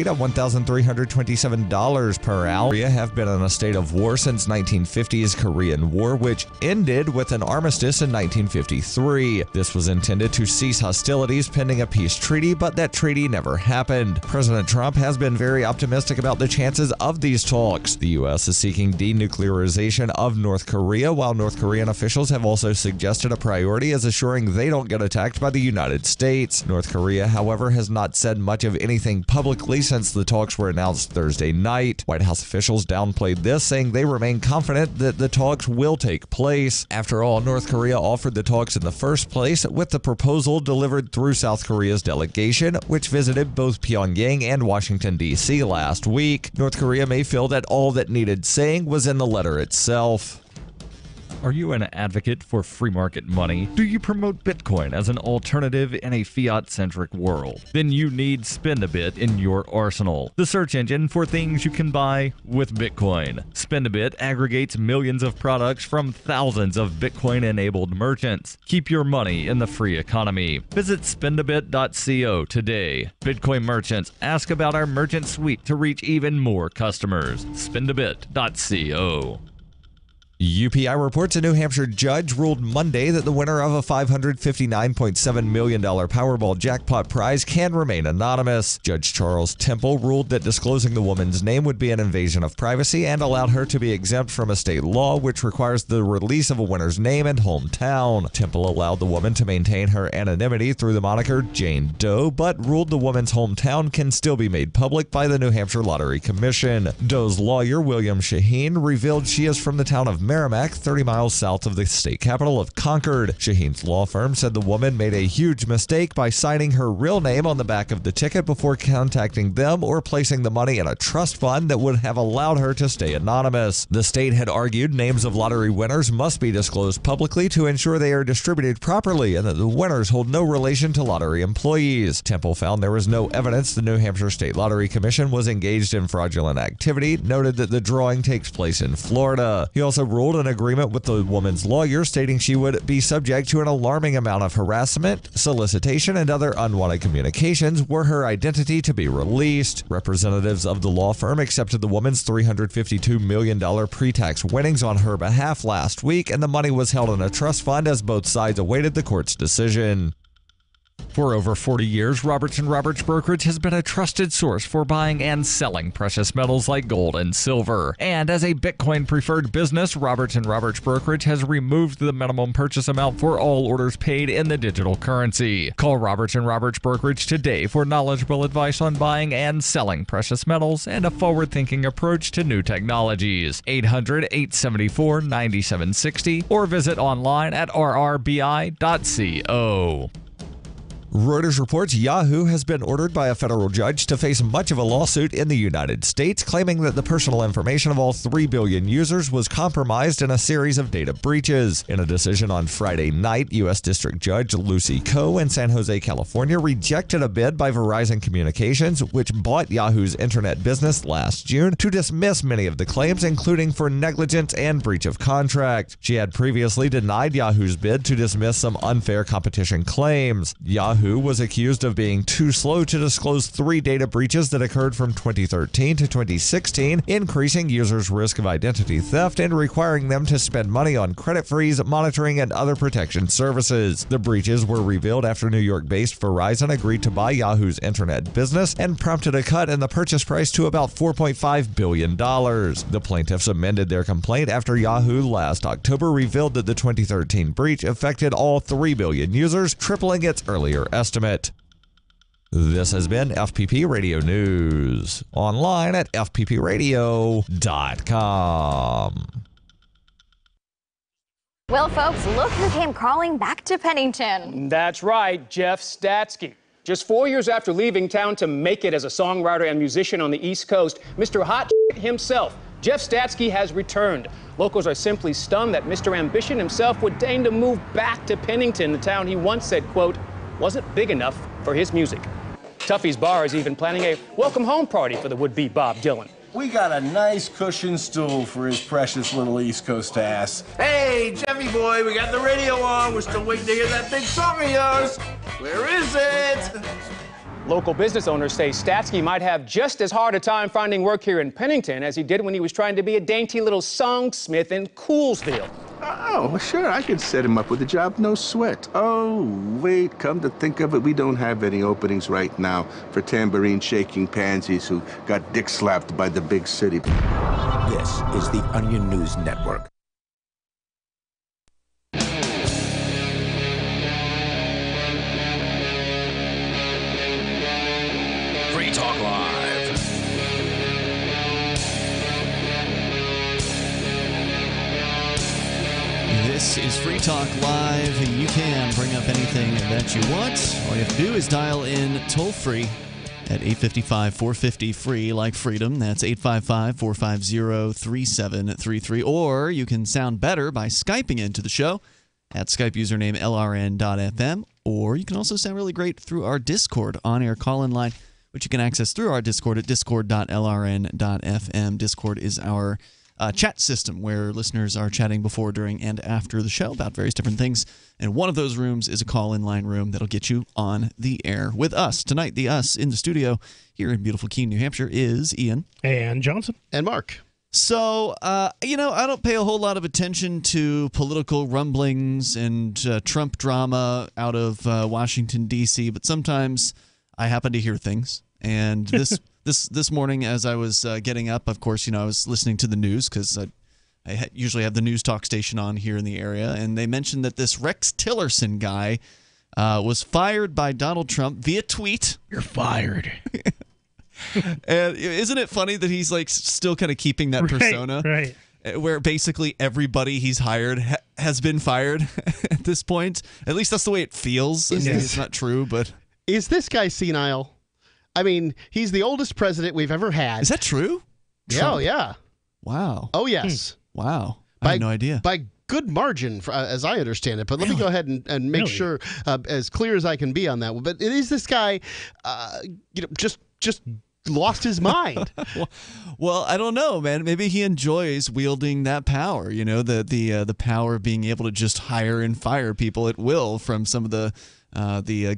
at $1,327 per ounce. Korea have been in a state of war since 1950's Korean War, which ended with an armistice in 1953. This was intended to cease hostilities pending a peace treaty, but that treaty never happened. President Trump has been very optimistic about the chances of these talks. The U.S. is seeking denuclearization of North Korea, while North Korean officials have also suggested a priority as assuring they don't get attacked by the United States. North Korea, however, has not said much of anything publicly since the talks were announced Thursday night. White House officials downplayed this, saying they remain confident that the talks will take place. After all, North Korea offered the talks in the first place, with the proposal delivered through South Korea's delegation, which visited both Pyongyang and Washington, D.C. last week. North Korea may feel that all that needed saying was in the letter itself. Are you an advocate for free market money? Do you promote Bitcoin as an alternative in a fiat-centric world? Then you need Spendabit in your arsenal, the search engine for things you can buy with Bitcoin. Spendabit aggregates millions of products from thousands of Bitcoin-enabled merchants. Keep your money in the free economy. Visit spendabit.co today. Bitcoin merchants, ask about our merchant suite to reach even more customers. Spendabit.co. UPI reports a New Hampshire judge ruled Monday that the winner of a $559.7 million Powerball jackpot prize can remain anonymous. Judge Charles Temple ruled that disclosing the woman's name would be an invasion of privacy and allowed her to be exempt from a state law which requires the release of a winner's name and hometown. Temple allowed the woman to maintain her anonymity through the moniker Jane Doe, but ruled the woman's hometown can still be made public by the New Hampshire Lottery Commission. Doe's lawyer, William Shaheen, revealed she is from the town of Merrimack, 30 miles south of the state capital of Concord. Shaheen's law firm said the woman made a huge mistake by signing her real name on the back of the ticket before contacting them or placing the money in a trust fund that would have allowed her to stay anonymous. The state had argued names of lottery winners must be disclosed publicly to ensure they are distributed properly and that the winners hold no relation to lottery employees. Temple found there was no evidence the New Hampshire State Lottery Commission was engaged in fraudulent activity, noted that the drawing takes place in Florida. He also ruled an agreement with the woman's lawyer, stating she would be subject to an alarming amount of harassment, solicitation, and other unwanted communications were her identity to be released. Representatives of the law firm accepted the woman's $352 million pre-tax winnings on her behalf last week, and the money was held in a trust fund as both sides awaited the court's decision. For over 40 years, Roberts & Roberts Brokerage has been a trusted source for buying and selling precious metals like gold and silver. And as a Bitcoin-preferred business, Roberts & Roberts Brokerage has removed the minimum purchase amount for all orders paid in the digital currency. Call Roberts & Roberts Brokerage today for knowledgeable advice on buying and selling precious metals and a forward-thinking approach to new technologies. 800-874-9760 or visit online at rrbi.co. Reuters reports Yahoo has been ordered by a federal judge to face much of a lawsuit in the United States, claiming that the personal information of all 3 billion users was compromised in a series of data breaches. In a decision on Friday night, U.S. District Judge Lucy Koh in San Jose, California, rejected a bid by Verizon Communications, which bought Yahoo's internet business last June, to dismiss many of the claims, including for negligence and breach of contract. She had previously denied Yahoo's bid to dismiss some unfair competition claims. Yahoo was accused of being too slow to disclose 3 data breaches that occurred from 2013 to 2016, increasing users' risk of identity theft and requiring them to spend money on credit freeze, monitoring, and other protection services. The breaches were revealed after New York-based Verizon agreed to buy Yahoo's internet business and prompted a cut in the purchase price to about $4.5 billion. The plaintiffs amended their complaint after Yahoo last October revealed that the 2013 breach affected all 3 billion users, tripling its earlier estimate. This has been FPP Radio News, online at fppradio.com. Well, folks, look who came crawling back to Pennington. That's right, Jeff Statsky. Just 4 years after leaving town to make it as a songwriter and musician on the East Coast, Mr. Hot himself, Jeff Statsky, has returned. Locals are simply stunned that Mr. Ambition himself would deign to move back to Pennington, the town he once said, quote, wasn't big enough for his music. Tuffy's Bar is even planning a welcome home party for the would-be Bob Dylan. We got a nice cushioned stool for his precious little East Coast ass. Hey, Jeffy boy, we got the radio on. We're still waiting to hear that big song of yours. Where is it? Local business owners say Statsky might have just as hard a time finding work here in Pennington as he did when he was trying to be a dainty little songsmith in Coolsville. Oh, sure, I could set him up with a job, no sweat. Oh, wait, come to think of it, we don't have any openings right now for tambourine-shaking pansies who got dick-slapped by the big city. This is the Onion News Network. Free Talk Live. This is Free Talk Live. You can bring up anything that you want. All you have to do is dial in toll-free at 855-450-FREE, like freedom. That's 855-450-3733. Or you can sound better by Skyping into the show at Skype username LRN.FM. Or you can also sound really great through our Discord on-air call-in line, which you can access through our Discord at discord.lrn.fm. Discord is our chat system where listeners are chatting before, during, and after the show about various different things. And one of those rooms is a call-in line room that'll get you on the air with us. Tonight, the us in the studio here in beautiful Keene, New Hampshire is Ian. And Johnson. And Mark. So, I don't pay a whole lot of attention to political rumblings and Trump drama out of Washington, D.C., but sometimes I happen to hear things. And this morning, as I was getting up, of course, I was listening to the news because I usually have the news talk station on here in the area, and they mentioned that this Rex Tillerson guy was fired by Donald Trump via tweet. You're fired. And isn't it funny that he's like still kind of keeping that persona, right? Where basically everybody he's hired has been fired at this point. At least that's the way it feels. It's not true, but is this guy senile? I mean, he's the oldest president we've ever had. Is that true? Yeah, yeah. Wow. Oh, yes. Wow. I had no idea. By good margin, as I understand it. But let me go ahead and make sure as clear as I can be on that one. But is this guy, just lost his mind? Well, I don't know, man. Maybe he enjoys wielding that power. The power of being able to just hire and fire people at will from some of the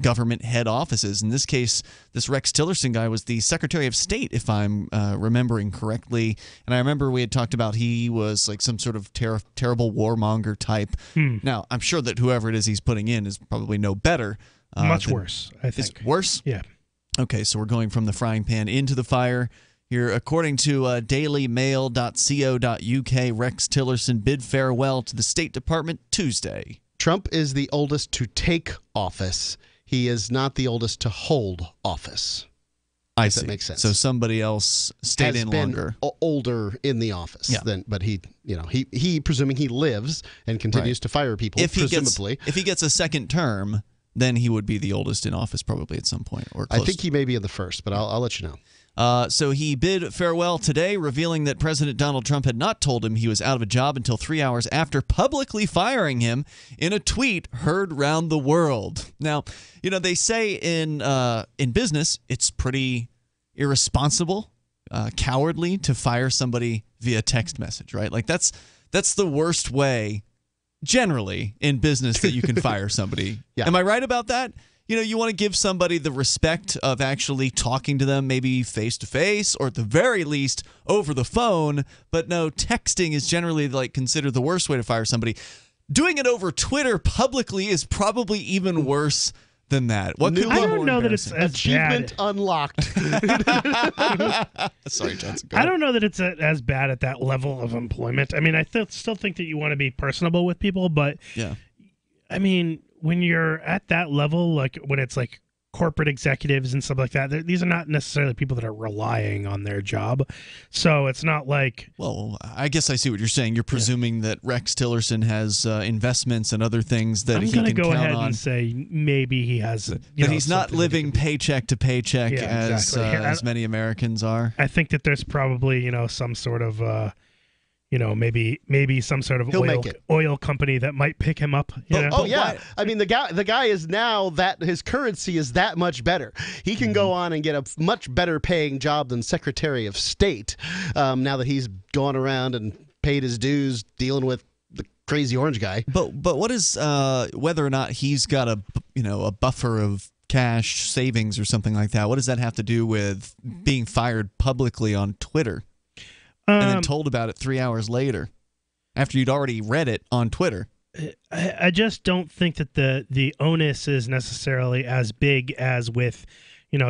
government head offices. In this case, this Rex Tillerson guy was the Secretary of State, if I'm remembering correctly. And I remember we had talked about he was like some sort of terrible warmonger type. Now, I'm sure that whoever it is he's putting in is probably no better. Much worse, I think. Is worse? Yeah. Okay, so we're going from the frying pan into the fire. Here, according to dailymail.co.uk, Rex Tillerson bid farewell to the State Department Tuesday. Trump is the oldest to take office. He is not the oldest to hold office. I see. That makes sense. So somebody else stayed in longer. Older in the office. But he presuming he lives and continues to fire people, presumably. If he gets a second term, then he would be the oldest in office probably at some point. Or close. I think he may be in the first, but I'll let you know. So he bid farewell today, revealing that President Donald Trump had not told him he was out of a job until 3 hours after publicly firing him in a tweet heard round the world. Now, they say in business, it's pretty irresponsible, cowardly to fire somebody via text message, right? Like that's the worst way, generally, in business that you can fire somebody. Yeah. Am I right about that? You want to give somebody the respect of actually talking to them, maybe face-to-face or at the very least over the phone. But no, texting is generally considered the worst way to fire somebody. Doing it over Twitter publicly is probably even worse than that. I don't know that it's as achievement unlocked. Sorry, Johnson. I don't know that it's as bad at that level of employment. I mean, I still think that you want to be personable with people, but yeah. I mean, when you're at that level, like when it's like corporate executives and stuff like that, these are not necessarily people that are relying on their job. So it's not like... Well, I guess I see what you're saying. You're presuming that Rex Tillerson has investments and other things that he can count on. I'm going to go ahead and say maybe he has... That he's not living paycheck to paycheck as many Americans are. I think that there's probably, some sort of... maybe some sort of oil company that might pick him up. Yeah. I mean, the guy is now that his currency is that much better. He can go on and get a much better paying job than Secretary of State now that he's gone around and paid his dues dealing with the crazy orange guy. But what is whether or not he's got a buffer of cash savings or something like that. What does that have to do with being fired publicly on Twitter and then told about it 3 hours later after you'd already read it on Twitter? I just don't think that the onus is necessarily as big as with,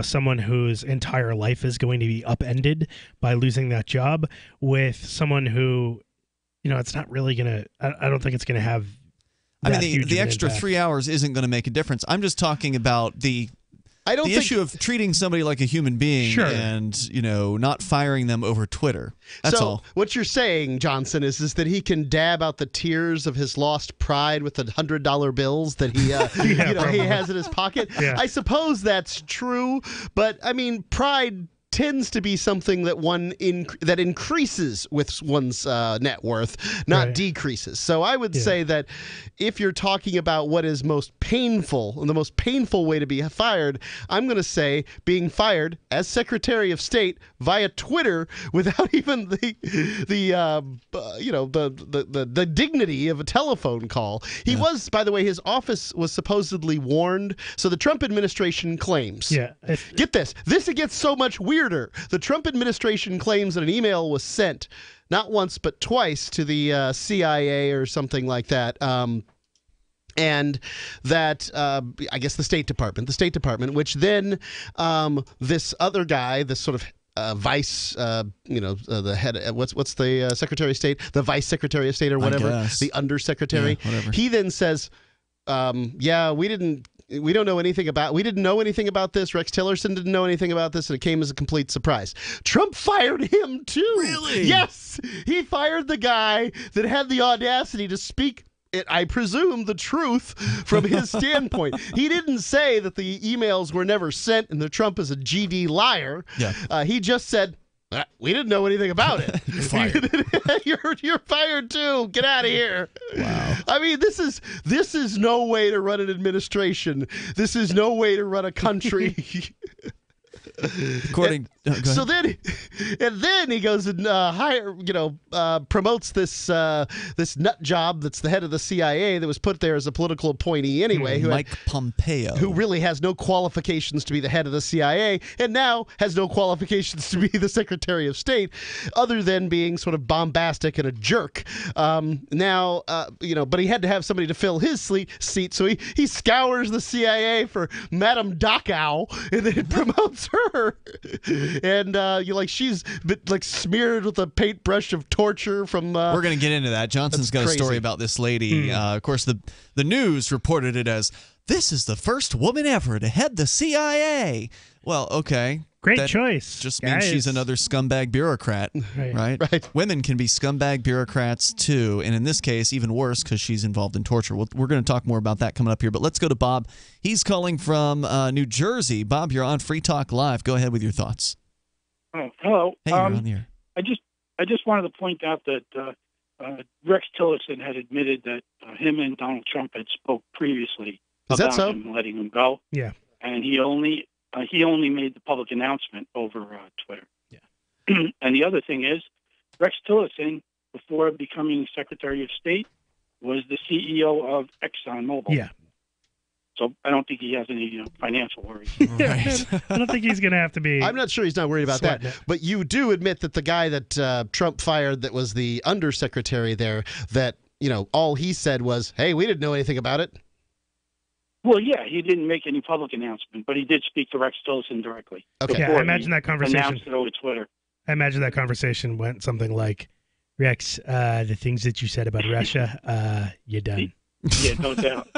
someone whose entire life is going to be upended by losing that job, with someone who, it's not really going to, I don't think it's going to have the extra impact. 3 hours isn't going to make a difference. I'm just talking about the issue of treating somebody like a human being and, not firing them over Twitter. That's all. What you're saying, Johnson, is that he can dab out the tears of his lost pride with the $100 bills that he he has in his pocket. Yeah. I suppose that's true, but I mean, pride tends to be something that that increases with one's net worth, not decreases. So I would say that if you're talking about what is most painful, and the most painful way to be fired, I'm going to say being fired as Secretary of State via Twitter without even the dignity of a telephone call. He was, by the way, his office was supposedly warned. So the Trump administration claims. Get this. This gets so much weirder. The Trump administration claims that an email was sent not once but twice to the CIA or something like that. And that, I guess, the State Department, which then this other guy, this sort of vice, the head, what's the Secretary of State, the Vice Secretary of State or whatever, the Undersecretary. Yeah, whatever. He then says, we didn't know anything about this. Rex Tillerson didn't know anything about this, and it came as a complete surprise. Trump fired him too. Really? Yes. He fired the guy that had the audacity to speak, I presume, the truth from his standpoint. He didn't say that the emails were never sent and that Trump is a GD liar. Yeah. He just said, we didn't know anything about it. You're fired. You're fired too. Get out of here. Wow. I mean, this is no way to run an administration. This is no way to run a country. So then he goes and promotes this nut job that's the head of the CIA that was put there as a political appointee anyway, Mike Pompeo, who really has no qualifications to be the head of the CIA and now has no qualifications to be the Secretary of State, other than being sort of bombastic and a jerk. But he had to have somebody to fill his seat, so he scours the CIA for Madame Dachau and then promotes her. And she's smeared with a paintbrush of torture from. We're going to get into that. Johnson's got a story about this lady. Of course, the news reported it as, this is the first woman ever to head the CIA. Well, okay. Great choice. Just means she's another scumbag bureaucrat, right? Women can be scumbag bureaucrats too, and in this case, even worse because she's involved in torture. We're going to talk more about that coming up here, but let's go to Bob. He's calling from New Jersey. Bob, you're on Free Talk Live. Go ahead with your thoughts. Oh, hello. Hey, you're on the air. I just wanted to point out that Rex Tillerson had admitted that him and Donald Trump had spoke previously about him letting him go. Yeah, and he only made the public announcement over Twitter. Yeah. And the other thing is, Rex Tillerson, before becoming Secretary of State, was the CEO of ExxonMobil. Yeah. So I don't think he has any financial worries. Right. I don't think he's going to have to be. I'm not sure he's not worried about that. But you do admit that the guy that Trump fired that was the undersecretary there, that, all he said was, hey, we didn't know anything about it. Well, yeah, he didn't make any public announcement, but he did speak to Rex Tillerson directly. Okay. Yeah, I imagine that conversation. Announced it over Twitter. I imagine that conversation went something like, Rex, the things that you said about Russia, you're done. Yeah, no doubt.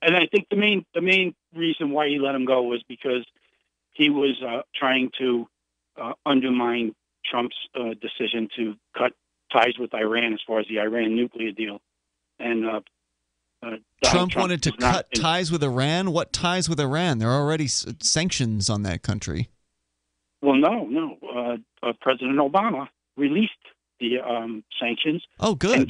And I think the main reason why he let him go was because he was trying to undermine Trump's decision to cut ties with Iran as far as the Iran nuclear deal. And Trump wanted to cut ties with Iran? What ties with Iran? There are already sanctions on that country. Well, no. President Obama released the sanctions. Oh, good. And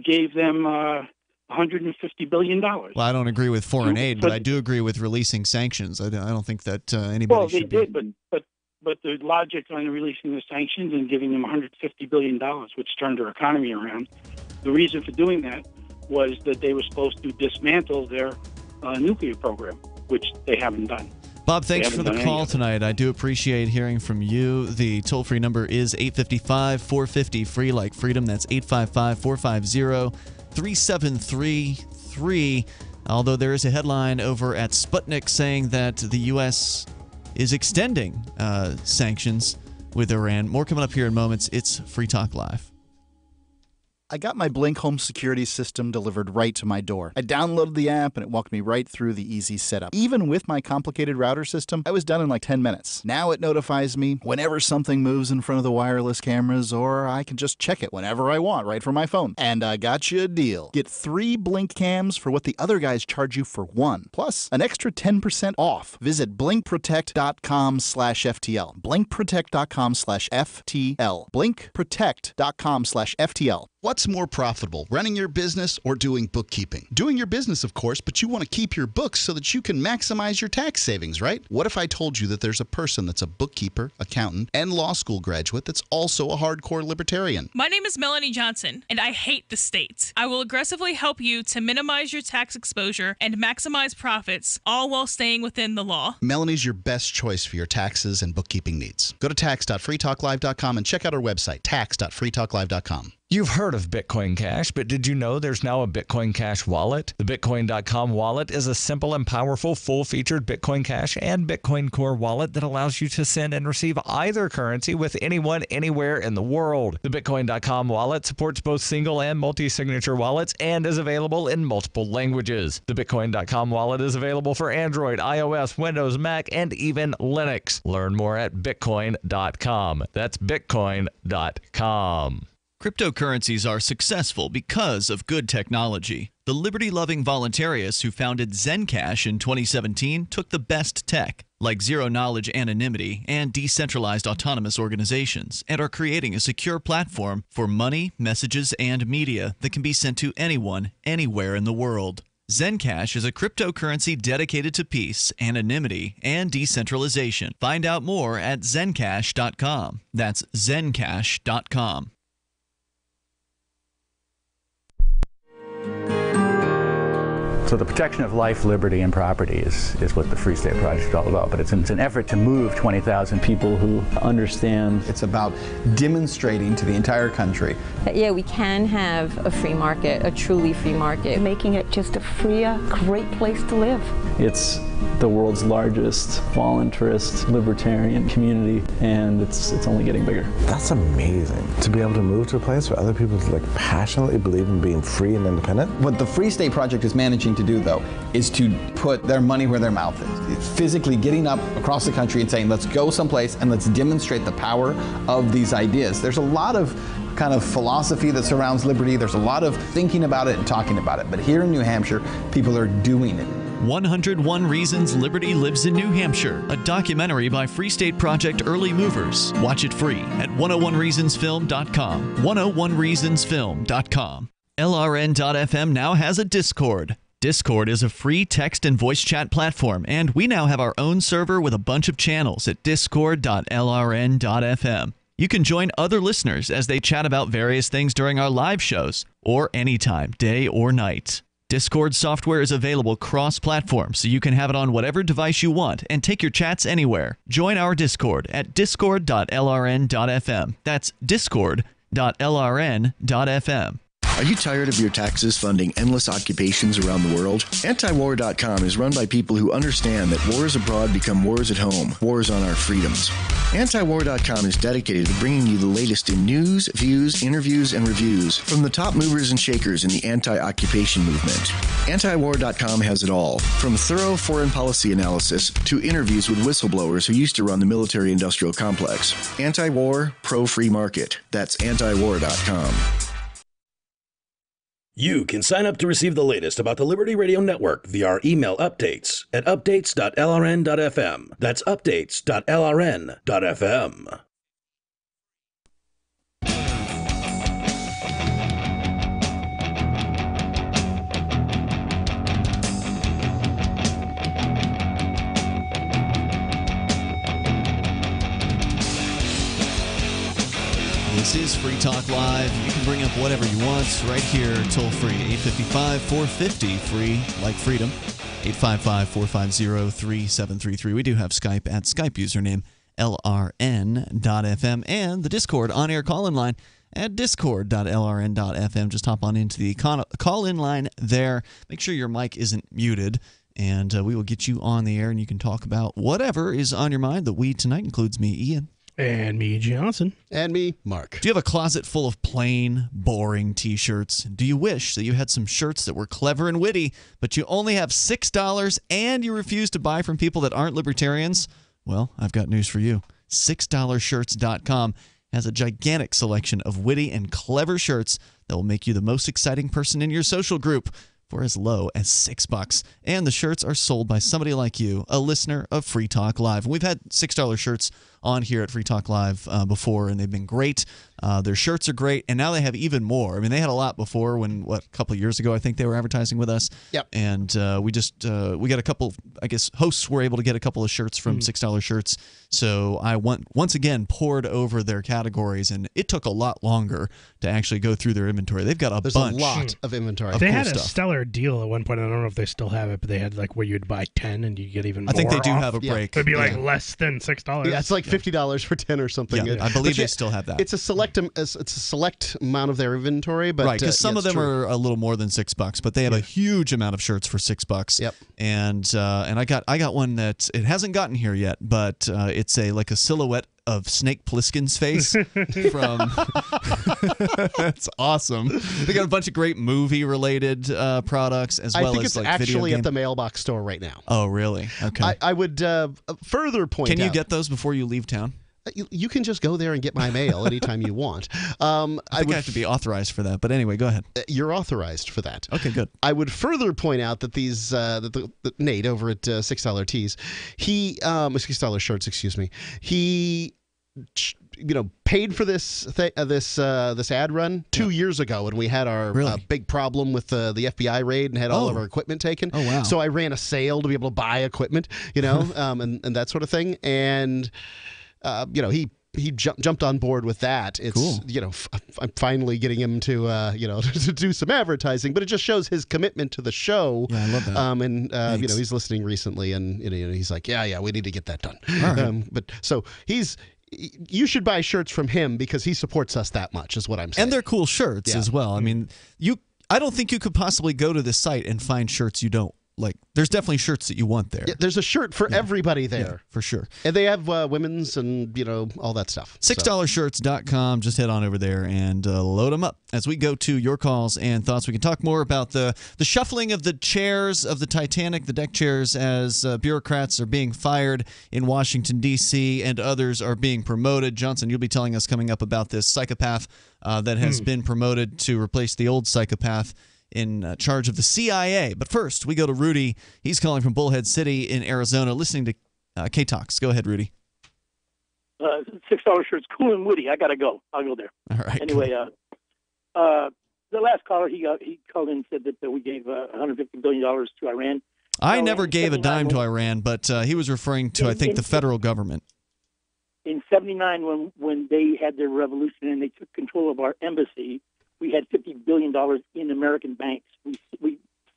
gave them $150 billion. Well, I don't agree with foreign aid, but I do agree with releasing sanctions. I don't think that anybody should did, but the logic on releasing the sanctions and giving them $150 billion, which turned their economy around, the reason for doing that was that they were supposed to dismantle their nuclear program. which they haven't done. Bob, thanks for the call tonight. I do appreciate hearing from you. The toll-free number is 855-450-FREE like freedom. That's 855-450-3733. Although there is a headline over at Sputnik saying that the U.S. is extending sanctions with Iran. More coming up here in moments. It's Free Talk Live. I got my Blink home security system delivered right to my door. I downloaded the app and it walked me right through the easy setup. Even with my complicated router system, I was done in like 10 minutes. Now it notifies me whenever something moves in front of the wireless cameras, or I can just check it whenever I want right from my phone. And I got you a deal. Get 3 Blink cams for what the other guys charge you for 1, plus an extra 10% off. Visit blinkprotect.com/FTL. blinkprotect.com/FTL. blinkprotect.com/FTL. What's more profitable, running your business or doing bookkeeping? Doing your business, of course, but you want to keep your books so that you can maximize your tax savings, right? What if I told you that there's a person that's a bookkeeper, accountant, and law school graduate that's also a hardcore libertarian? My name is Melanie Johnson, and I hate the state. I will aggressively help you to minimize your tax exposure and maximize profits, all while staying within the law. Melanie's your best choice for your taxes and bookkeeping needs. Go to tax.freetalklive.com and check out our website, tax.freetalklive.com. You've heard of Bitcoin Cash, but did you know there's now a Bitcoin Cash wallet? The Bitcoin.com wallet is a simple and powerful full-featured Bitcoin Cash and Bitcoin Core wallet that allows you to send and receive either currency with anyone, anywhere in the world. The Bitcoin.com wallet supports both single and multi-signature wallets and is available in multiple languages. The Bitcoin.com wallet is available for Android, iOS, Windows, Mac, and even Linux. Learn more at Bitcoin.com. That's Bitcoin.com. Cryptocurrencies are successful because of good technology. The liberty-loving voluntarists who founded Zencash in 2017 took the best tech, like zero-knowledge anonymity and decentralized autonomous organizations, and are creating a secure platform for money, messages, and media that can be sent to anyone, anywhere in the world. Zencash is a cryptocurrency dedicated to peace, anonymity, and decentralization. Find out more at zencash.com. That's zencash.com. So the protection of life, liberty, and property is what the Free State Project is all about. But it's an effort to move 20,000 people who understand. It's about demonstrating to the entire country that, yeah, we can have a free market, a truly free market. Making it just a freer, great place to live. It's the world's largest voluntarist libertarian community, and it's only getting bigger. That's amazing, to be able to move to a place where other people passionately believe in being free and independent. What the Free State Project is managing to do, though, is to put their money where their mouth is. It's physically getting up across the country and saying, let's go someplace and let's demonstrate the power of these ideas. There's a lot of kind of philosophy that surrounds liberty. There's a lot of thinking about it and talking about it. But here in New Hampshire, people are doing it. 101 Reasons Liberty Lives in New Hampshire, a documentary by Free State Project Early Movers. Watch it free at 101reasonsfilm.com. 101reasonsfilm.com. LRN.FM now has a Discord. Discord is a free text and voice chat platform, and we now have our own server with a bunch of channels at discord.lrn.fm. You can join other listeners as they chat about various things during our live shows, or anytime, day or night. Discord software is available cross-platform, so you can have it on whatever device you want and take your chats anywhere. Join our Discord at discord.lrn.fm. That's discord.lrn.fm. Are you tired of your taxes funding endless occupations around the world? Antiwar.com is run by people who understand that wars abroad become wars at home, wars on our freedoms. Antiwar.com is dedicated to bringing you the latest in news, views, interviews, and reviews from the top movers and shakers in the anti-occupation movement. Antiwar.com has it all, from thorough foreign policy analysis to interviews with whistleblowers who used to run the military-industrial complex. Anti-war, pro-free market. That's antiwar.com. You can sign up to receive the latest about the Liberty Radio Network via our email updates at updates.lrn.fm. That's updates.lrn.fm. This is Free Talk Live. You can bring up whatever you want right here, toll-free, 855-450-FREE, like freedom. 855-450-3733. We do have Skype at Skype username LRN.FM and the Discord on-air call-in line at discord.lrn.fm. Just hop on into the call-in line there. Make sure your mic isn't muted, and we will get you on the air, and you can talk about whatever is on your mind. The we tonight includes me, Ian. And me, Johnson. And me, Mark. Do you have a closet full of plain, boring T-shirts? Do you wish that you had some shirts that were clever and witty, but you only have $6 and you refuse to buy from people that aren't libertarians? Well, I've got news for you. $6shirts.com has a gigantic selection of witty and clever shirts that will make you the most exciting person in your social group for as low as $6. And the shirts are sold by somebody like you, a listener of Free Talk Live. We've had $6 shirts on here at Free Talk Live before, and they've been great. Their shirts are great, and now they have even more. I mean, they had a lot before when, a couple of years ago, I think they were advertising with us. Yep. And we got a couple, I guess, hosts were able to get a couple of shirts from $6 shirts. So I once again poured over their categories, and it took a lot longer to actually go through their inventory. They've got There's bunch a lot of inventory. They cool had a stuff. stellar deal at one point. I don't know if they still have it, but they had like where you'd buy 10 and you get even more. I think they do off. have a break. It'd be like less than $6. Yeah, it's like $50 for 10 or something. Yeah, I believe they still have that. It's a select amount of their inventory, but right, because some of them are a little more than $6, but they have a huge amount of shirts for $6. Yep. And I got one that it hasn't gotten here yet, but it's like a silhouette of Snake Plissken's face from. That's awesome. They got a bunch of great movie-related products as well as I think it's like actually video at the mailbox store right now. Oh, really? Okay. I would further point out. Can you get those before you leave town? You can just go there and get my mail anytime you want. I think I have to be authorized for that. But anyway, go ahead. You're authorized for that. Okay, good. I would further point out that these that Nate over at $6 Tees, $6 shirts, excuse me, he paid for this ad run 2 years ago when we had our big problem with the FBI raid and had all of our equipment taken. Oh, wow. So I ran a sale to be able to buy equipment, and that sort of thing. And he jumped on board with that. It's cool. I'm finally getting him to to do some advertising, but it just shows his commitment to the show. Yeah, I love that. And he's listening recently, and he's like, yeah, we need to get that done. All right. But so you should buy shirts from him because he supports us that much, is what I'm saying. And they're cool shirts as well. I mean, I don't think you could possibly go to this site and find shirts you don't like. There's definitely shirts that you want there. Yeah, there's a shirt for everybody there. Yeah, for sure. And they have women's and, all that stuff. $6shirts.com. Just head on over there and load them up. As we go to your calls and thoughts, we can talk more about the shuffling of the chairs of the Titanic, the deck chairs, as bureaucrats are being fired in Washington, D.C., and others are being promoted. Johnson, you'll be telling us coming up about this psychopath that has been promoted to replace the old psychopath in charge of the CIA. But first, we go to Rudy. He's calling from Bullhead City in Arizona, listening to K-Talks. Go ahead, Rudy. $6 shirt's cool and witty. I got to go. I'll go there. All right. Anyway, the last caller, he called in and said that we gave $150 billion to Iran. I never gave a dime to Iran, but he was referring to, I think, the federal government. In 79, when they had their revolution and they took control of our embassy, we had $50 billion in American banks. We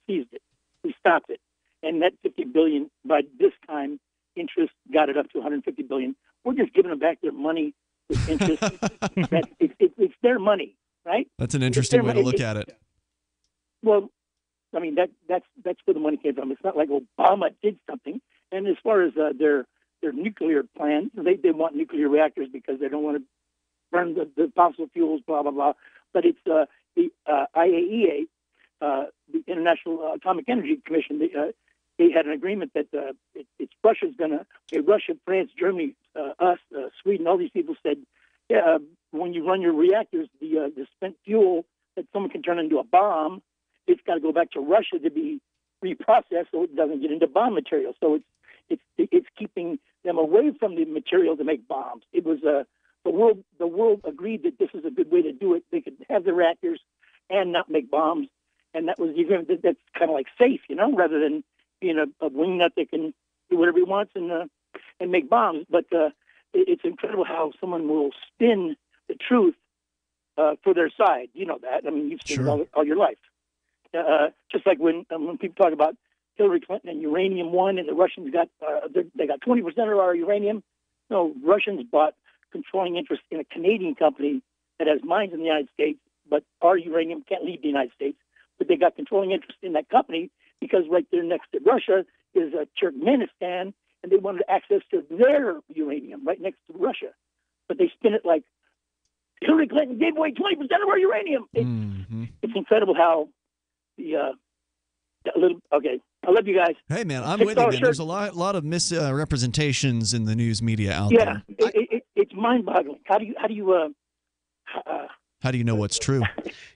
seized it. We stopped it. And that $50 billion, by this time, interest got it up to $150 billion. We're just giving them back their money with interest. It's their money, right? That's an interesting way to look at it. Well, I mean, that's where the money came from. It's not like Obama did something. And as far as their nuclear plans, they want nuclear reactors because they don't want to burn the fossil fuels, blah, blah, blah. But it's the IAEA, the International Atomic Energy Commission. They had an agreement that it's Russia's going to, Russia, France, Germany, us, Sweden, all these people said, yeah, when you run your reactors, the spent fuel that someone can turn into a bomb, it's got to go back to Russia to be reprocessed so it doesn't get into bomb material. So it's keeping them away from the material to make bombs. It was the world agreed that this is a good way to do it. They could have the reactors and not make bombs, and that was the agreement. That's kind of like safe, rather than being a wingnut that can do whatever he wants and make bombs. But it's incredible how someone will spin the truth for their side. You know that. I mean, you've seen it all your life. Just like when people talk about Hillary Clinton and uranium won, and the Russians got they got 20% of our uranium. No, Russians bought controlling interest in a Canadian company that has mines in the United States, but our uranium can't leave the United States. But they got controlling interest in that company because right there next to Russia is Turkmenistan, and they wanted access to their uranium right next to Russia. But they spin it like Hillary Clinton gave away 20% of our uranium. It's incredible how okay. I love you guys. Hey, man, I'm with you, man. There's a lot of misrepresentations in the news media out there. Yeah, it's mind-boggling. How do you How do you know what's true?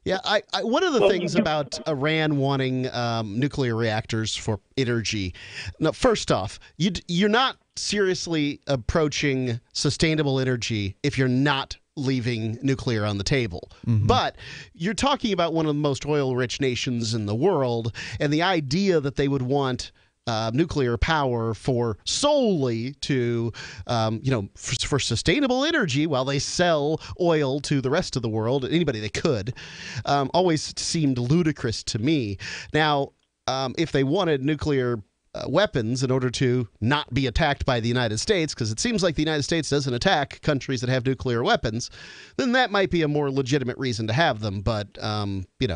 Yeah, one of the things about Iran wanting nuclear reactors for energy. Now, first off, you're not seriously approaching sustainable energy if you're not leaving nuclear on the table. But you're talking about one of the most oil-rich nations in the world, and the idea that they would want nuclear power for solely to, for sustainable energy while they sell oil to the rest of the world, anybody they could, always seemed ludicrous to me. Now, if they wanted nuclear weapons in order to not be attacked by the United States, because it seems like the United States doesn't attack countries that have nuclear weapons, then that might be a more legitimate reason to have them. But,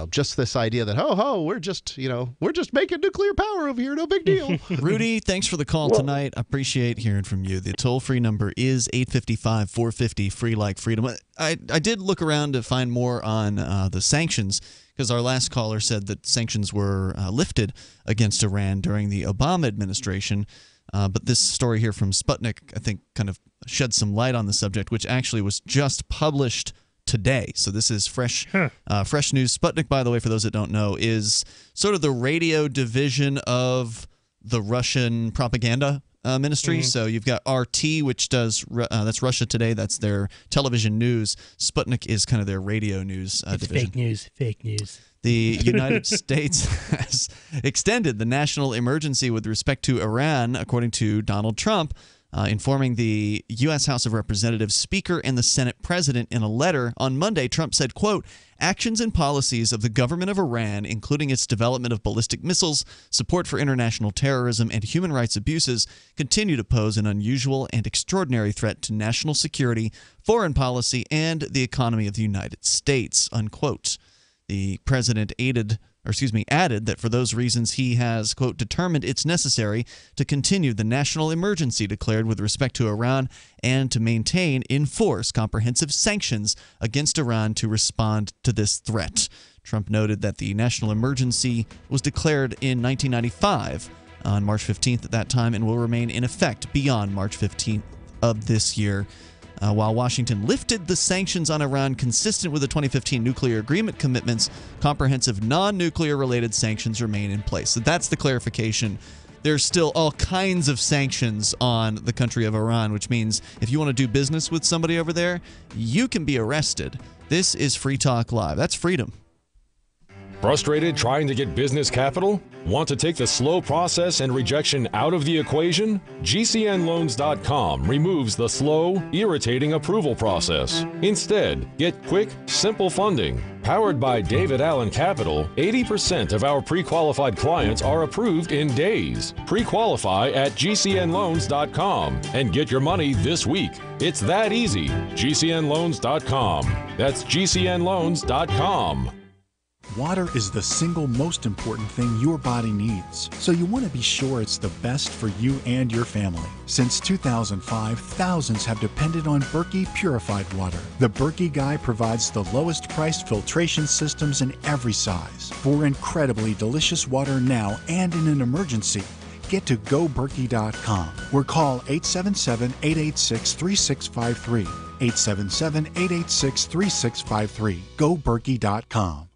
just this idea that, we're just making nuclear power over here, no big deal. Rudy, thanks for the call tonight. I appreciate hearing from you. The toll-free number is 855-450, free like freedom. I did look around to find more on the sanctions, because our last caller said that sanctions were lifted against Iran during the Obama administration. But this story here from Sputnik, I think, kind of shed some light on the subject, which actually was just published today. So this is fresh news. Sputnik, by the way, for those that don't know, is sort of the radio division of the Russian propaganda ministry. So you've got RT, which does that's Russia Today. That's their television news. Sputnik is kind of their radio news division. Fake news. The United States has extended the national emergency with respect to Iran, according to Donald Trump, informing the U.S. House of Representatives Speaker and the Senate President in a letter. On Monday, Trump said, quote, "Actions and policies of the government of Iran, including its development of ballistic missiles, support for international terrorism, and human rights abuses, continue to pose an unusual and extraordinary threat to national security, foreign policy, and the economy of the United States," unquote. The president added that for those reasons he has, quote, "determined it's necessary to continue the national emergency declared with respect to Iran and to enforce comprehensive sanctions against Iran to respond to this threat." Trump noted that the national emergency was declared in 1995 on March 15th at that time and will remain in effect beyond March 15th of this year. While Washington lifted the sanctions on Iran consistent with the 2015 nuclear agreement commitments, comprehensive non-nuclear related sanctions remain in place. So that's the clarification. There's still all kinds of sanctions on the country of Iran, which means if you want to do business with somebody over there, you can be arrested. This is Free Talk Live. That's freedom. Frustrated trying to get business capital? Want to take the slow process and rejection out of the equation? GCNloans.com removes the slow, irritating approval process. Instead, get quick, simple funding. Powered by David Allen Capital, 80% of our pre-qualified clients are approved in days. Pre-qualify at GCNloans.com and get your money this week. It's that easy. GCNloans.com. That's GCNloans.com. Water is the single most important thing your body needs, so you want to be sure it's the best for you and your family. Since 2005, thousands have depended on Berkey purified water. The Berkey Guy provides the lowest priced filtration systems in every size for incredibly delicious water now and in an emergency. Get to GoBerkey.com or call 877-886-3653. 877-886-3653. GoBerkey.com.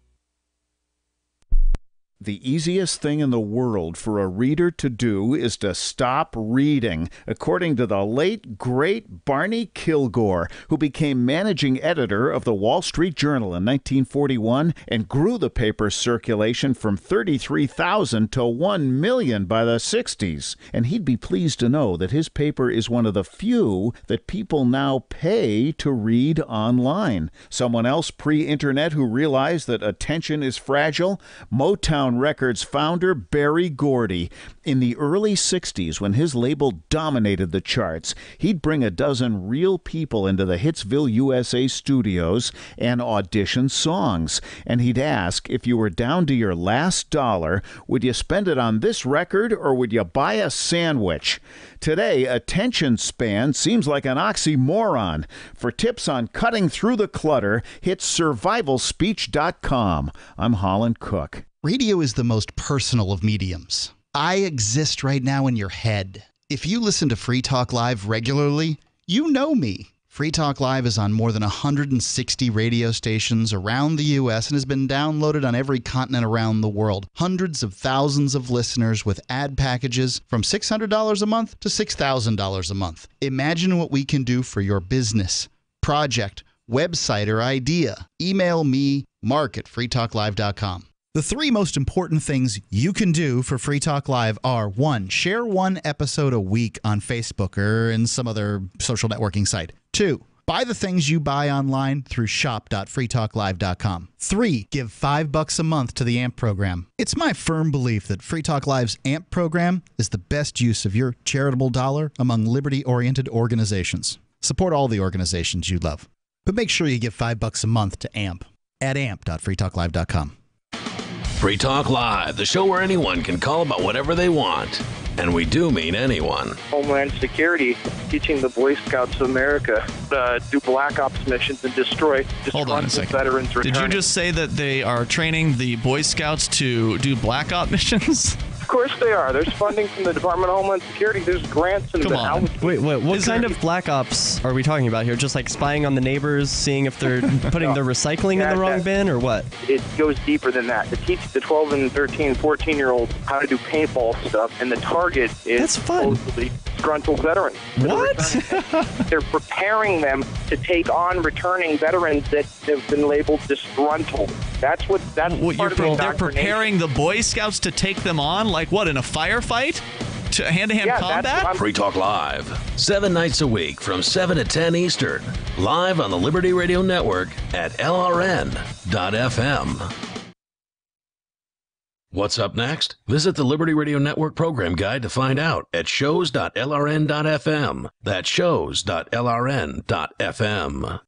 The easiest thing in the world for a reader to do is to stop reading, according to the late, great Barney Kilgore, who became managing editor of the Wall Street Journal in 1941 and grew the paper's circulation from 33,000 to 1 million by the 60s. And he'd be pleased to know that his paper is one of the few that people now pay to read online. Someone else pre-internet who realized that attention is fragile? Motown Motown Records founder Berry Gordy. In the early 60s, when his label dominated the charts, he'd bring a dozen real people into the Hitsville, USA studios and audition songs. And he'd ask, if you were down to your last dollar, would you spend it on this record or would you buy a sandwich? Today, attention span seems like an oxymoron. For tips on cutting through the clutter, hit survivalspeech.com. I'm Holland Cook. Radio is the most personal of mediums. I exist right now in your head. If you listen to Free Talk Live regularly, you know me. Free Talk Live is on more than 160 radio stations around the U.S. and has been downloaded on every continent around the world. Hundreds of thousands of listeners with ad packages from $600 a month to $6,000 a month. Imagine what we can do for your business, project, website, or idea. Email me, mark@freetalklive.com. The three most important things you can do for Free Talk Live are: 1, share one episode a week on Facebook or in some other social networking site. 2, buy the things you buy online through shop.freetalklive.com. 3, give $5 a month to the AMP program. It's my firm belief that Free Talk Live's AMP program is the best use of your charitable dollar among liberty-oriented organizations. Support all the organizations you love, but make sure you give $5 a month to AMP at amp.freetalklive.com. Free Talk Live, the show where anyone can call about whatever they want. And we do mean anyone. Homeland Security teaching the Boy Scouts of America to do black ops missions and destroy disgruntled veterans returning. Did you just say that they are training the Boy Scouts to do black op missions? Of course they are. There's funding from the Department of Homeland Security. There's grants and Wait, what kind of black ops are we talking about here? Just like spying on the neighbors, seeing if they're putting their recycling in the wrong bin, or what? It goes deeper than that. To teach the 12 and 13, 14-year-olds how to do paintball stuff, and the target is supposedly disgruntled veterans. What? They're preparing them to take on returning veterans that have been labeled disgruntled. That's part of the indoctrination. They're preparing the Boy Scouts to take them on, like what, in a firefight? To hand-to-hand combat? Free Talk Live, 7 nights a week from 7 to 10 Eastern, live on the Liberty Radio Network at LRN.FM. What's up next? Visit the Liberty Radio Network program guide to find out at shows.lrn.fm. That's shows.lrn.fm.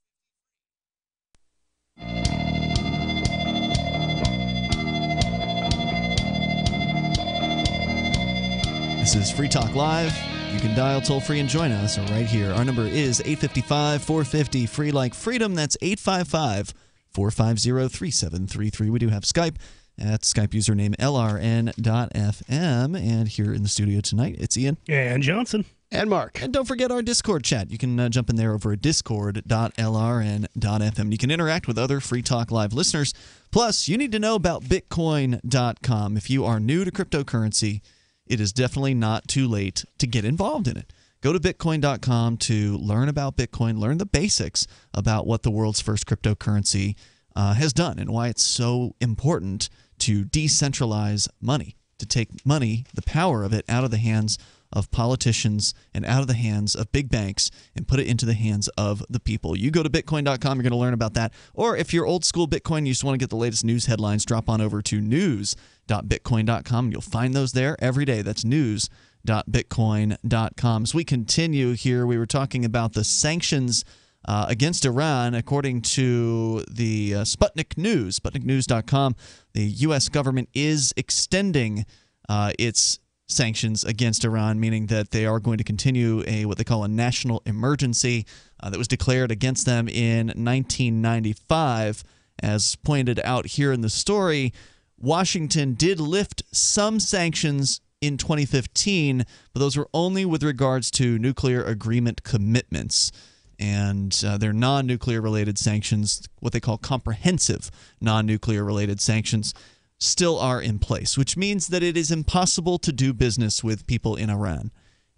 This is Free Talk Live. You can dial toll-free and join us right here. Our number is 855-450-FREE like freedom. That's 855-450-3733. We do have Skype at Skype username LRN.FM. And here in the studio tonight, it's Ian. And Johnson. And Mark. And don't forget our Discord chat. You can jump in there over at discord.lrn.fm. You can interact with other Free Talk Live listeners. Plus, you need to know about Bitcoin.com. If you are new to cryptocurrency, it is definitely not too late to get involved in it. Go to Bitcoin.com to learn about Bitcoin, learn the basics about what the world's first cryptocurrency has done and why it's so important to decentralize money, to take money, the power of it, out of the hands of politicians and out of the hands of big banks and put it into the hands of the people. You go to Bitcoin.com, you're going to learn about that. Or if you're old school Bitcoin, you just want to get the latest news headlines, drop on over to news.bitcoin.com, and you'll find those there every day. That's news.bitcoin.com. As we continue here, we were talking about the sanctions against Iran. According to the Sputnik News, SputnikNews.com, the U.S. government is extending its sanctions against Iran, meaning that they are going to continue what they call a national emergency that was declared against them in 1995. As pointed out here in the story, Washington did lift some sanctions in 2015, but those were only with regards to nuclear agreement commitments. And their non-nuclear related sanctions, what they call comprehensive non-nuclear related sanctions, still are in place, which means that it is impossible to do business with people in Iran.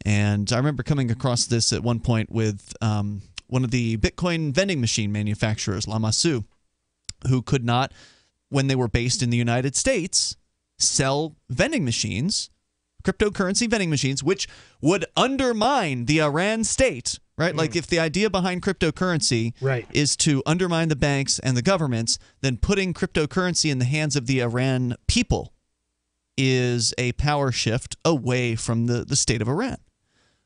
And I remember coming across this at one point with one of the Bitcoin vending machine manufacturers, Lamassu, who could not, when they were based in the United States, sell vending machines, cryptocurrency vending machines, which would undermine the Iran state, right? Like if the idea behind cryptocurrency is to undermine the banks and the governments, then putting cryptocurrency in the hands of the Iran people is a power shift away from the state of Iran.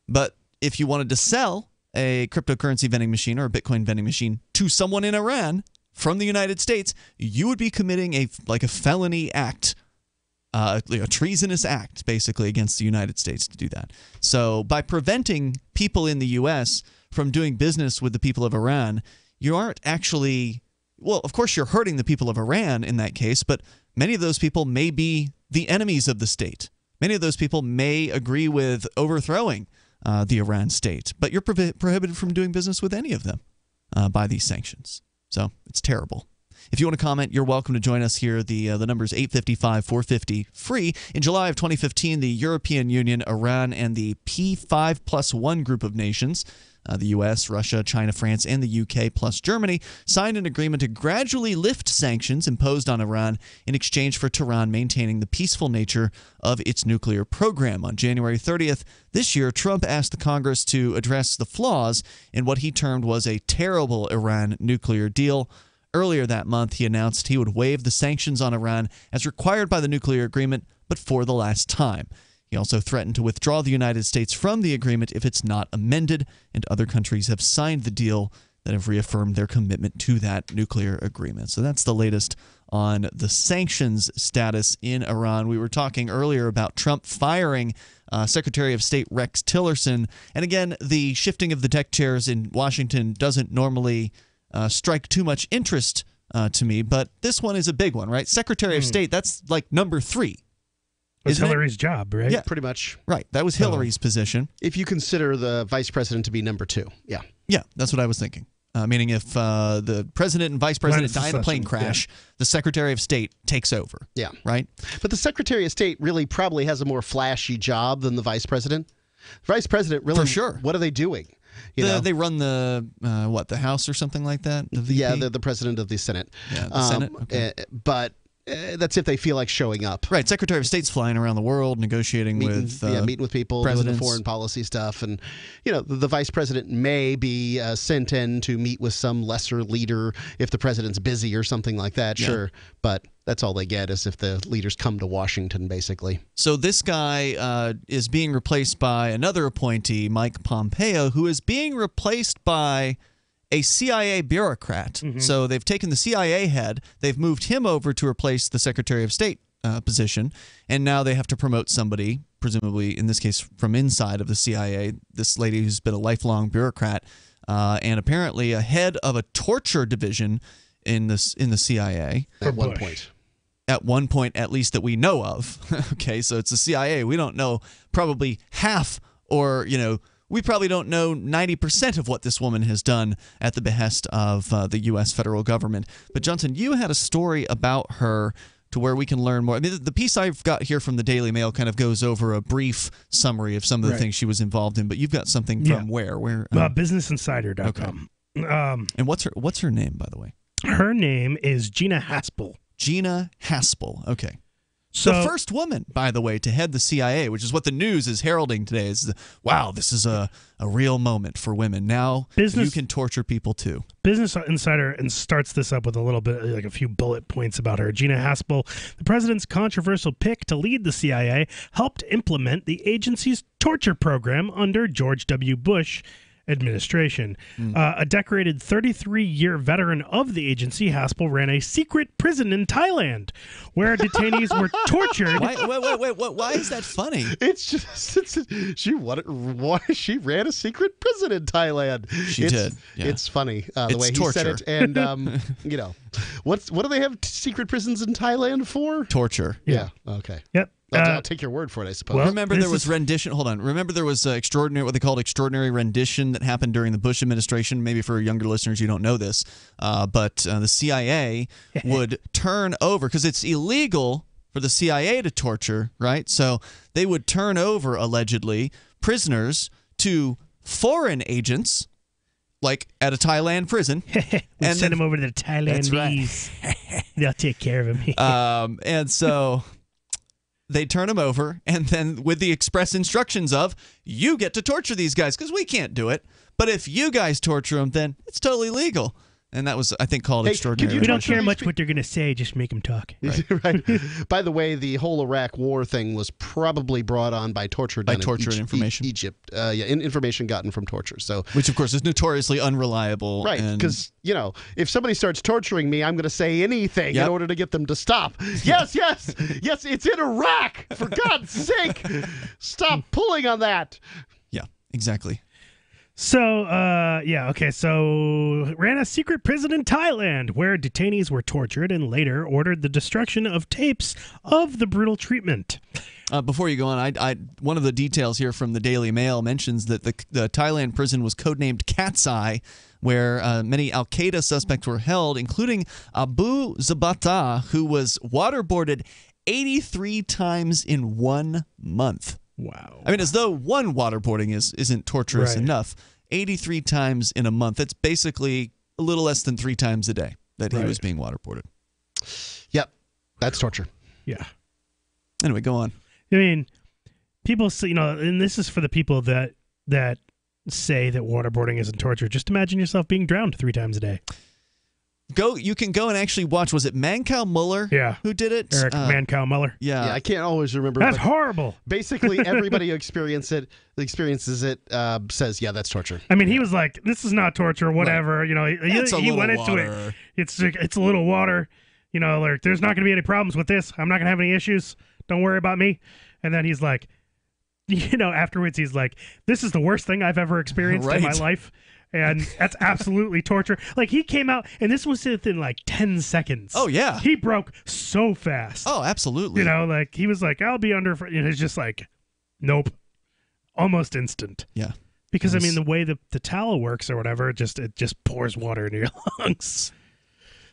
But if you wanted to sell a cryptocurrency vending machine or a Bitcoin vending machine to someone in Iran from the United States, you would be committing a felony act, a treasonous act, basically, against the United States to do that. So by preventing people in the U.S. from doing business with the people of Iran, you aren't actually, well, of course you're hurting the people of Iran in that case, but many of those people may be the enemies of the state. Many of those people may agree with overthrowing the Iran state, but you're prohibited from doing business with any of them by these sanctions. So it's terrible. If you want to comment, you're welcome to join us here. The number is 855-450 free. In July of 2015, the European Union, Iran, and the P5+1 group of nations, the U.S., Russia, China, France, and the U.K., plus Germany, signed an agreement to gradually lift sanctions imposed on Iran in exchange for Tehran maintaining the peaceful nature of its nuclear program. On January 30th this year, Trump asked the Congress to address the flaws in what he termed was a terrible Iran nuclear deal. Earlier that month, he announced he would waive the sanctions on Iran as required by the nuclear agreement, but for the last time. He also threatened to withdraw the United States from the agreement if it's not amended, and other countries have signed the deal that have reaffirmed their commitment to that nuclear agreement. So that's the latest on the sanctions status in Iran. We were talking earlier about Trump firing Secretary of State Rex Tillerson. And again, the shifting of the deck chairs in Washington doesn't normally strike too much interest to me, but this one is a big one, right? Secretary of State, that's like number 3. It's Hillary's job, right? Yeah, pretty much. Right. That was Hillary's position. If you consider the vice president to be number 2, yeah. Yeah, that's what I was thinking. Meaning if the president and vice president die in a plane crash, the Secretary of State takes over. Yeah. Right? But the Secretary of State really probably has a more flashy job than the vice president. The vice president really, for sure. What are they doing? They run the House or something like that? Yeah, the president of the Senate. Yeah, the Senate. Okay. But that's if they feel like showing up. Right. Secretary of State's flying around the world, negotiating meeting with people, doing the foreign policy stuff. And, the vice president may be sent in to meet with some lesser leader if the president's busy or something like that, sure. But that's all they get is if the leaders come to Washington, basically. So this guy is being replaced by another appointee, Mike Pompeo, who is being replaced by a CIA bureaucrat. Mm-hmm. So they've taken the CIA head, they've moved him over to replace the Secretary of State position, and now they have to promote somebody, presumably in this case from inside of the CIA, this lady who's been a lifelong bureaucrat, and apparently a head of a torture division in the CIA. At one point. At one point, at least that we know of. Okay, so it's the CIA. We don't know probably half or, we probably don't know 90% of what this woman has done at the behest of the U.S. federal government. But, Johnson, you had a story about her to where we can learn more. I mean, the piece I've got here from the Daily Mail kind of goes over a brief summary of some of the things she was involved in. But you've got something from where? BusinessInsider.com. And what's her name, by the way? Her name is Gina Haspel. Gina Haspel. Okay. So, the first woman, by the way, to head the CIA, which is what the news is heralding today, is wow, this is a real moment for women. Now you can torture people too. Business Insider starts this up with a little bit, like a few bullet points about her. Gina Haspel, the president's controversial pick to lead the CIA, helped implement the agency's torture program under George W. Bush administration. A decorated 33-year veteran of the agency, Haspel ran a secret prison in Thailand where detainees were tortured. Why is that funny? It's just she ran a secret prison in Thailand. She did. Yeah. It's funny the way he said it, and what do they have secret prisons in Thailand for? Torture. Yeah. Okay. Yep. I'll take your word for it, I suppose. Well, remember there was rendition. Hold on. Remember there was what they called extraordinary rendition that happened during the Bush administration. Maybe for younger listeners, you don't know this, but the CIA would turn over, because it's illegal for the CIA to torture, right? So they would turn over, allegedly, prisoners to foreign agents, like at a Thailand prison, and send them over to the Thailand. Right. They'll take care of him. And so they turn them over, and then with the express instructions of, you get to torture these guys, because we can't do it. But if you guys torture them, then it's totally legal. And that was, I think, called Extraordinary. We don't care much what they're going to say, just make them talk. Right. By the way, the whole Iraq war thing was probably brought on by torture done and information. Egypt. Information gotten from torture. So, which, of course, is notoriously unreliable. Right, because, if somebody starts torturing me, I'm going to say anything in order to get them to stop. Yes, it's in Iraq. For God's sake, stop pulling on that. Yeah, exactly. So, So, ran a secret prison in Thailand where detainees were tortured and later ordered the destruction of tapes of the brutal treatment. Before you go on, one of the details here from the Daily Mail mentions that the Thailand prison was codenamed Cat's Eye, where many Al-Qaeda suspects were held, including Abu Zabata, who was waterboarded 83 times in 1 month. Wow. I mean, as though one waterboarding isn't torturous enough. 83 times in a month. That's basically a little less than 3 times a day that he was being waterboarded. Yep. That's torture. Yeah. Anyway, go on. I mean, people say, and this is for the people that say that waterboarding isn't torture. Just imagine yourself being drowned 3 times a day. You can go and actually watch. Was it Mancow Muller who did it? Eric Mancow Muller. Yeah. I can't always remember. That's horrible. Basically, everybody who experiences it says, yeah, that's torture. I mean, he was like, this is not torture, whatever. Right. He went into it. It's a little water. Like, there's not going to be any problems with this. I'm not going to have any issues. Don't worry about me. And then he's like, afterwards, he's like, this is the worst thing I've ever experienced in my life. And that's absolutely torture. Like, he came out, and this was within like 10 seconds. Oh, yeah. He broke so fast. Oh, absolutely. Like, he was like, I'll be under, it's just like, nope. Almost instant. Yeah. Because, I mean, the way the towel works or whatever, it just pours water into your lungs.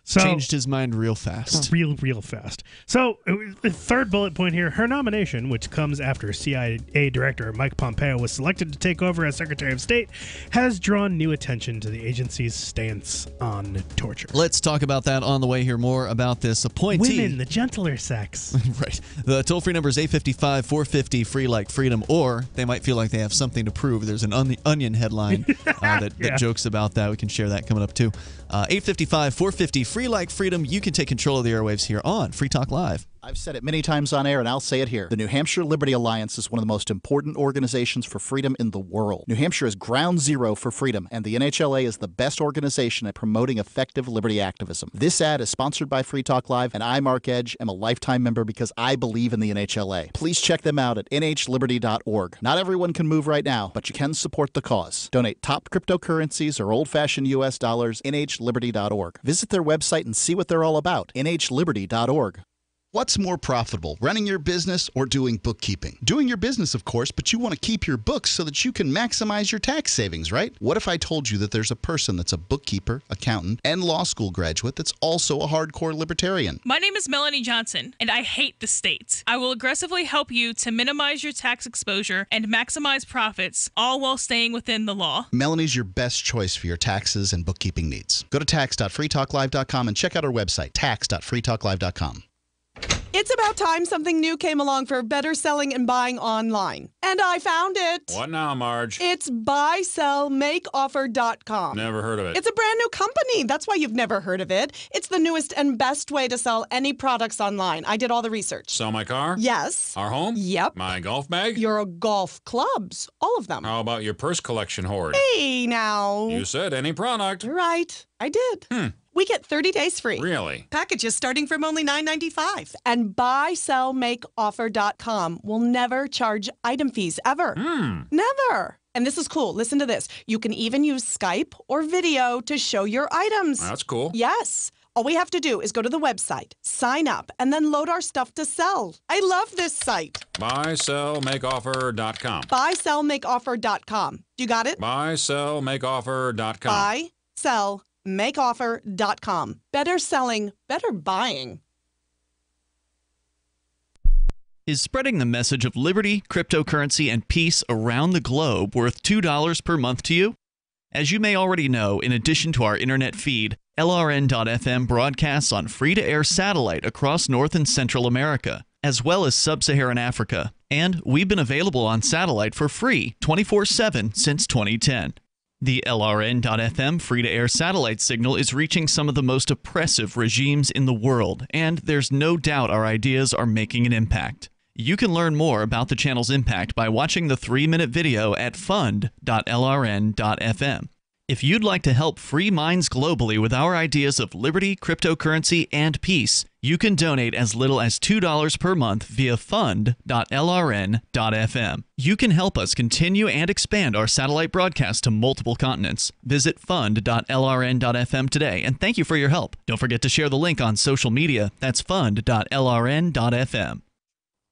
So, changed his mind real fast. Real fast. So, the third bullet point here, her nomination, which comes after CIA Director Mike Pompeo was selected to take over as Secretary of State, has drawn new attention to the agency's stance on torture. Let's talk about that on the way. Hear more about this appointee. Women, the gentler sex. Right. The toll-free number is 855-450, free like freedom, or they might feel like they have something to prove. There's an Onion headline that jokes about that. We can share that coming up, too. 855-450, free like freedom. You can take control of the airwaves here on Free Talk Live. I've said it many times on air, and I'll say it here. The New Hampshire Liberty Alliance is one of the most important organizations for freedom in the world. New Hampshire is ground zero for freedom, and the NHLA is the best organization at promoting effective liberty activism. This ad is sponsored by Free Talk Live, and I, Mark Edge, am a lifetime member because I believe in the NHLA. Please check them out at nhliberty.org. Not everyone can move right now, but you can support the cause. Donate top cryptocurrencies or old-fashioned U.S. dollars, nhliberty.org. Visit their website and see what they're all about, nhliberty.org. What's more profitable, running your business or doing bookkeeping? Doing your business, of course, but you want to keep your books so that you can maximize your tax savings, right? What if I told you that there's a person that's a bookkeeper, accountant, and law school graduate that's also a hardcore libertarian? My name is Melanie Johnson, and I hate the state. I will aggressively help you to minimize your tax exposure and maximize profits, all while staying within the law. Melanie's your best choice for your taxes and bookkeeping needs. Go to tax.freetalklive.com and check out our website, tax.freetalklive.com. It's about time something new came along for better selling and buying online. And I found it. What now, Marge? It's buysellmakeoffer.com. Never heard of it. It's a brand new company. That's why you've never heard of it. It's the newest and best way to sell any products online. I did all the research. Sell my car? Yes. Our home? Yep. My golf bag? Your golf clubs. All of them. How about your purse collection hoard? Hey, now. You said any product. Right. I did. We get 30 days free. Really? Packages starting from only $9.95. And buysellmakeoffer.com will never charge item fees, ever. Never. And this is cool. Listen to this. You can even use Skype or video to show your items. That's cool. Yes. All we have to do is go to the website, sign up, and then load our stuff to sell. I love this site. Buysellmakeoffer.com. Buysellmakeoffer.com. You got it? Buysellmakeoffer.com. Buysellmakeoffer.com. Better selling, better buying. Is spreading the message of liberty, cryptocurrency, and peace around the globe worth $2 per month to you? As you may already know, in addition to our internet feed, LRN.FM broadcasts on free-to-air satellite across North and Central America, as well as Sub-Saharan Africa. And we've been available on satellite for free 24/7 since 2010. The LRN.FM free-to-air satellite signal is reaching some of the most oppressive regimes in the world, and there's no doubt our ideas are making an impact. You can learn more about the channel's impact by watching the 3-minute video at fund.lrn.fm. If you'd like to help free minds globally with our ideas of liberty, cryptocurrency, and peace, you can donate as little as $2 per month via fund.lrn.fm. You can help us continue and expand our satellite broadcast to multiple continents. Visit fund.lrn.fm today, and thank you for your help. Don't forget to share the link on social media. That's fund.lrn.fm.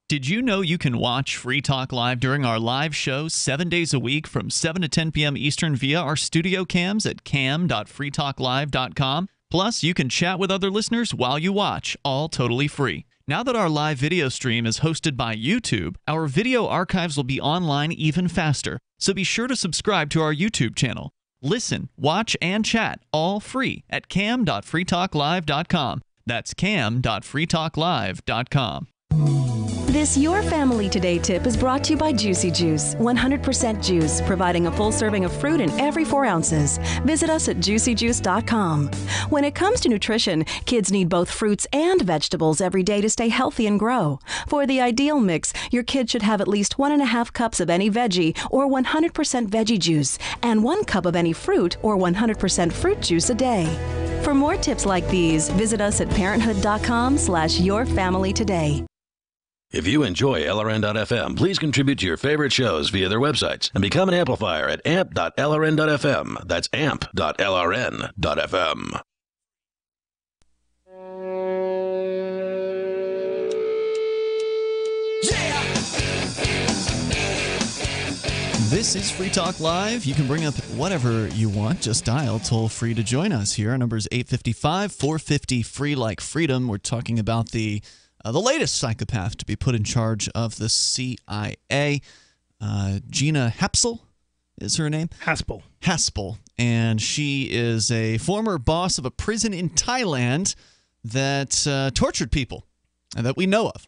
Did you know you can watch Free Talk Live during our live show 7 days a week from 7 to 10 p.m. Eastern via our studio cams at cam.freetalklive.com? Plus, you can chat with other listeners while you watch, all totally free. Now that our live video stream is hosted by YouTube, our video archives will be online even faster, so be sure to subscribe to our YouTube channel. Listen, watch, and chat all free at cam.freetalklive.com. That's cam.freetalklive.com. This Your Family Today tip is brought to you by Juicy Juice, 100% juice, providing a full serving of fruit in every 4 ounces. Visit us at juicyjuice.com. When it comes to nutrition, kids need both fruits and vegetables every day to stay healthy and grow. For the ideal mix, your kid should have at least 1.5 cups of any veggie or 100% veggie juice, and 1 cup of any fruit or 100% fruit juice a day. For more tips like these, visit us at parenthood.com/yourfamilytoday. If you enjoy LRN.FM, please contribute to your favorite shows via their websites and become an amplifier at amp.lrn.fm. That's amp.lrn.fm. This is Free Talk Live. You can bring up whatever you want. Just dial toll free to join us here. Our number is 855-450-FREE like freedom. We're talking about the latest psychopath to be put in charge of the CIA. Gina Haspel is her name. Haspel. And she is a former boss of a prison in Thailand that tortured people that we know of.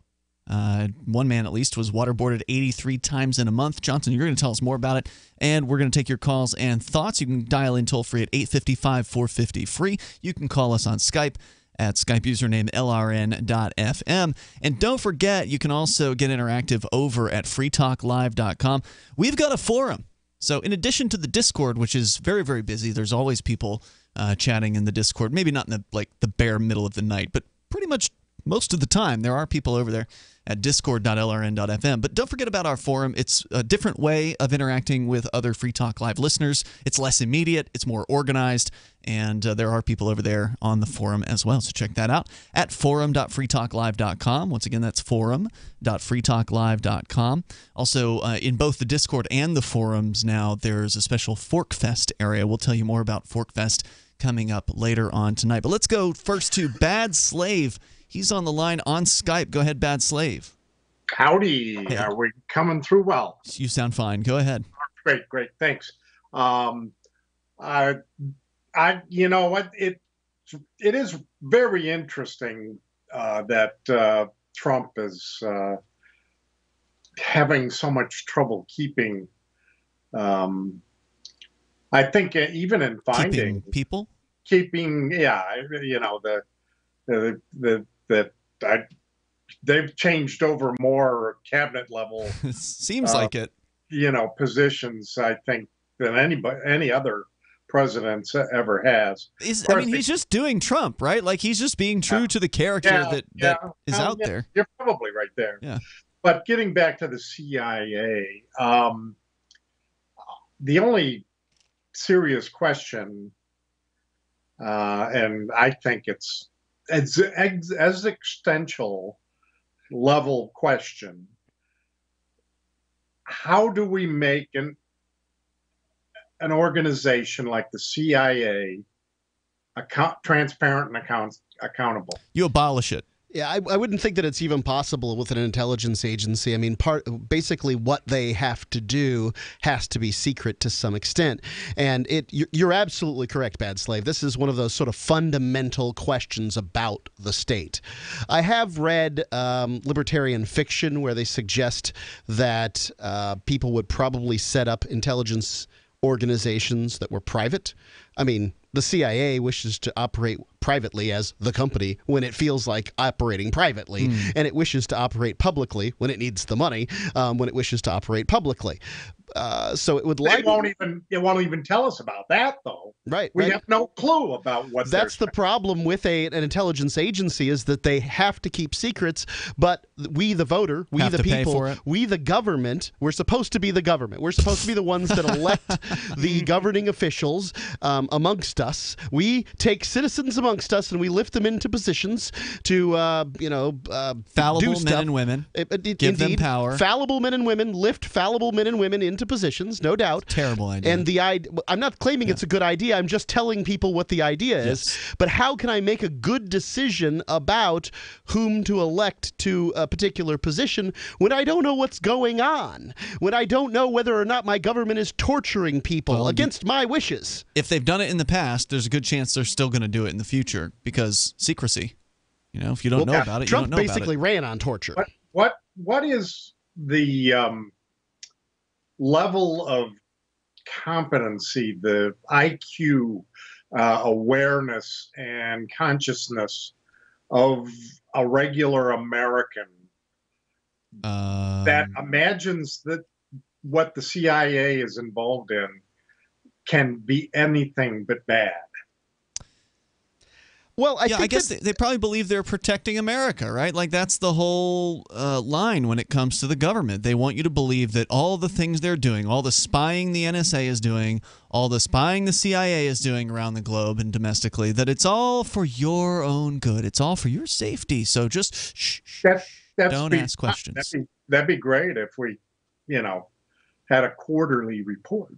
One man, at least, was waterboarded 83 times in a month. Johnson, you're going to tell us more about it, and we're going to take your calls and thoughts. You can dial in toll-free at 855-450-FREE. You can call us on Skype at Skype username LRN.FM. And don't forget, you can also get interactive over at freetalklive.com. We've got a forum. So in addition to the Discord, which is very, very busy, there's always people chatting in the Discord. Maybe not in the bare middle of the night, but pretty much most of the time there are people over there at discord.lrn.fm. But don't forget about our forum. It's a different way of interacting with other Free Talk Live listeners. It's less immediate. It's more organized. And there are people over there on the forum as well. So check that out at forum.freetalklive.com. Once again, that's forum.freetalklive.com. Also, in both the Discord and the forums now, there's a special Forkfest area. We'll tell you more about Forkfest coming up later on tonight. But let's go first to Bad Slave. He's on the line on Skype. Go ahead, Bad Slave. Howdy. Hey. Are we coming through well? You sound fine. Go ahead. Great. Thanks. You know what? It is very interesting that Trump is having so much trouble keeping. I think even in finding people, they've changed over more cabinet level. Seems like it. Positions, I think, than any other president ever has. He's just doing Trump, right? Like he's just being true to the character that is out there. You're probably right there. Yeah. But getting back to the CIA, the only serious question, and I think it's existential level question. How do we make an organization like the CIA transparent and accountable? You abolish it. Yeah, I wouldn't think that it's even possible with an intelligence agency. I mean, basically what they have to do has to be secret to some extent. And you're absolutely correct, Bad Slave. This is one of those sort of fundamental questions about the state. I have read libertarian fiction where they suggest that people would probably set up intelligence organizations that were private. I mean, the CIA wishes to operate privately as the company when it feels like operating privately, and it wishes to operate publicly when it needs the money, when it wishes to operate publicly. So it would It won't even tell us about that, though. Right. We have no clue about what. That's the problem with an intelligence agency, is that they have to keep secrets, but we, the voter, we, Have the to pay people, for it. we, the government, we're supposed to be the government. We're supposed to be the ones that elect the governing officials amongst us. We take citizens amongst us and we lift them into positions to, Fallible do men stuff. and women. Give them power. Fallible men and women, lift fallible men and women into positions, no doubt. Terrible idea. And I'm not claiming it's a good idea. I'm just telling people what the idea is. But how can I make a good decision about whom to elect to a particular position when I don't know what's going on? When I don't know whether or not my government is torturing people against my wishes? If they've done it in the past, there's a good chance they're still going to do it in the future because secrecy. If you don't know about it, Trump you don't know basically about it. ran on torture. What is the level of competency, the IQ, awareness, and consciousness of a regular American that imagines that what the CIA is involved in can be anything but bad? Well, I guess they probably believe they're protecting America, right? Like that's the whole line when it comes to the government. They want you to believe that all the things they're doing, all the spying the NSA is doing, all the spying the CIA is doing around the globe and domestically, that it's all for your own good. It's all for your safety. So just don't ask questions. That'd be great if we, had a quarterly report.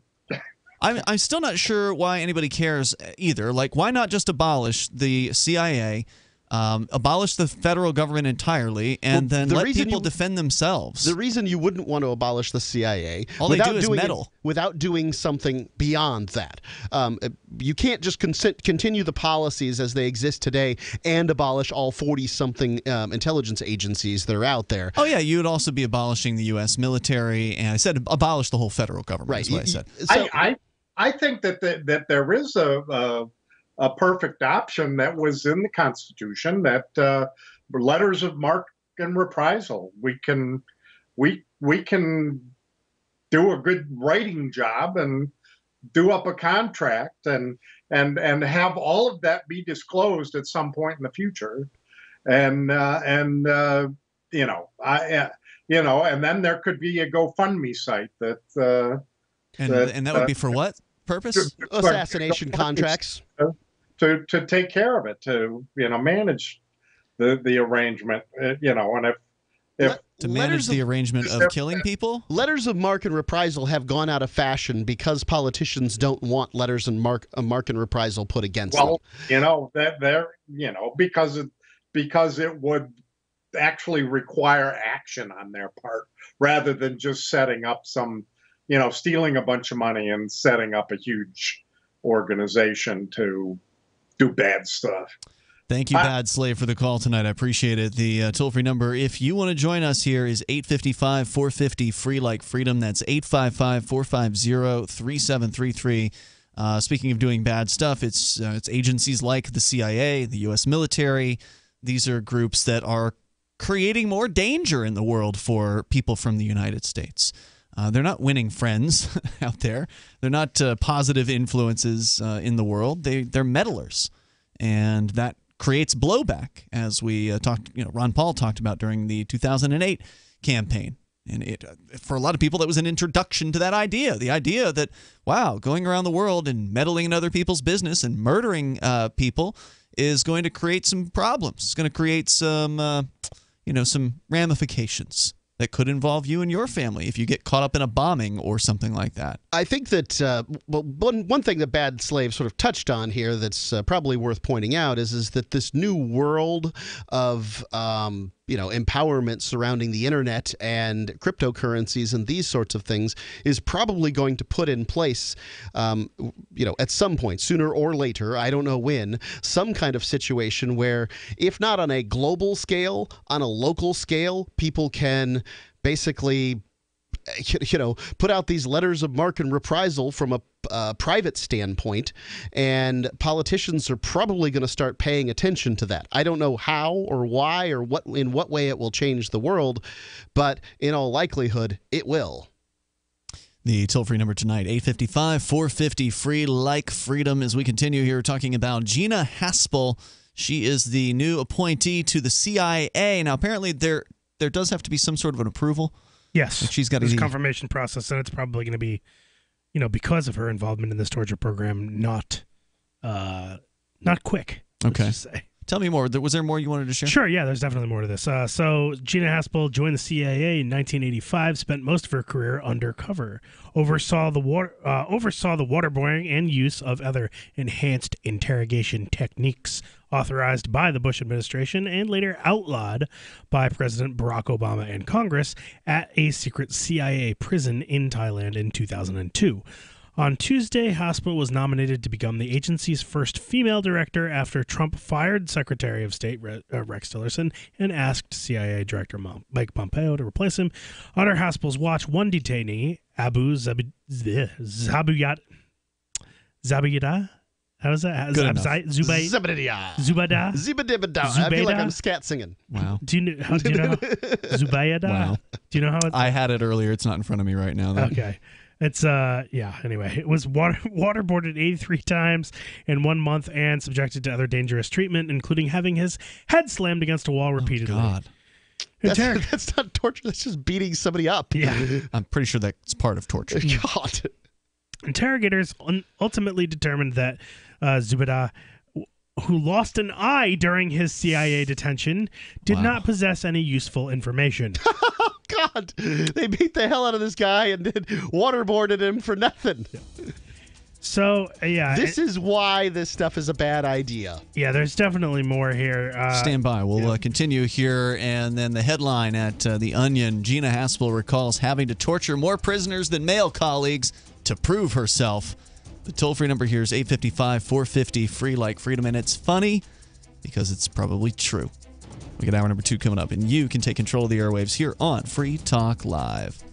I'm still not sure why anybody cares either. Like, why not just abolish the CIA, abolish the federal government entirely, and then let people defend themselves? The reason you wouldn't want to abolish the CIA all they do is meddle. Without doing something beyond that. You can't just continue the policies as they exist today and abolish all 40-something intelligence agencies that are out there. Oh, yeah, you would also be abolishing the U.S. military, and I said abolish the whole federal government, right. Is what I said. So, I think that there is a perfect option that was in the Constitution, that letters of marque and reprisal. We can do a good writing job and do up a contract and have all of that be disclosed at some point in the future, and then there could be a GoFundMe site that. And that would be for what purpose? Assassination contracts. To take care of it, to manage the arrangement, and if to manage the arrangement of killing people. Letters of marque and reprisal have gone out of fashion because politicians don't want letters and marque and reprisal put against them. Because it would actually require action on their part rather than just setting up some. Stealing a bunch of money and setting up a huge organization to do bad stuff. Thank you, Bad Slave, for the call tonight. I appreciate it. The toll-free number, if you want to join us here, is 855-450-FREE like freedom. That's 855-450-3733. Speaking of doing bad stuff, it's agencies like the CIA, the U.S. military. These are groups that are creating more danger in the world for people from the United States. They're not winning friends out there. They're not positive influences in the world. They're meddlers, and that creates blowback, as we talked. Ron Paul talked about during the 2008 campaign, and for a lot of people that was an introduction to that idea. The idea that going around the world and meddling in other people's business and murdering people is going to create some problems. It's going to create some some ramifications that could involve you and your family if you get caught up in a bombing or something like that. I think that one thing that Bad Slave sort of touched on here that's probably worth pointing out is that this new world of empowerment surrounding the internet and cryptocurrencies and these sorts of things is probably going to put in place, at some point, sooner or later, I don't know when, some kind of situation where, if not on a global scale, on a local scale, people can basically put out these letters of marque and reprisal from a private standpoint, and politicians are probably going to start paying attention to that. I don't know how or why or in what way it will change the world, but in all likelihood, it will. The toll-free number tonight, 855-450-FREE, like freedom, as we continue here talking about Gina Haspel. She is the new appointee to the CIA. Now, apparently there does have to be some sort of an approval. Yes. Like she's got a confirmation process, and it's probably going to be, because of her involvement in this torture program, not quick. Okay. Let's just say. Tell me more. Was there more you wanted to share? Sure, yeah, there's definitely more to this. So Gina Haspel joined the CIA in 1985, spent most of her career undercover, oversaw the waterboarding and use of other enhanced interrogation techniques authorized by the Bush administration and later outlawed by President Barack Obama and Congress at a secret CIA prison in Thailand in 2002. On Tuesday, Haspel was nominated to become the agency's first female director after Trump fired Secretary of State Rex Tillerson and asked CIA Director Mike Pompeo to replace him. Under Haspel's watch, one detainee, Abu Zabuyada, how is that? Zubada. I feel like I'm scat singing. Wow. Do you know Zubayada? Wow. Do you know how it's? I had it earlier. It's not in front of me right now, though. Okay. It's anyway, it was waterboarded 83 times in 1 month and subjected to other dangerous treatment, including having his head slammed against a wall repeatedly. Oh, God. That's not torture. That's just beating somebody up. Yeah. I'm pretty sure that's part of torture. God. Interrogators ultimately determined that Zubeda, who lost an eye during his CIA detention, did not possess any useful information. God, they beat the hell out of this guy and then waterboarded him for nothing. So, yeah. This is why this stuff is a bad idea. Yeah, there's definitely more here. Stand by. We'll continue here. And then the headline at The Onion, Gina Haspel recalls having to torture more prisoners than male colleagues to prove herself. The toll-free number here is 855-450-FREE, like freedom. And it's funny because it's probably true. We got hour number 2 coming up, and you can take control of the airwaves here on Free Talk Live.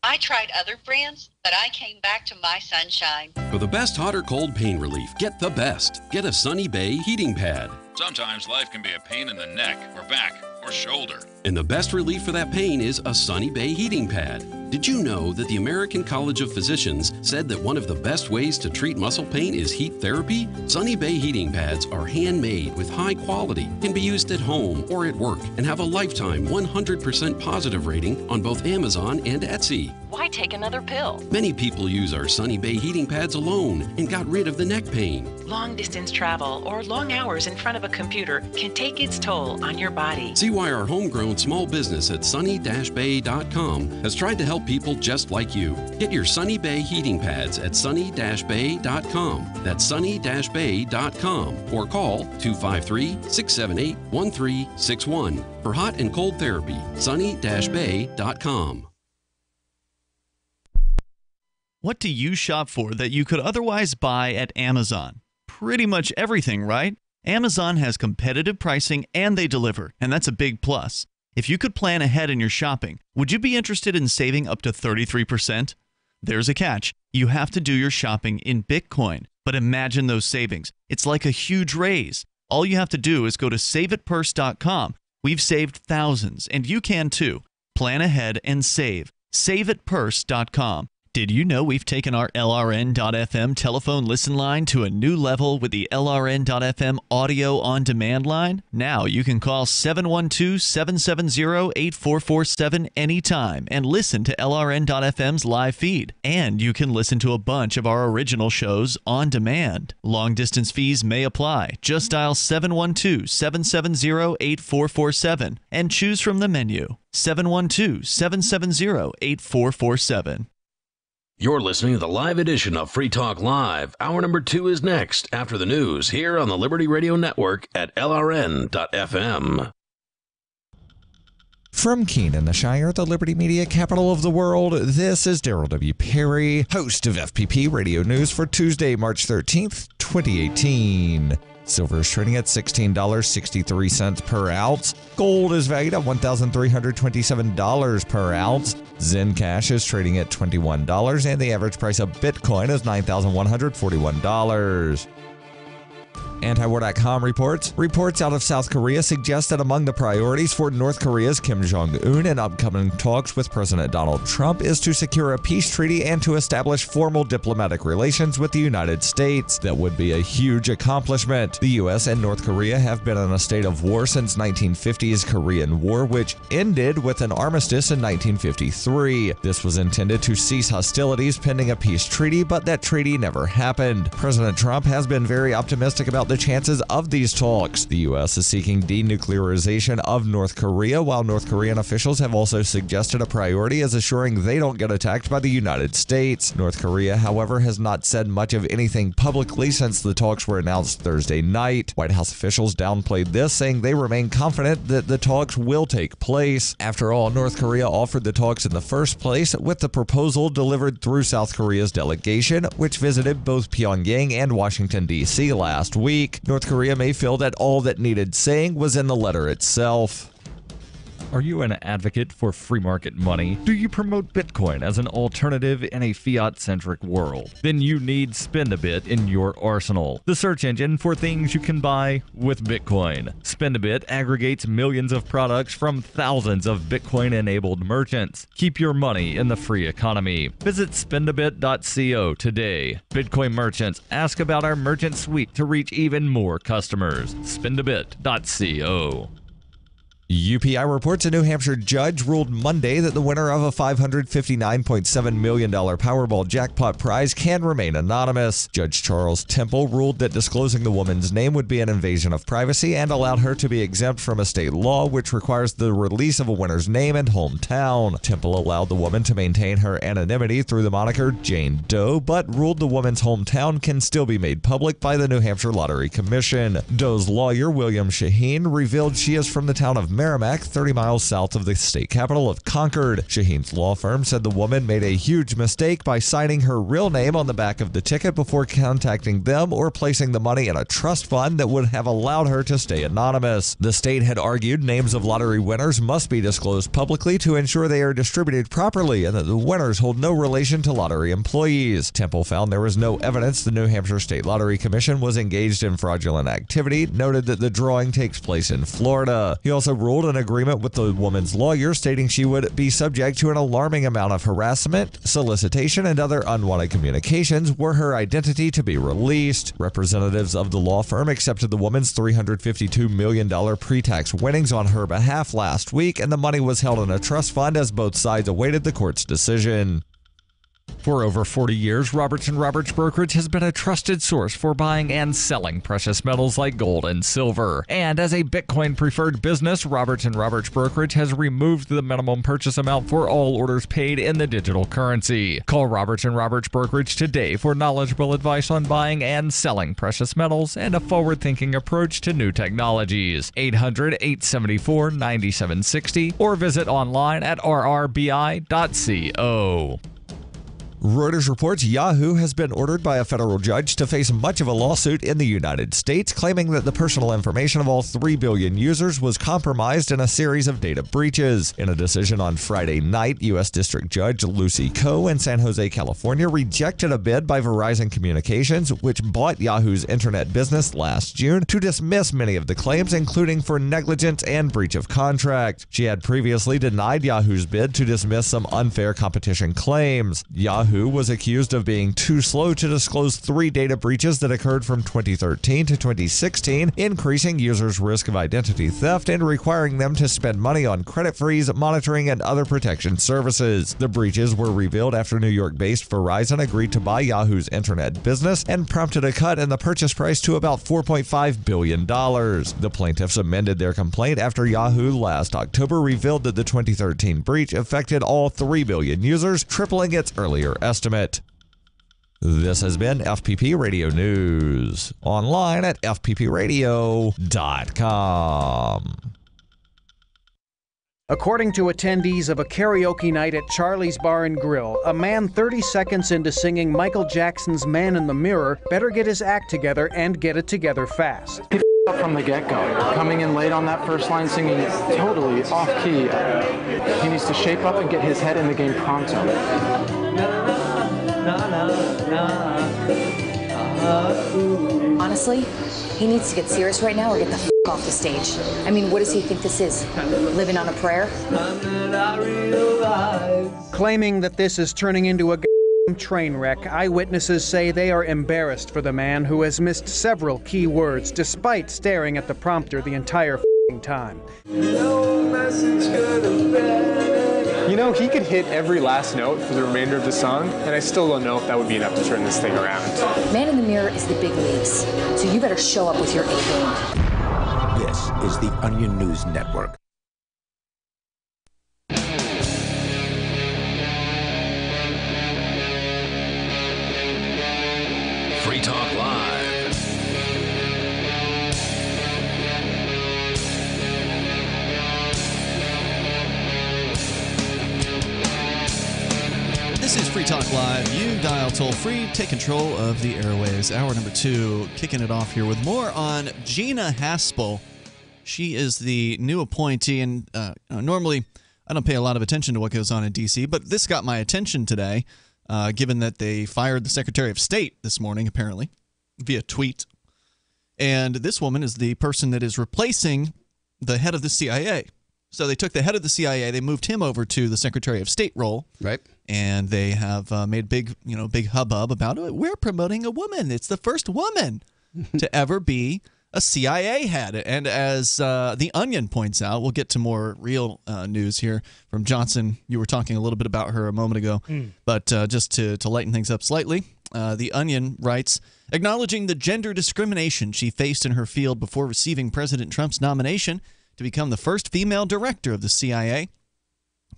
I tried other brands, but I came back to my Sunshine. For the best hot or cold pain relief, get the best. Get a Sunny Bay heating pad. Sometimes life can be a pain in the neck or back or shoulder. And the best relief for that pain is a Sunny Bay heating pad. Did you know that the American College of Physicians said that one of the best ways to treat muscle pain is heat therapy? Sunny Bay heating pads are handmade with high quality, can be used at home or at work, and have a lifetime 100% positive rating on both Amazon and Etsy. Why take another pill? Many people use our Sunny Bay heating pads alone and got rid of the neck pain. Long distance travel or long hours in front of a computer can take its toll on your body. See why our homegrown small business at sunny-bay.com has tried to help people just like you. Get your Sunny Bay heating pads at sunny-bay.com. That's sunny-bay.com or call 253-678-1361 for hot and cold therapy. sunny-bay.com. What do you shop for that you could otherwise buy at Amazon? Pretty much everything, right? Amazon has competitive pricing and they deliver, and that's a big plus. If you could plan ahead in your shopping, would you be interested in saving up to 33%? There's a catch. You have to do your shopping in Bitcoin. But imagine those savings. It's like a huge raise. All you have to do is go to saveatpurse.com. We've saved thousands, and you can too. Plan ahead and save. Saveatpurse.com. Did you know we've taken our LRN.FM telephone listen line to a new level with the LRN.FM audio on demand line? Now you can call 712-770-8447 anytime and listen to LRN.FM's live feed. And you can listen to a bunch of our original shows on demand. Long distance fees may apply. Just dial 712-770-8447 and choose from the menu. 712-770-8447. You're listening to the live edition of Free Talk Live. Hour number 2 is next after the news here on the Liberty Radio Network at LRN.FM. From Keene, the Shire, the Liberty Media capital of the world, this is Daryl W. Perry, host of FPP Radio News for Tuesday, March 13th, 2018. Silver is trading at $16.63 per ounce. Gold is valued at $1,327 per ounce. Zencash is trading at $21, and the average price of Bitcoin is $9,141. Antiwar.com reports out of South Korea suggest that among the priorities for North Korea's Kim Jong-un in upcoming talks with President Donald Trump is to secure a peace treaty and to establish formal diplomatic relations with the United States. That would be a huge accomplishment. The U.S. and North Korea have been in a state of war since 1950's Korean War, which ended with an armistice in 1953. This was intended to cease hostilities pending a peace treaty, but that treaty never happened. President Trump has been very optimistic about the chances of these talks. The U.S. is seeking denuclearization of North Korea, while North Korean officials have also suggested a priority is assuring they don't get attacked by the United States. North Korea, however, has not said much of anything publicly since the talks were announced Thursday night. White House officials downplayed this, saying they remain confident that the talks will take place. After all, North Korea offered the talks in the first place, with the proposal delivered through South Korea's delegation, which visited both Pyongyang and Washington, D.C. last week. North Korea may feel that all that needed saying was in the letter itself. Are you an advocate for free market money? Do you promote Bitcoin as an alternative in a fiat-centric world? Then you need Spendabit in your arsenal, the search engine for things you can buy with Bitcoin. Spendabit aggregates millions of products from thousands of Bitcoin-enabled merchants. Keep your money in the free economy. Visit spendabit.co today. Bitcoin merchants, ask about our merchant suite to reach even more customers. Spendabit.co. UPI reports a New Hampshire judge ruled Monday that the winner of a $559.7 million Powerball jackpot prize can remain anonymous. Judge Charles Temple ruled that disclosing the woman's name would be an invasion of privacy and allowed her to be exempt from a state law which requires the release of a winner's name and hometown. Temple allowed the woman to maintain her anonymity through the moniker Jane Doe, but ruled the woman's hometown can still be made public by the New Hampshire Lottery Commission. Doe's lawyer, William Shaheen, revealed she is from the town of Merrimack, 30 miles south of the state capital of Concord. Shaheen's law firm said the woman made a huge mistake by signing her real name on the back of the ticket before contacting them or placing the money in a trust fund that would have allowed her to stay anonymous. The state had argued names of lottery winners must be disclosed publicly to ensure they are distributed properly and that the winners hold no relation to lottery employees. Temple found there was no evidence the New Hampshire State Lottery Commission was engaged in fraudulent activity, noted that the drawing takes place in Florida. He also ruled an agreement with the woman's lawyer stating she would be subject to an alarming amount of harassment, solicitation, and other unwanted communications were her identity to be released. Representatives of the law firm accepted the woman's $352 million pre-tax winnings on her behalf last week, and the money was held in a trust fund as both sides awaited the court's decision. For over 40 years, Roberts & Roberts Brokerage has been a trusted source for buying and selling precious metals like gold and silver. And as a Bitcoin-preferred business, Roberts & Roberts Brokerage has removed the minimum purchase amount for all orders paid in the digital currency. Call Roberts & Roberts Brokerage today for knowledgeable advice on buying and selling precious metals and a forward-thinking approach to new technologies. 800-874-9760 or visit online at rrbi.co. Reuters reports Yahoo has been ordered by a federal judge to face much of a lawsuit in the United States, claiming that the personal information of all 3 billion users was compromised in a series of data breaches. In a decision on Friday night, U.S. District Judge Lucy Koh in San Jose, California, rejected a bid by Verizon Communications, which bought Yahoo's internet business last June, to dismiss many of the claims, including for negligence and breach of contract. She had previously denied Yahoo's bid to dismiss some unfair competition claims. Yahoo was accused of being too slow to disclose 3 data breaches that occurred from 2013 to 2016, increasing users' risk of identity theft and requiring them to spend money on credit freeze, monitoring, and other protection services. The breaches were revealed after New York-based Verizon agreed to buy Yahoo's internet business and prompted a cut in the purchase price to about $4.5 billion. The plaintiffs amended their complaint after Yahoo last October revealed that the 2013 breach affected all 3 billion users, tripling its earlier estimate. This has been FPP Radio News, online at fppradio.com. According to attendees of a karaoke night at Charlie's Bar and Grill, a man 30 seconds into singing Michael Jackson's Man in the Mirror better get his act together and get it together fast. He up from the get-go, coming in late on that first line, singing totally off-key. He needs to shape up and get his head in the game pronto. Honestly, he needs to get serious right now or get the off the stage. I mean, what does he think this is? Living on a prayer? Claiming that this is turning into a train wreck, eyewitnesses say they are embarrassed for the man who has missed several key words despite staring at the prompter the entire time. You know, he could hit every last note for the remainder of the song, and I still don't know if that would be enough to turn this thing around. Man in the Mirror is the big leagues, so you better show up with your A game. This is the Onion News Network. Free Talk Live. This is Free Talk Live. You dial toll-free, take control of the airwaves. Hour number 2, kicking it off here with more on Gina Haspel. She is the new appointee, and normally I don't pay a lot of attention to what goes on in D.C., but this got my attention today, given that they fired the Secretary of State this morning, apparently, via tweet. And this woman is the person that is replacing the head of the CIA. So they took the head of the CIA, they moved him over to the Secretary of State role. Right. And they have made big hubbub about it. We're promoting a woman. It's the first woman to ever be a CIA head. And as The Onion points out, we'll get to more real news here from Johnson. You were talking a little bit about her a moment ago. But just to lighten things up slightly, The Onion writes, acknowledging the gender discrimination she faced in her field before receiving President Trump's nomination to become the first female director of the CIA,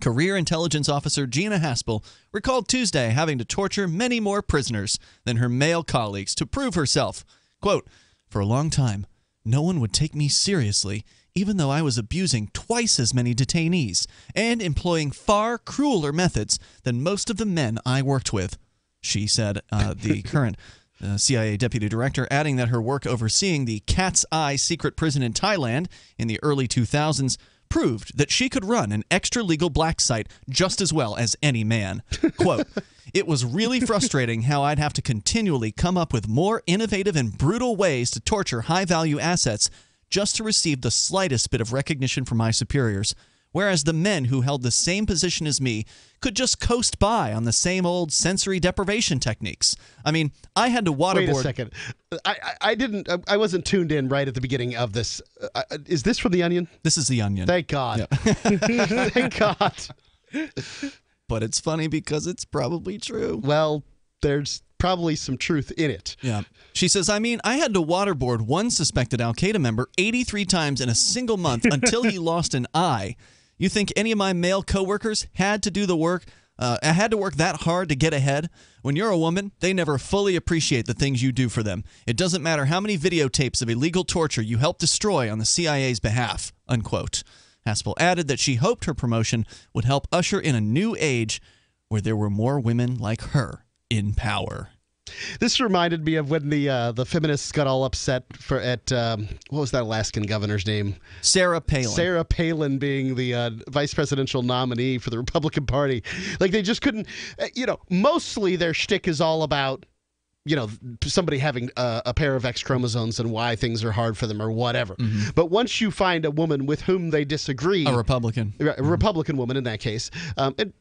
career intelligence officer Gina Haspel recalled Tuesday having to torture many more prisoners than her male colleagues to prove herself. Quote, for a long time, no one would take me seriously, even though I was abusing twice as many detainees and employing far crueler methods than most of the men I worked with, she said, the current CIA deputy director, adding that her work overseeing the Cat's Eye secret prison in Thailand in the early 2000s proved that she could run an extra-legal black site just as well as any man. Quote, it was really frustrating how I'd have to continually come up with more innovative and brutal ways to torture high-value assets just to receive the slightest bit of recognition from my superiors, whereas the men who held the same position as me could just coast by on the same old sensory deprivation techniques. I mean, I had to waterboard... Wait a second. I wasn't tuned in right at the beginning of this. Is this from The Onion? This is The Onion. Thank God. Yeah. Thank God. But it's funny because it's probably true. Well, there's probably some truth in it. Yeah. She says, I mean, I had to waterboard one suspected al-Qaeda member 83 times in a single month until he lost an eye. You think any of my male coworkers had to do the work? Had to work that hard to get ahead? When you're a woman, they never fully appreciate the things you do for them. It doesn't matter how many videotapes of illegal torture you help destroy on the CIA's behalf, unquote. Haspel added that she hoped her promotion would help usher in a new age where there were more women like her in power. This reminded me of when the feminists got all upset at what was that Alaskan governor's name? Sarah Palin. Sarah Palin being the vice presidential nominee for the Republican Party. Like they just couldn't, mostly their shtick is all about, somebody having a pair of X chromosomes and why things are hard for them or whatever. Mm-hmm. But once you find a woman with whom they disagree, a Republican woman in that case, and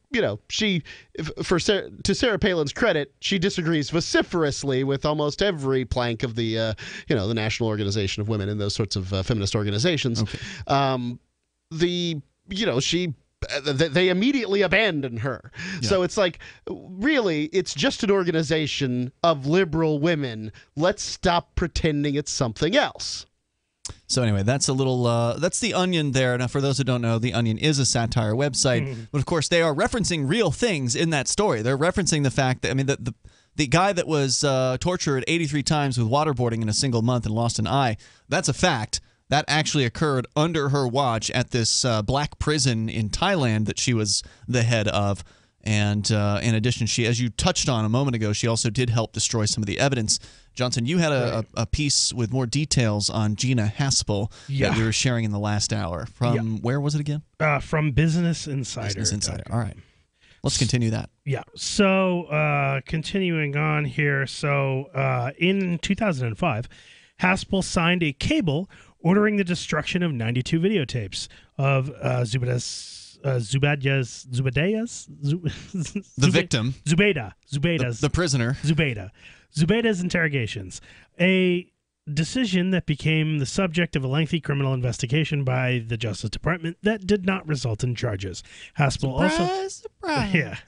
she, to Sarah Palin's credit, she disagrees vociferously with almost every plank of the the National Organization of Women and those sorts of feminist organizations. Okay. They immediately abandon her. Yeah. So it's like, really, it's just an organization of liberal women. Let's stop pretending it's something else. So anyway, that's a little, that's The Onion there. Now, for those who don't know, The Onion is a satire website. But, of course, they are referencing real things in that story. They're referencing the fact that, I mean, the guy that was tortured 83 times with waterboarding in a single month and lost an eye, that's a fact. That actually occurred under her watch at this black prison in Thailand that she was the head of. And in addition, she, as you touched on a moment ago, she also did help destroy some of the evidence. Johnson, you had a piece with more details on Gina Haspel that we were sharing in the last hour. From where was it again? From Business Insider. Business Insider. All right. Let's continue that. Yeah. So continuing on here. So in 2005, Haspel signed a cable ordering the destruction of 92 videotapes of Zubaida's the victim, Zubaida's the prisoner, Zubaida's interrogations, a decision that became the subject of a lengthy criminal investigation by the Justice Department that did not result in charges. Haspel surprise. Yeah.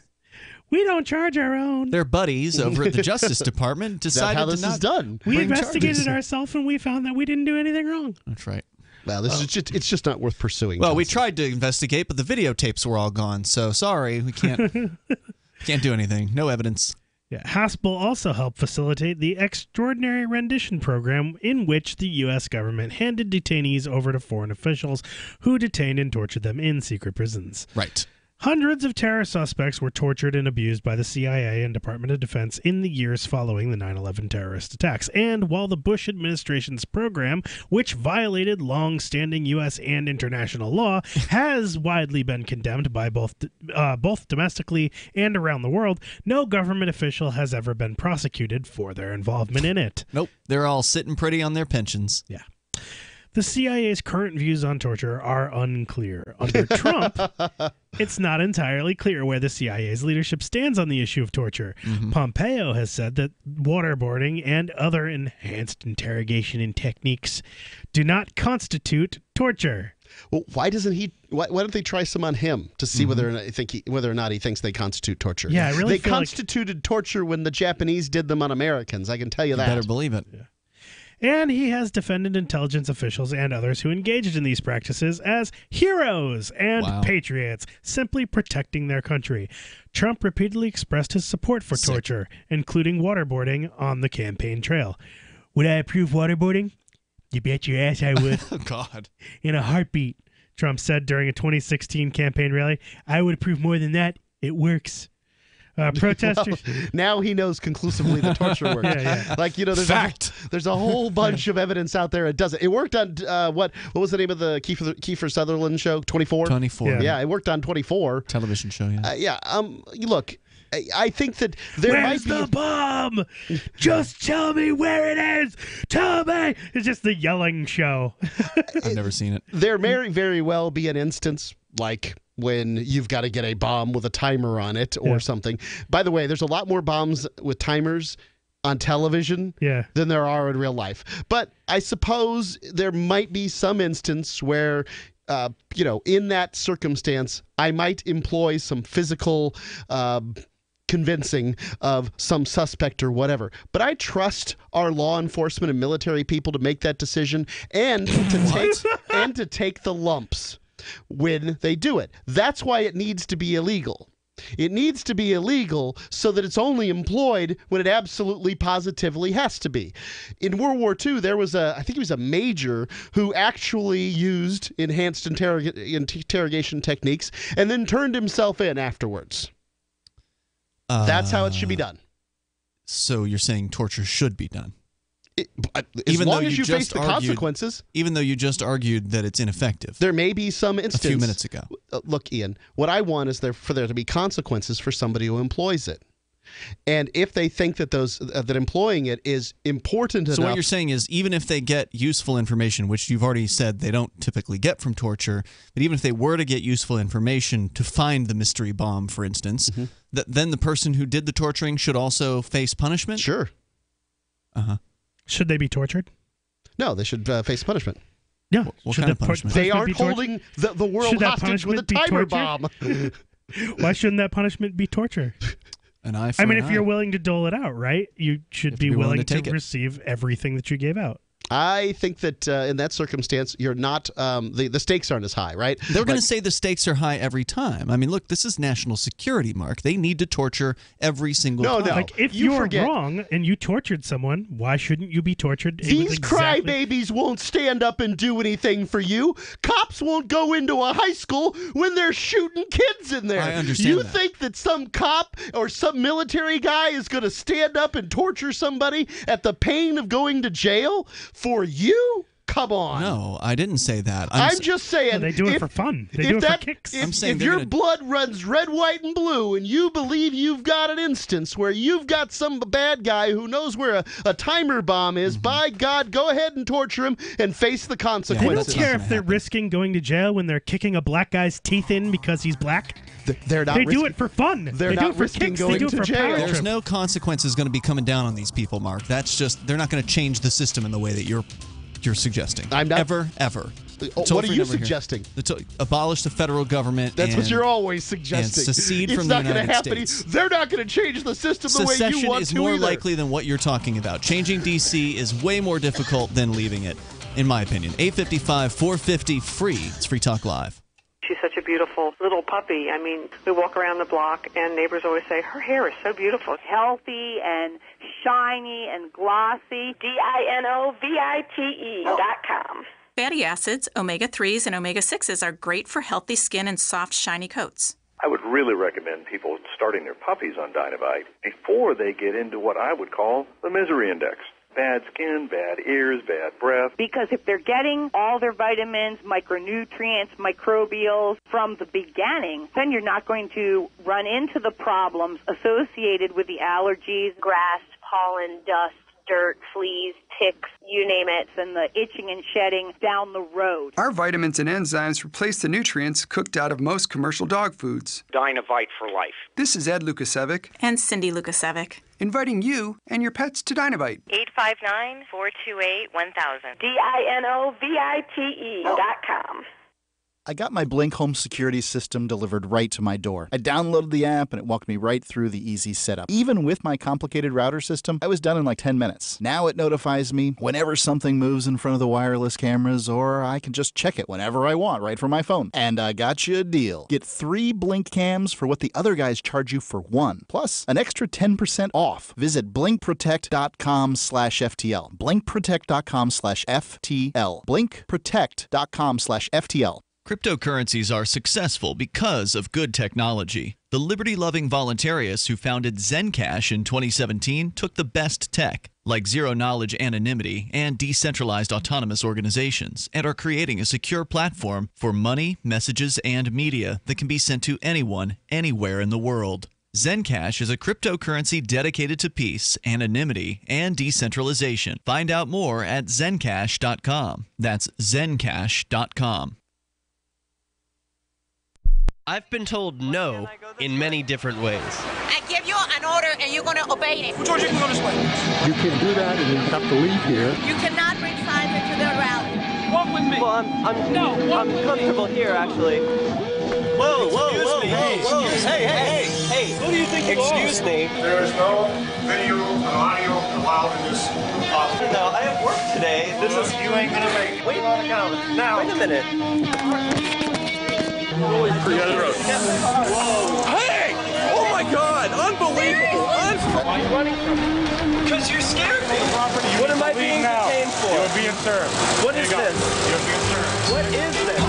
We don't charge our own. Their buddies over at the Justice Department decided how this to not is done. We investigated ourselves and we found that we didn't do anything wrong. That's right. Well, this is it's just not worth pursuing. Well, we tried to investigate, but the videotapes were all gone. So sorry, we can't do anything. No evidence. Yeah, Haspel also helped facilitate the Extraordinary Rendition Program, in which the U.S. government handed detainees over to foreign officials who detained and tortured them in secret prisons. Right. Hundreds of terror suspects were tortured and abused by the CIA and Department of Defense in the years following the 9/11 terrorist attacks. And while the Bush administration's program, which violated long-standing U.S. and international law, has widely been condemned by both domestically and around the world, no government official has ever been prosecuted for their involvement in it. Nope. They're all sitting pretty on their pensions. Yeah. The CIA's current views on torture are unclear. Under Trump, it's not entirely clear where the CIA's leadership stands on the issue of torture. Mm-hmm. Pompeo has said that waterboarding and other enhanced interrogation and techniques do not constitute torture. Well, why doesn't he? Why don't they try some on him to see whether or not he thinks they constitute torture? Yeah, I really they feel constituted torture when the Japanese did them on Americans. I can tell you that. Better believe it. Yeah. And he has defended intelligence officials and others who engaged in these practices as heroes and patriots, simply protecting their country. Trump repeatedly expressed his support for torture, including waterboarding on the campaign trail. Would I approve waterboarding? You bet your ass I would. Oh, God. In a heartbeat, Trump said during a 2016 campaign rally. I would approve more than that. It works. Protesters. Well, now he knows conclusively that torture works. Yeah. Like, there's a whole bunch of evidence out there it doesn't. It worked on what was the name of the Kiefer Sutherland show? 24? 24. Yeah, it worked on 24. Television show, yeah. Look, I think that there might be the bomb? Just tell me where it is. Tell me. It's just the yelling show. I've never seen it. There may very well be an instance like when you've got to get a bomb with a timer on it or something. By the way, there's a lot more bombs with timers on television than there are in real life. But I suppose there might be some instance where, in that circumstance, I might employ some physical convincing of some suspect or whatever. But I trust our law enforcement and military people to make that decision and to take the lumps when they do it. That's why it needs to be illegal. It needs to be illegal so that it's only employed when it absolutely positively has to be. In World War II, there was I think he was a major who actually used enhanced interrogation techniques and then turned himself in afterwards. That's how it should be done. So you're saying torture should be done? As long as you face the consequences. Even though you just argued that it's ineffective. There may be some instance. A few minutes ago. Look, Ian, what I want is for there to be consequences for somebody who employs it. And if they think that that employing it is important enough. So what you're saying is even if they get useful information, which you've already said they don't typically get from torture, but even if they were to get useful information to find the mystery bomb, for instance, then the person who did the torturing should also face punishment? Sure. Uh-huh. Should they be tortured? No, they should face punishment. Yeah. What kind of punishment? They aren't holding the world hostage with a timer bomb. Why shouldn't that punishment be torture? An eye for if you're willing to dole it out, right? You should be willing to take it. receive everything that you gave out. I think that in that circumstance, you're not the stakes aren't as high, right? They're going to say the stakes are high every time. I mean, look, this is national security, Mark. They need to torture every single time. Like, if you're wrong and you tortured someone, why shouldn't you be tortured? These crybabies won't stand up and do anything for you. Cops won't go into a high school when they're shooting kids in there. I understand You that. think that some cop or some military guy is going to stand up and torture somebody at the pain of going to jail for you? Come on. No, I didn't say that. I'm just saying. Well, they do it for fun. They do it for kicks. If your blood runs red, white, and blue, and you believe you've got an instance where you've got some bad guy who knows where a timer bomb is, by God, go ahead and torture him and face the consequences. They don't care if they're risking going to jail when they're kicking a black guy's teeth in because he's black. They're not. They do it for fun. They're they do not it for risking kicks. going They do to it for jail. power There's trip. no consequences going to be coming down on these people, Mark. That's just, they're not going to change the system in the way that you're suggesting. I'm not ever. What are you suggesting? Abolish the federal government. That's what you're always suggesting. And secede it's from not the United going to happen. States. They're not going to change the system the way Secession you want is to more either. likely than what you're talking about. Changing D.C. is way more difficult than leaving it, in my opinion. 855-450 free. It's Free Talk Live. She's such a beautiful little puppy. I mean, we walk around the block and neighbors always say, her hair is so beautiful. Healthy and shiny and glossy. DINOVITE.com. Fatty acids, omega-3s, and omega-6s are great for healthy skin and soft, shiny coats. I would really recommend people starting their puppies on Dinovite before they get into what I would call the misery index. Bad skin, bad ears, bad breath. Because if they're getting all their vitamins, micronutrients, microbials from the beginning, then you're not going to run into the problems associated with the allergies, grass, pollen, dust, dirt, fleas, ticks, you name it, and the itching and shedding down the road. Our vitamins and enzymes replace the nutrients cooked out of most commercial dog foods. Dinovite for life. This is Ed Lukasevic. And Cindy Lukasevic. Inviting you and your pets to Dinovite. 859-428-1000. DINOVITE.com. I got my Blink home security system delivered right to my door. I downloaded the app and it walked me right through the easy setup. Even with my complicated router system, I was done in like 10 minutes. Now it notifies me whenever something moves in front of the wireless cameras, or I can just check it whenever I want right from my phone. And I got you a deal. Get 3 Blink cams for what the other guys charge you for 1, plus an extra 10% off. Visit blinkprotect.com/FTL. blinkprotect.com/FTL. blinkprotect.com/FTL. Cryptocurrencies are successful because of good technology. The liberty-loving voluntarists who founded Zencash in 2017 took the best tech, like zero-knowledge anonymity and decentralized autonomous organizations, and are creating a secure platform for money, messages, and media that can be sent to anyone, anywhere in the world. Zencash is a cryptocurrency dedicated to peace, anonymity, and decentralization. Find out more at zencash.com. That's zencash.com. I've been told no in many different ways. I give you an order and you're going to obey it. George, you can go this way. You can't do that and you have to leave here. You cannot bring signs into the rally. Walk with me. Well, I'm comfortable here, actually. Whoa, hey. Who do you think you are? Excuse me. There is no video and audio allowed in this office. No, I have work today. This is... You ain't gonna make it. Wait a minute. Really forget it. Hey! Oh my God! Unbelievable! Why are you running from me? Because you're scared me. You What am I being detained for? You're being served. What is this? You're being served. What is this?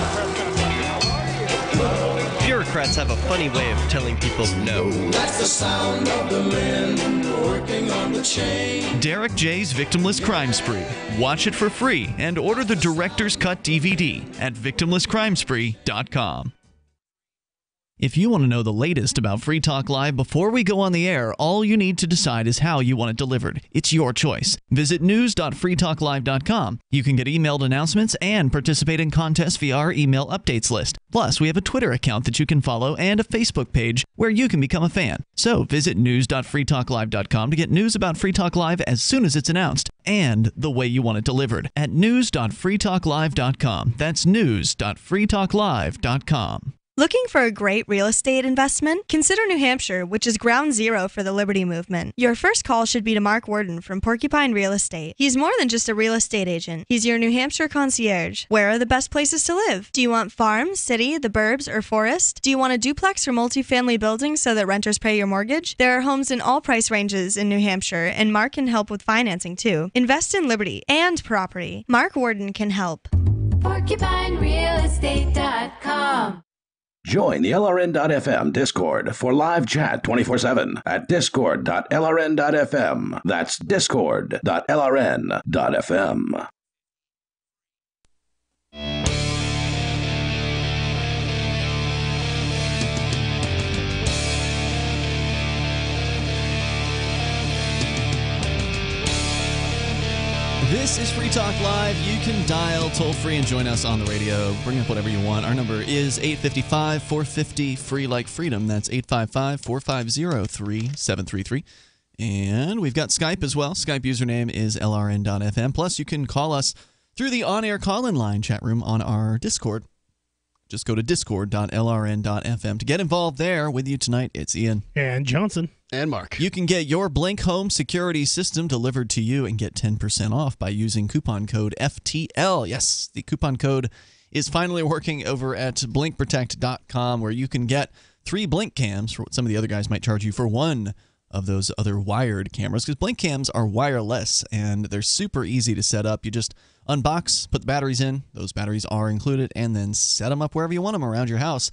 Bureaucrats have a funny way of telling people no. That's the sound of the men working on the chain. Derek J's Victimless Crime Spree. Watch it for free and order the Director's Cut DVD at victimlesscrimespree.com. If you want to know the latest about Free Talk Live before we go on the air, all you need to decide is how you want it delivered. It's your choice. Visit news.freetalklive.com. You can get emailed announcements and participate in contests via our email updates list. Plus, we have a Twitter account that you can follow and a Facebook page where you can become a fan. So visit news.freetalklive.com to get news about Free Talk Live as soon as it's announced and the way you want it delivered at news.freetalklive.com. That's news.freetalklive.com. Looking for a great real estate investment? Consider New Hampshire, which is ground zero for the Liberty Movement. Your first call should be to Mark Worden from Porcupine Real Estate. He's more than just a real estate agent. He's your New Hampshire concierge. Where are the best places to live? Do you want farm, city, the burbs, or forest? Do you want a duplex or multifamily building so that renters pay your mortgage? There are homes in all price ranges in New Hampshire, and Mark can help with financing too. Invest in liberty and property. Mark Worden can help. PorcupineRealEstate.com. Join the LRN.FM Discord for live chat 24/7 at discord.lrn.fm. That's discord.lrn.fm. This is Free Talk Live. You can dial toll-free and join us on the radio. Bring up whatever you want. Our number is 855-450-FREE like freedom. That's 855-450-3733. And we've got Skype as well. Skype username is LRN.FM. Plus, you can call us through the on-air call-in line chat room on our Discord. Just go to discord.lrn.fm. To get involved there with you tonight, it's Ian. And Johnson. And Mark. You can get your Blink Home security system delivered to you and get 10% off by using coupon code FTL. Yes, the coupon code is finally working over at blinkprotect.com, where you can get 3 Blink cams for what some of the other guys might charge you for one of those other wired cameras, because Blink cams are wireless and they're super easy to set up. You just unbox, put the batteries in, those batteries are included, and then set them up wherever you want them around your house.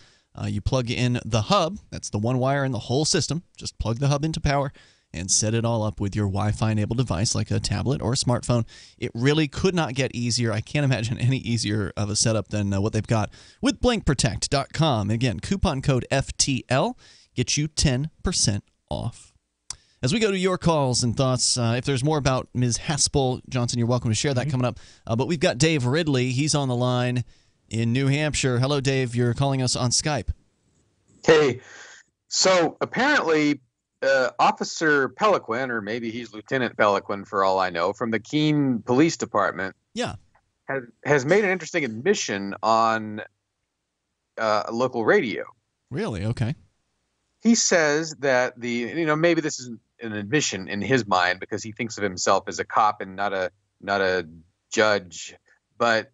You plug in the hub, that's the one wire in the whole system. Just plug the hub into power and set it all up with your Wi-Fi enabled device like a tablet or a smartphone. It really could not get easier. I can't imagine any easier of a setup than what they've got with blinkprotect.com. Again, coupon code FTL gets you 10% off. As we go to your calls and thoughts, if there's more about Ms. Haspel, Johnson, you're welcome to share that coming up. But we've got Dave Ridley. He's on the line in New Hampshire. Hello, Dave. You're calling us on Skype. Hey, so apparently Officer Peliquin, or maybe he's Lieutenant Peliquin for all I know, from the Keene Police Department, has made an interesting admission on local radio. Really? Okay. He says that maybe this is an admission in his mind because he thinks of himself as a cop and not a judge, but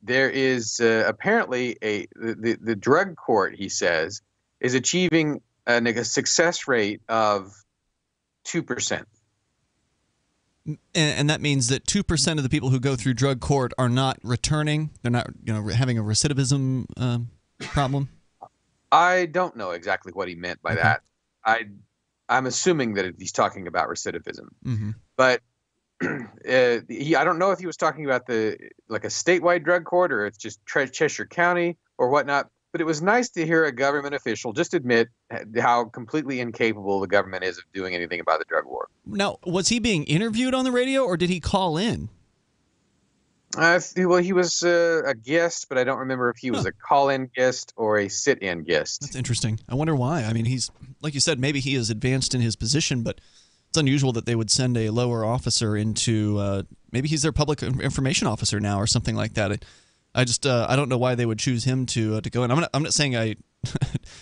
there is apparently the drug court, he says, is achieving a success rate of 2%. And that means that 2% of the people who go through drug court are not returning. They're not, having a recidivism problem. I don't know exactly what he meant by that. I'm assuming that he's talking about recidivism, but I don't know if he was talking about a statewide drug court or it's just Cheshire County or whatnot. But it was nice to hear a government official just admit how completely incapable the government is of doing anything about the drug war. Now, was he being interviewed on the radio or did he call in? Well, he was a guest, but I don't remember if he was a call-in guest or a sit-in guest. That's interesting. I wonder why. I mean, he's, like you said, maybe he is advanced in his position, but it's unusual that they would send a lower officer into, maybe he's their public information officer now or something like that. I just, I don't know why they would choose him to go in. I'm not saying that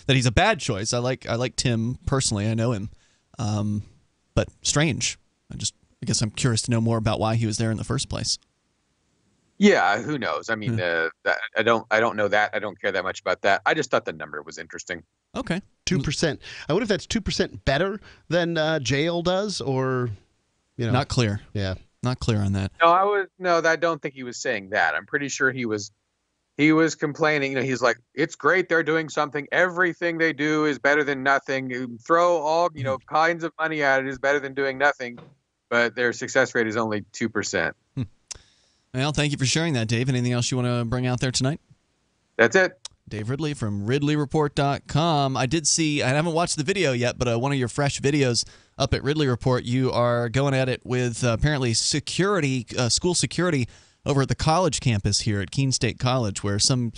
he's a bad choice. I like Tim personally. I know him, but strange. I guess I'm curious to know more about why he was there in the first place. Yeah, who knows? I mean, I don't know that. I don't care that much about that. I just thought the number was interesting. Okay, 2%. I wonder if that's 2% better than jail does, or not clear. Yeah, not clear on that. I don't think he was saying that. I'm pretty sure he was complaining. He's like, it's great they're doing something. Everything they do is better than nothing. You throw all kinds of money at it is better than doing nothing, but their success rate is only 2%. Well, thank you for sharing that, Dave. Anything else you want to bring out there tonight? That's it. Dave Ridley from RidleyReport.com. I did see, I haven't watched the video yet, but one of your fresh videos up at Ridley Report, you are going at it with apparently security, school security over at the college campus here at Keene State College, where some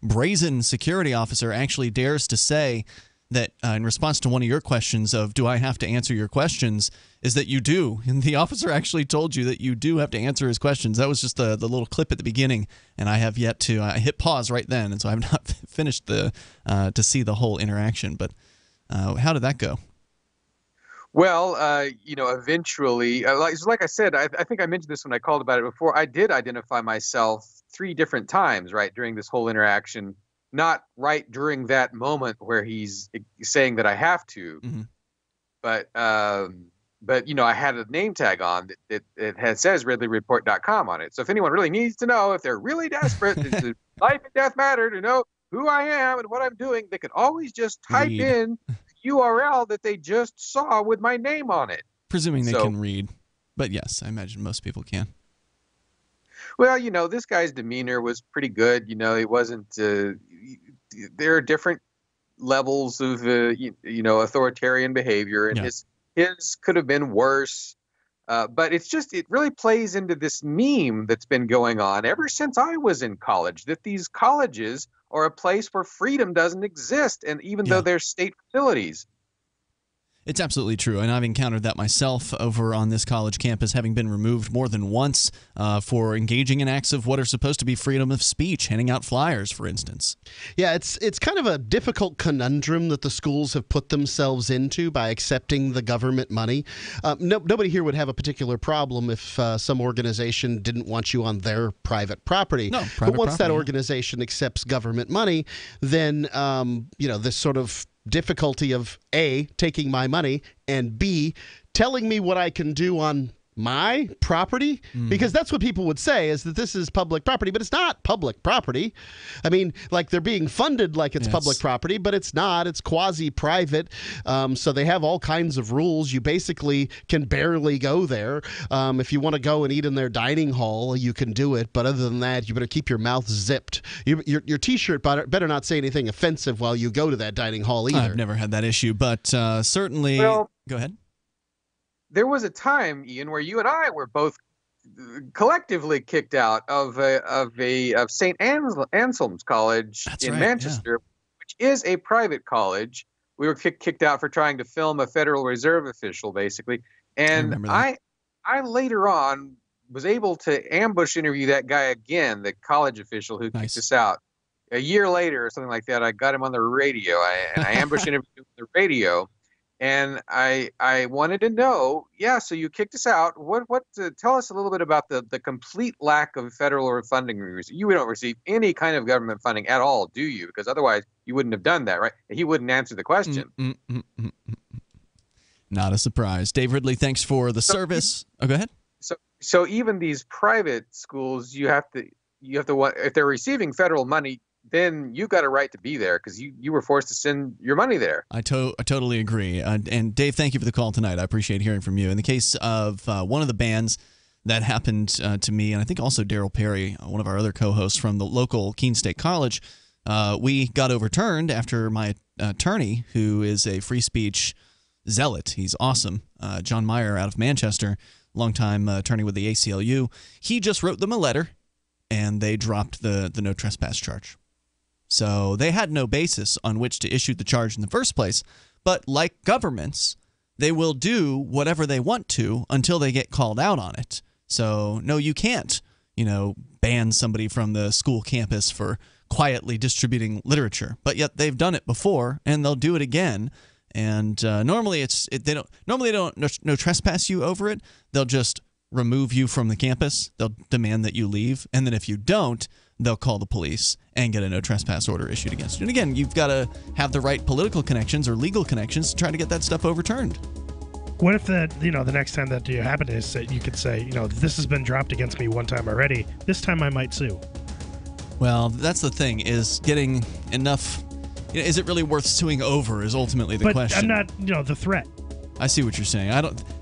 brazen security officer actually dares to say that in response to one of your questions of, do I have to answer your questions, is that you do. And the officer actually told you that you do have to answer his questions. That was just the little clip at the beginning, and I have yet to I hit pause right then, and so I have not finished to see the whole interaction. But how did that go? Well, eventually, like I said, I think I mentioned this when I called about it before. I did identify myself 3 different times, right, during this whole interaction. Not right during that moment where he's saying that I have to, but I had a name tag on that says RidleyReport.com on it. So if anyone really needs to know, if they're really desperate, to life and death matter, to know who I am and what I'm doing, they could always just type in the URL that they just saw with my name on it. Presuming they can read, but yes, I imagine most people can. Well, this guy's demeanor was pretty good. It wasn't. There are different levels of authoritarian behavior, and his could have been worse. But it really plays into this meme that's been going on ever since I was in college, that these colleges are a place where freedom doesn't exist, and even though they're state facilities. It's absolutely true, and I've encountered that myself over on this college campus, having been removed more than once for engaging in acts of what are supposed to be freedom of speech, handing out flyers, for instance. Yeah, it's kind of a difficult conundrum that the schools have put themselves into by accepting the government money. Nobody here would have a particular problem if some organization didn't want you on their private property. No, but once that organization accepts government money, then this sort of difficulty of A, taking my money, and B, telling me what I can do on my property, because that's what people would say, is that this is public property, but it's not public property. I mean, like, they're being funded like it's public property, but it's not. It's quasi-private. So they have all kinds of rules. You basically can barely go there. If you want to go and eat in their dining hall, you can do it. But other than that, you better keep your mouth zipped. Your T-shirt better not say anything offensive while you go to that dining hall either. I've never had that issue, but certainly... Well, go ahead. There was a time, Ian, where you and I were both collectively kicked out of St. Anselm's College in Manchester, which is a private college. We were kicked out for trying to film a Federal Reserve official, basically. And I later on was able to ambush interview that guy again, the college official who kicked us out. A year later or something like that, I got him on the radio. I ambushed interviewed him on the radio. And I wanted to know, so you kicked us out. Tell us a little bit about the complete lack of federal funding. You don't receive any kind of government funding at all, do you? Because otherwise you wouldn't have done that, right? He wouldn't answer the question. Not a surprise. Dave Ridley, thanks for the service. Go ahead. So even these private schools, you have to if they're receiving federal money, then you got a right to be there because you were forced to send your money there. I totally agree. And Dave, thank you for the call tonight. I appreciate hearing from you. In the case of one of the bans that happened to me, and I think also Daryl Perry, one of our other co-hosts from the local Keene State College, we got overturned after my attorney, who is a free speech zealot. He's awesome. John Meyer out of Manchester, longtime attorney with the ACLU. He just wrote them a letter, and they dropped the no trespass charge. So they had no basis on which to issue the charge in the first place. But like governments, they will do whatever they want to until they get called out on it. So no, you can't, ban somebody from the school campus for quietly distributing literature. But yet they've done it before, and they'll do it again. And normally they don't no trespass you over it. They'll just remove you from the campus. They'll demand that you leave, and then if you don't, they'll call the police and get a no trespass order issued against you. And again, you've got to have the right political connections or legal connections to try to get that stuff overturned. What if the next time that happen is that you could say, this has been dropped against me one time already. This time I might sue. Well, that's the thing, is getting enough. Is it really worth suing over is ultimately the question. But I'm not, the threat. I see what you're saying.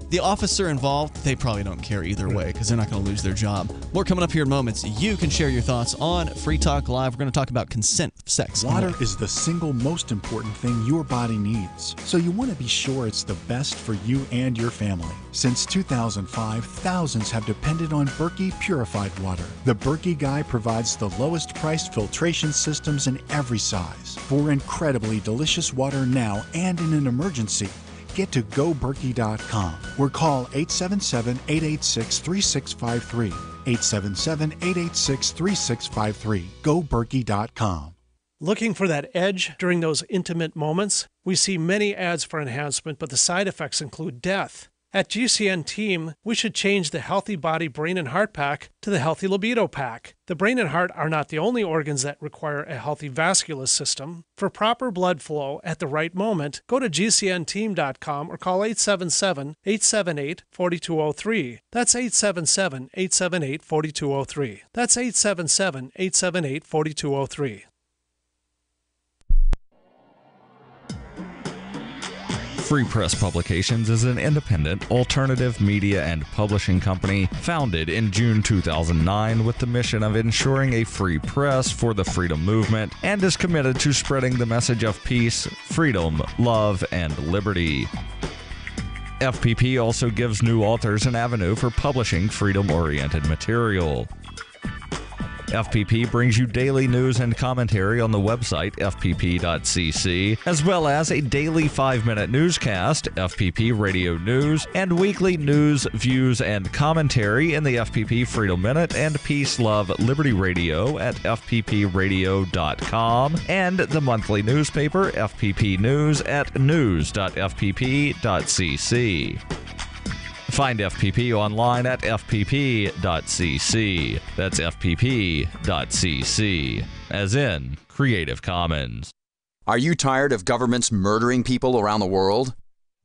The officer involved, they probably don't care either way because they're not going to lose their job. More coming up here in moments. You can share your thoughts on Free Talk Live. We're going to talk about consent sex. Water is the single most important thing your body needs, so you want to be sure it's the best for you and your family. Since 2005, thousands have depended on Berkey purified water. The Berkey Guy provides the lowest priced filtration systems in every size. For incredibly delicious water now and in an emergency, get to GoBerkey.com or call 877-886-3653. 877-886-3653. GoBerkey.com. Looking for that edge during those intimate moments? We see many ads for enhancement, but the side effects include death. At GCN Team, we should change the Healthy Body, Brain, and Heart Pack to the Healthy Libido Pack. The brain and heart are not the only organs that require a healthy vascular system. For proper blood flow at the right moment, go to GCNteam.com or call 877-878-4203. That's 877-878-4203. That's 877-878-4203. Free Press Publications is an independent, alternative media and publishing company founded in June 2009 with the mission of ensuring a free press for the freedom movement and is committed to spreading the message of peace, freedom, love, and liberty. FPP also gives new authors an avenue for publishing freedom-oriented material. FPP brings you daily news and commentary on the website fpp.cc, as well as a daily 5-minute newscast, FPP Radio News, and weekly news, views, and commentary in the FPP Freedom Minute and Peace, Love, Liberty Radio at fppradio.com, and the monthly newspaper, FPP News, at news.fpp.cc. Find FPP online at fpp.cc. That's fpp.cc, as in Creative Commons. Are you tired of governments murdering people around the world?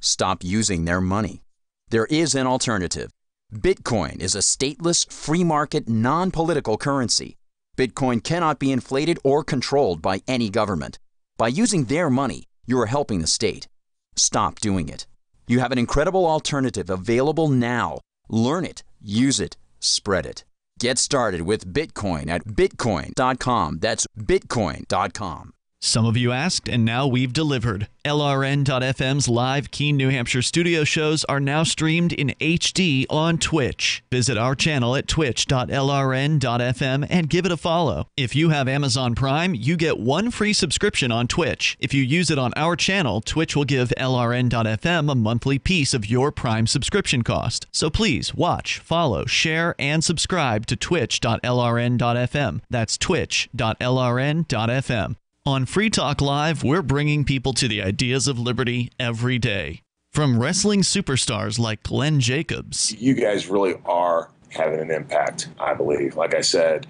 Stop using their money. There is an alternative. Bitcoin is a stateless, free market, non-political currency. Bitcoin cannot be inflated or controlled by any government. By using their money, you are helping the state. Stop doing it. You have an incredible alternative available now. Learn it, use it, spread it. Get started with Bitcoin at bitcoin.com. That's bitcoin.com. Some of you asked, and now we've delivered. LRN.FM's live Keene, New Hampshire studio shows are now streamed in HD on Twitch. Visit our channel at twitch.lrn.fm and give it a follow. If you have Amazon Prime, you get 1 free subscription on Twitch. If you use it on our channel, Twitch will give LRN.FM a monthly piece of your Prime subscription cost. So please watch, follow, share, and subscribe to twitch.lrn.fm. That's twitch.lrn.fm. On Free Talk Live, we're bringing people to the ideas of liberty every day. From wrestling superstars like Glenn Jacobs. You guys really are having an impact, I believe. Like I said,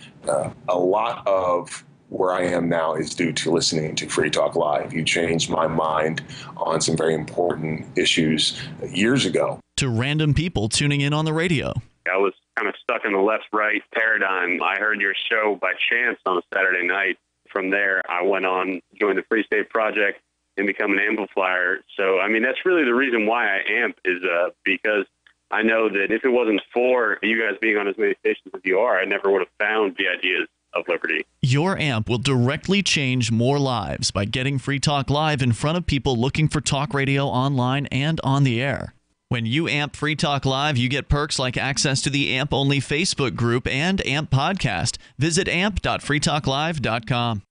a lot of where I am now is due to listening to Free Talk Live. You changed my mind on some very important issues years ago. To random people tuning in on the radio. I was kind of stuck in the left-right paradigm. I heard your show by chance on a Saturday night. From there, I went on, joined the Free State Project, and become an amplifier. So, I mean, that's really the reason why I amp is because I know that if it wasn't for you guys being on as many stations as you are, I never would have found the ideas of liberty. Your amp will directly change more lives by getting Free Talk Live in front of people looking for talk radio online and on the air. When you amp Free Talk Live, you get perks like access to the AMP-only Facebook group and AMP podcast. Visit amp.freetalklive.com.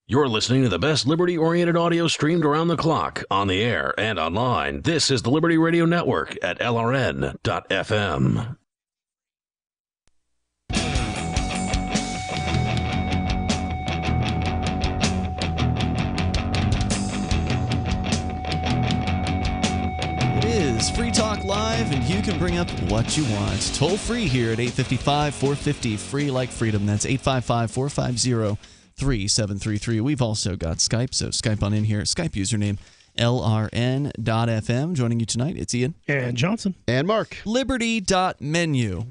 You're listening to the best liberty-oriented audio streamed around the clock, on the air, and online. This is the Liberty Radio Network at LRN.FM. Is Free Talk Live, and you can bring up what you want. Toll free here at 855-450, free like freedom. That's 855-450-3733. We've also got Skype, so Skype on in here. Skype username LRN.FM. Joining you tonight, it's Ian. And Johnson. And Mark. Liberty.menu.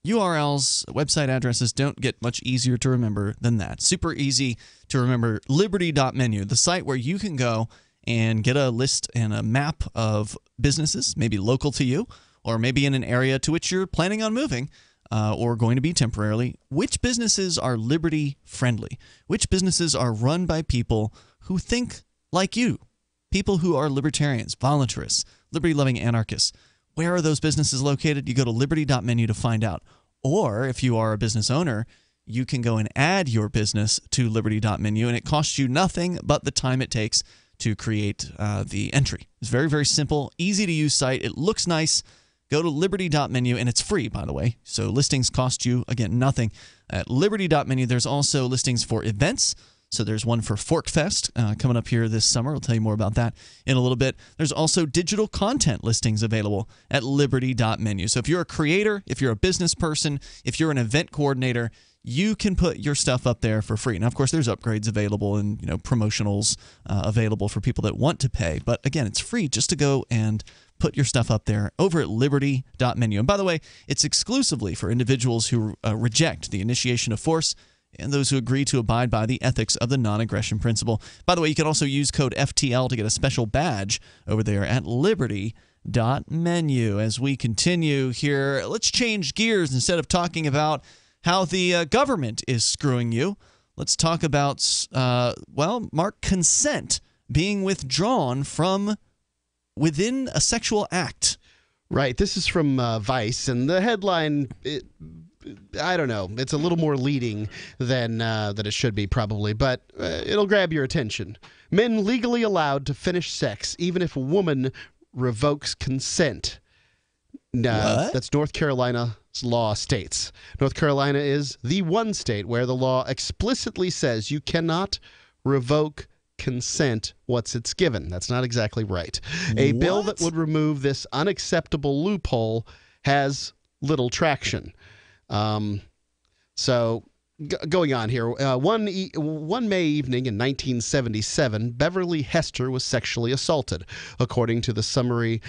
URLs, website addresses don't get much easier to remember than that. Super easy to remember. Liberty.menu, the site where you can go and get a list and a map of businesses, maybe local to you, or maybe in an area to which you're planning on moving. or going to be temporarily, which businesses are liberty friendly? Which businesses are run by people who think like you? People who are libertarians, voluntarists, liberty-loving anarchists. Where are those businesses located? You go to liberty.menu to find out. Or if you are a business owner, you can go and add your business to liberty.menu, and it costs you nothing but the time it takes to create the entry. It's very, very simple, easy-to-use site. It looks nice. Go to liberty.menu, and it's free, by the way. So listings cost you, again, nothing. At liberty.menu, there's also listings for events. So there's one for ForkFest coming up here this summer. I'll tell you more about that in a little bit. There's also digital content listings available at liberty.menu. So if you're a creator, if you're a business person, if you're an event coordinator, you can put your stuff up there for free. Now, of course, there's upgrades available and promotionals available for people that want to pay. But again, it's free just to go and put your stuff up there over at liberty.menu. And by the way, it's exclusively for individuals who reject the initiation of force and those who agree to abide by the ethics of the non-aggression principle. By the way, you can also use code FTL to get a special badge over there at liberty.menu. As we continue here, let's change gears. Instead of talking about how the government is screwing you, let's talk about, Mark, consent being withdrawn from within a sexual act. Right. This is from Vice, and the headline, I don't know. It's a little more leading than it should be, probably, but it'll grab your attention. Men legally allowed to finish sex even if a woman revokes consent. That's North Carolina's law states. North Carolina is the one state where the law explicitly says you cannot revoke consent once it's given. That's not exactly right. A bill that would remove this unacceptable loophole has little traction. Going on here, one May evening in 1977, Beverly Hester was sexually assaulted. According to the summary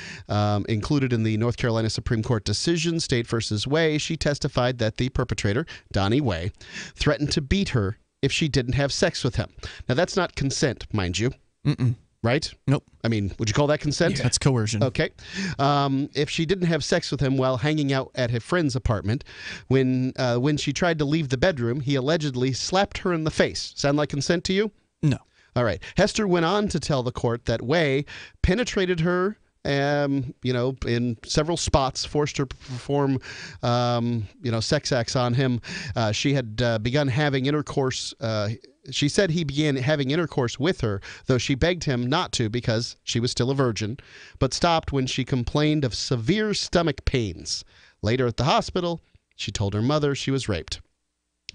included in the North Carolina Supreme Court decision, State v. Way, she testified that the perpetrator, Donnie Way, threatened to beat her if she didn't have sex with him. Now, that's not consent, mind you. Right? Nope. I mean, would you call that consent? Yeah. That's coercion. Okay. If she didn't have sex with him while hanging out at her friend's apartment, when she tried to leave the bedroom, he allegedly slapped her in the face. Sound like consent to you? No. All right. Hester went on to tell the court that Way penetrated her, in several spots, forced her to perform, sex acts on him. She had begun having intercourse. She said he began having intercourse with her, though she begged him not to because she was still a virgin, but stopped when she complained of severe stomach pains. Later at the hospital, she told her mother she was raped.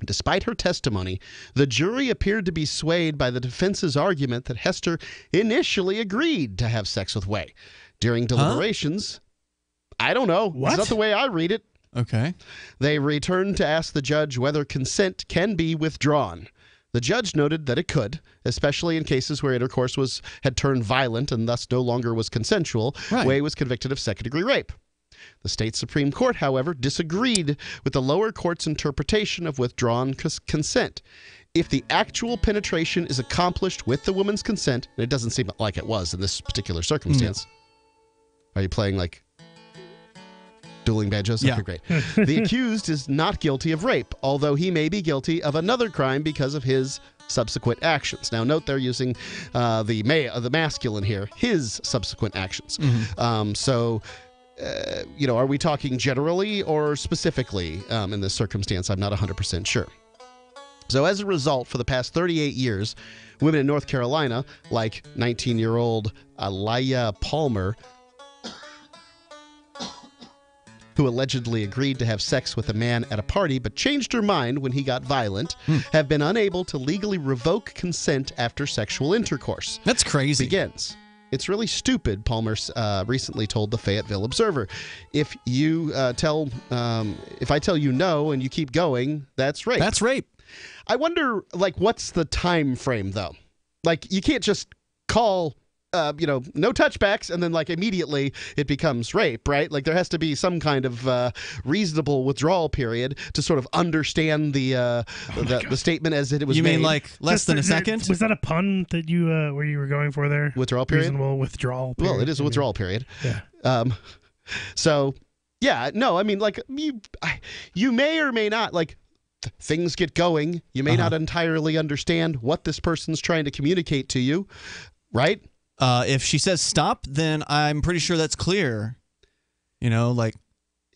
Despite her testimony, the jury appeared to be swayed by the defense's argument that Hester initially agreed to have sex with Way. During deliberations, I don't know. What? It's not the way I read it. Okay. They returned to ask the judge whether consent can be withdrawn. The judge noted that it could, especially in cases where intercourse had turned violent and thus no longer was consensual. Right. Way was convicted of second-degree rape. The state Supreme Court, however, disagreed with the lower court's interpretation of withdrawn consent. If the actual penetration is accomplished with the woman's consent, and it doesn't seem like it was in this particular circumstance. Are you playing like dueling banjos? Yeah. Okay, great. The accused is not guilty of rape, although he may be guilty of another crime because of his subsequent actions. Now, note they're using the masculine here, his subsequent actions. Are we talking generally or specifically in this circumstance? I'm not 100% sure. So as a result, for the past 38 years, women in North Carolina, like 19-year-old Aliyah Palmer, who allegedly agreed to have sex with a man at a party but changed her mind when he got violent, have been unable to legally revoke consent after sexual intercourse. That's crazy. Begins. It's really stupid, Palmer recently told the Fayetteville Observer. If I tell you no and you keep going, that's rape. That's rape. I wonder, what's the time frame, though? You can't just call no touchbacks, and then immediately it becomes rape, right? There has to be some kind of reasonable withdrawal period to sort of understand the statement as it was made. You mean less than a second? Was that a pun that you where you were going for there? Withdrawal period? Reasonable withdrawal period. Well, it is a withdrawal period. Yeah. So Yeah, no, I mean, like, you may or may not, like, things get going. You may not entirely understand what this person's trying to communicate to you, right? If she says stop, then I'm pretty sure that's clear. You know, like...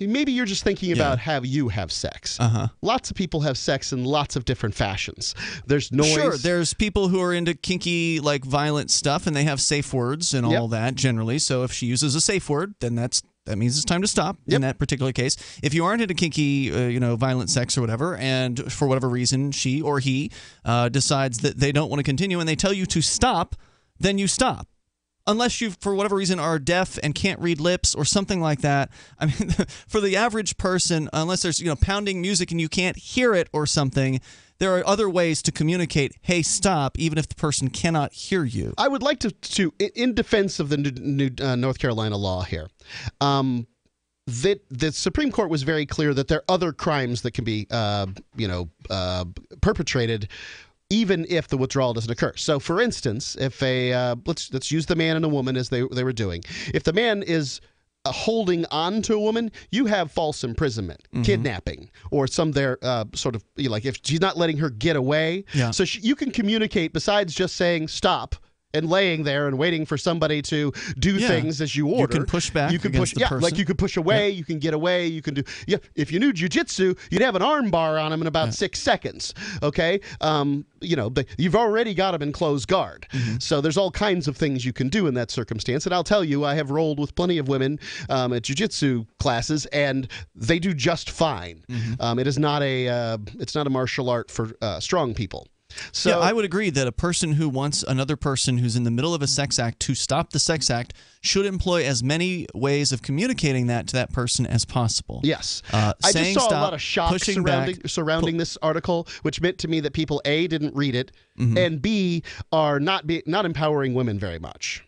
Maybe you're just thinking about how you have sex. Lots of people have sex in lots of different fashions. There's noise. Sure, there's people who are into kinky, like, violent stuff, and they have safe words and all that, generally. So if she uses a safe word, then that means it's time to stop in that particular case. If you aren't into kinky, violent sex or whatever, and for whatever reason she or he decides that they don't want to continue and they tell you to stop, then you stop. Unless you, for whatever reason, are deaf and can't read lips or something like that. I mean, for the average person, unless there's, pounding music and you can't hear it or something, there are other ways to communicate, hey, stop, even if the person cannot hear you. I would like to in defense of the new North Carolina law here, that the Supreme Court was very clear that there are other crimes that can be, perpetrated even if the withdrawal doesn't occur. So, for instance, if let's use the man and a woman as they were doing. If the man is holding on to a woman, you have false imprisonment, kidnapping, or some sort of, like, if she's not letting her get away. Yeah. So you can communicate besides just saying stop and laying there and waiting for somebody to do things as you order. You can push back. You can against push, the person. like you can push away. You can get away. You can do. Yeah, if you knew jiu-jitsu, you'd have an arm bar on him in about 6 seconds. Okay, you've already got him in closed guard. So there's all kinds of things you can do in that circumstance. And I'll tell you, I have rolled with plenty of women at jiu-jitsu classes, and they do just fine. It is not it's not a martial art for strong people. So yeah, I would agree that a person who wants another person who's in the middle of a sex act to stop the sex act should employ as many ways of communicating that to that person as possible. Yes. I just saw a lot of shock surrounding this article, which meant to me that people, A, didn't read it, and B, are not empowering women very much.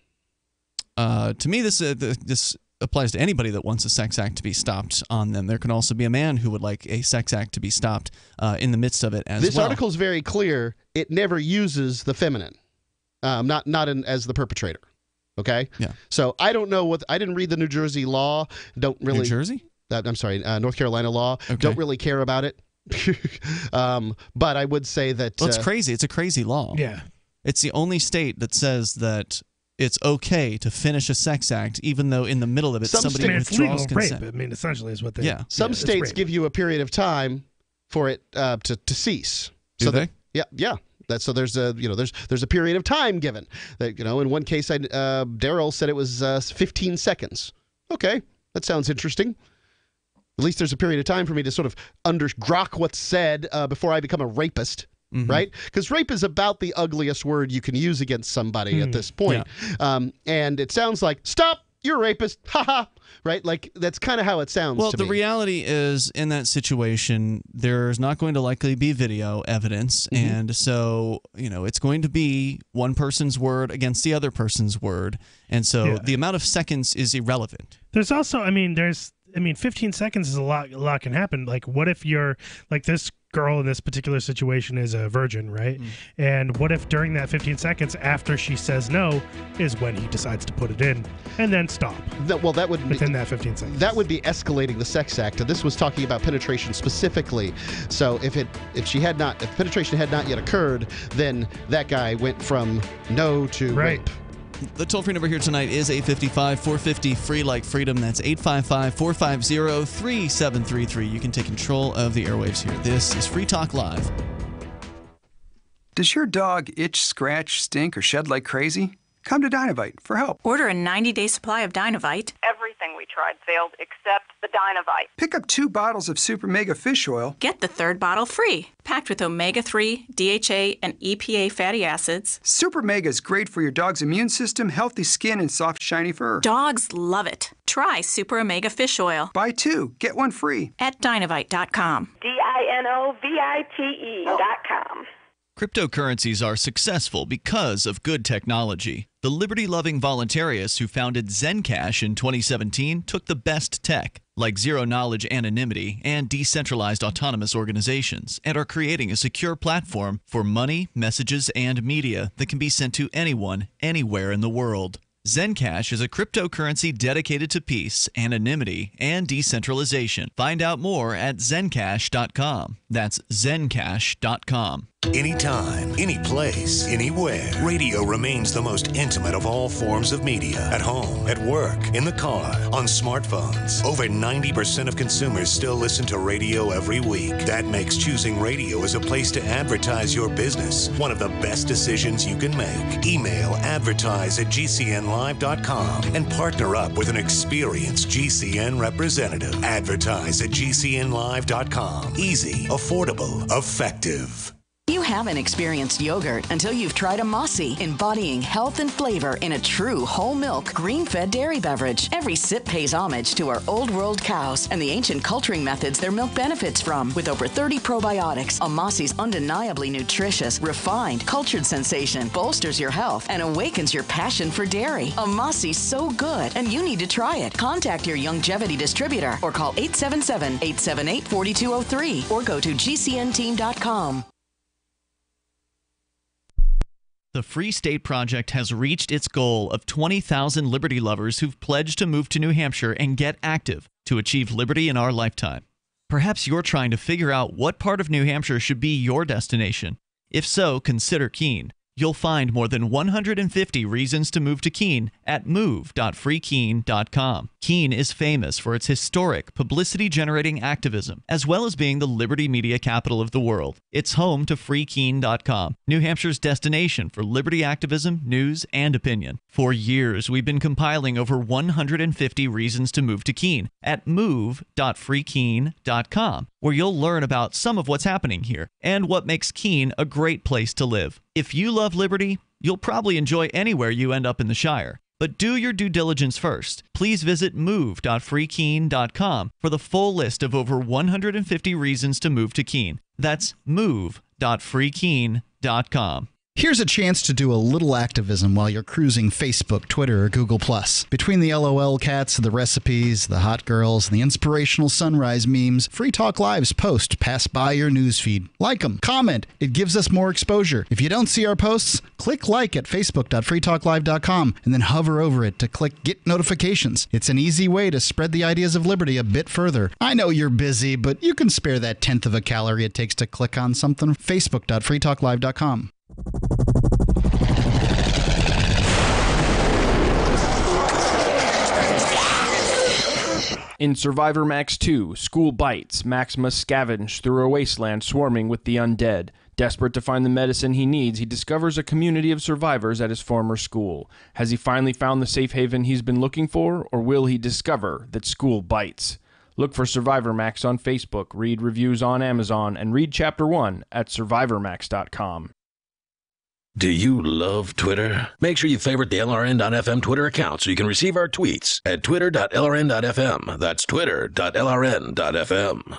To me, this applies to anybody that wants a sex act to be stopped on them. There can also be a man who would like a sex act to be stopped in the midst of it as well. This article is very clear. It never uses the feminine, not as the perpetrator. Okay? Yeah. So I don't know I didn't read the New Jersey law. Don't really. New Jersey? I'm sorry, North Carolina law. Okay. Don't really care about it. But I would say that. Well, it's crazy. It's a crazy law. Yeah. It's the only state that says that it's okay to finish a sex act, even though in the middle of it somebody withdraws consent. Rape. I mean, essentially is what they. Yeah. Some states give you a period of time for it to cease. Do they? Yeah. So there's a there's a period of time given. That in one case, Daryl said it was 15 seconds. Okay, that sounds interesting. At least there's a period of time for me to sort of grok what's said before I become a rapist. Right? Because rape is about the ugliest word you can use against somebody at this point. Yeah. And it sounds like, stop, you're a rapist, haha, right? Like, that's kind of how it sounds to me. Well, the reality is, in that situation, there's not going to likely be video evidence, and so, it's going to be one person's word against the other person's word, and so the amount of seconds is irrelevant. There's also, 15 seconds is a lot can happen. Like, what if you're, like, this girl in this particular situation is a virgin, right? And what if during that 15 seconds after she says no is when he decides to put it in and then stop? That would within that 15 seconds. That would be escalating the sex act. And this was talking about penetration specifically. So if penetration had not yet occurred, then that guy went from no to rape. The toll-free number here tonight is 855-450-FREE like freedom. That's 855-450-3733. You can take control of the airwaves here. This is Free Talk Live. Does your dog itch, scratch, stink, or shed like crazy? Come to Dynavite for help. Order a 90-day supply of Dynavite. Everything we tried failed except the Dynavite. Pick up 2 bottles of Super Mega Fish Oil. Get the 3rd bottle free. Packed with omega-3, DHA, and EPA fatty acids. Super Mega is great for your dog's immune system, healthy skin, and soft, shiny fur. Dogs love it. Try Super Omega Fish Oil. Buy 2, get 1 free. At Dynavite.com. DINOVITE.com. Cryptocurrencies are successful because of good technology. The liberty-loving voluntarists who founded Zencash in 2017 took the best tech, like zero-knowledge anonymity and decentralized autonomous organizations, and are creating a secure platform for money, messages, and media that can be sent to anyone, anywhere in the world. Zencash is a cryptocurrency dedicated to peace, anonymity, and decentralization. Find out more at zencash.com. That's zencash.com. Anytime, any place, anywhere, radio remains the most intimate of all forms of media. At home, at work, in the car, on smartphones. Over 90% of consumers still listen to radio every week. That makes choosing radio as a place to advertise your business one of the best decisions you can make. Email advertise@gcnlive.com and partner up with an experienced GCN representative. Advertise@gcnlive.com. Easy, affordable, effective. You haven't experienced yogurt until you've tried a Mossy, embodying health and flavor in a true whole milk, green-fed dairy beverage. Every sip pays homage to our old world cows and the ancient culturing methods their milk benefits from. With over 30 probiotics, a Mossy's undeniably nutritious, refined, cultured sensation bolsters your health and awakens your passion for dairy. A Mossy's so good, and you need to try it. Contact your Youngevity distributor or call 877-878-4203 or go to gcnteam.com. The Free State Project has reached its goal of 20,000 liberty lovers who've pledged to move to New Hampshire and get active to achieve liberty in our lifetime. Perhaps you're trying to figure out what part of New Hampshire should be your destination. If so, consider Keene. You'll find more than 150 reasons to move to Keene at move.freekeene.com. Keene is famous for its historic, publicity-generating activism, as well as being the liberty media capital of the world. It's home to freekeene.com, New Hampshire's destination for liberty activism, news, and opinion. For years, we've been compiling over 150 reasons to move to Keene at move.freekeene.com, where you'll learn about some of what's happening here and what makes Keene a great place to live. If you love liberty, you'll probably enjoy anywhere you end up in the Shire. But do your due diligence first. Please visit move.freekeene.com for the full list of over 150 reasons to move to Keene. That's move.freekeene.com. Here's a chance to do a little activism while you're cruising Facebook, Twitter, or Google+. Between the LOL cats, the recipes, the hot girls, and the inspirational sunrise memes, Free Talk Live's posts pass by your newsfeed. Like them, comment. It gives us more exposure. If you don't see our posts, click like at facebook.freetalklive.com and then hover over it to click Get Notifications. It's an easy way to spread the ideas of liberty a bit further. I know you're busy, but you can spare that 1/10 of a calorie it takes to click on something. facebook.freetalklive.com. In Survivor Max 2, School Bites, Max must scavenge through a wasteland swarming with the undead. Desperate to find the medicine he needs, he discovers a community of survivors at his former school. Has he finally found the safe haven he's been looking for, or will he discover that school bites? Look for Survivor Max on Facebook, read reviews on Amazon, and read Chapter 1 at survivormax.com. Do you love Twitter? Make sure you favorite the LRN.FM Twitter account so you can receive our tweets at twitter.lrn.fm. That's twitter.lrn.fm.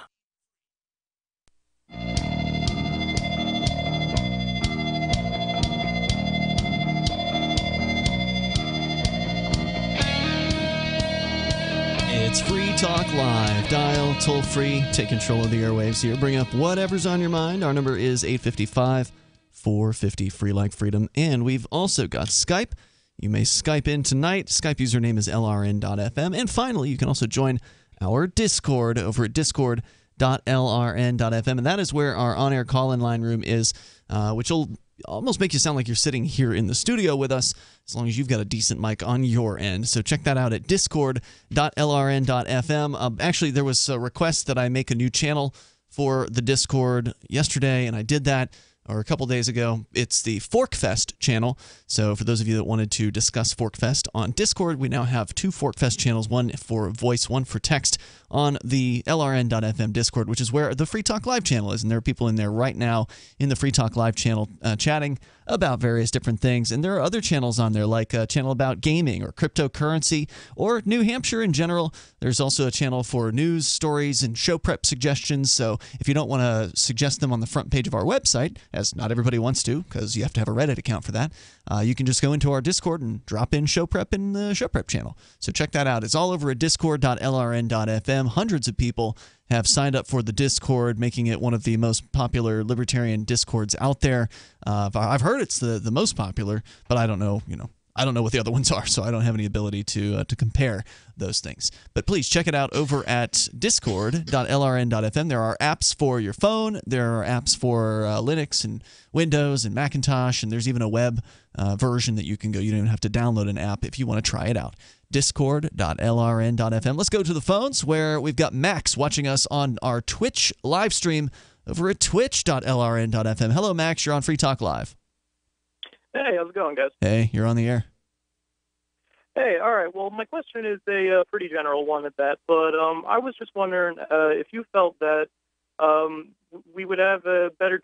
It's Free Talk Live. Dial toll free. Take control of the airwaves here. Bring up whatever's on your mind. Our number is 855-450 free like freedom. And we've also got Skype. You may Skype in tonight. Skype username is lrn.fm. And finally, you can also join our Discord over at discord.lrn.fm. And that is where our on-air call-in line room is, which will almost make you sound like you're sitting here in the studio with us, as long as you've got a decent mic on your end. So check that out at discord.lrn.fm. Actually, there was a request that I make a new channel for the Discord yesterday, and I did that, or a couple days ago. It's the Forkfest channel. So for those of you that wanted to discuss Forkfest on Discord, we now have two Forkfest channels, one for voice, one for text, on the LRN.FM Discord, which is where the Free Talk Live channel is. And there are people in there right now in the Free Talk Live channel chatting about various different things. And there are other channels on there, like a channel about gaming or cryptocurrency or New Hampshire in general. There's also a channel for news, stories, and show prep suggestions. So if you don't want to suggest them on the front page of our website, as not everybody wants to, because you have to have a Reddit account for that, you can just go into our Discord and drop in show prep in the show prep channel. So check that out. It's all over at discord.lrn.fm. Hundreds of people have signed up for the Discord, making it one of the most popular libertarian Discords out there. I've heard it's the most popular, but I don't know, I don't know what the other ones are, so I don't have any ability to compare those things. But please check it out over at discord.lrn.fm. There are apps for your phone. There are apps for Linux and Windows and Macintosh, and there's even a web version that you can go. You don't even have to download an app if you want to try it out. Discord.lrn.fm. Let's go to the phones where we've got Max watching us on our Twitch live stream over at twitch.lrn.fm. Hello, Max. You're on Free Talk Live. Hey, how's it going, guys? Hey, you're on the air. Hey, all right. Well, my question is a pretty general one at that, but I was just wondering if you felt that we would have a better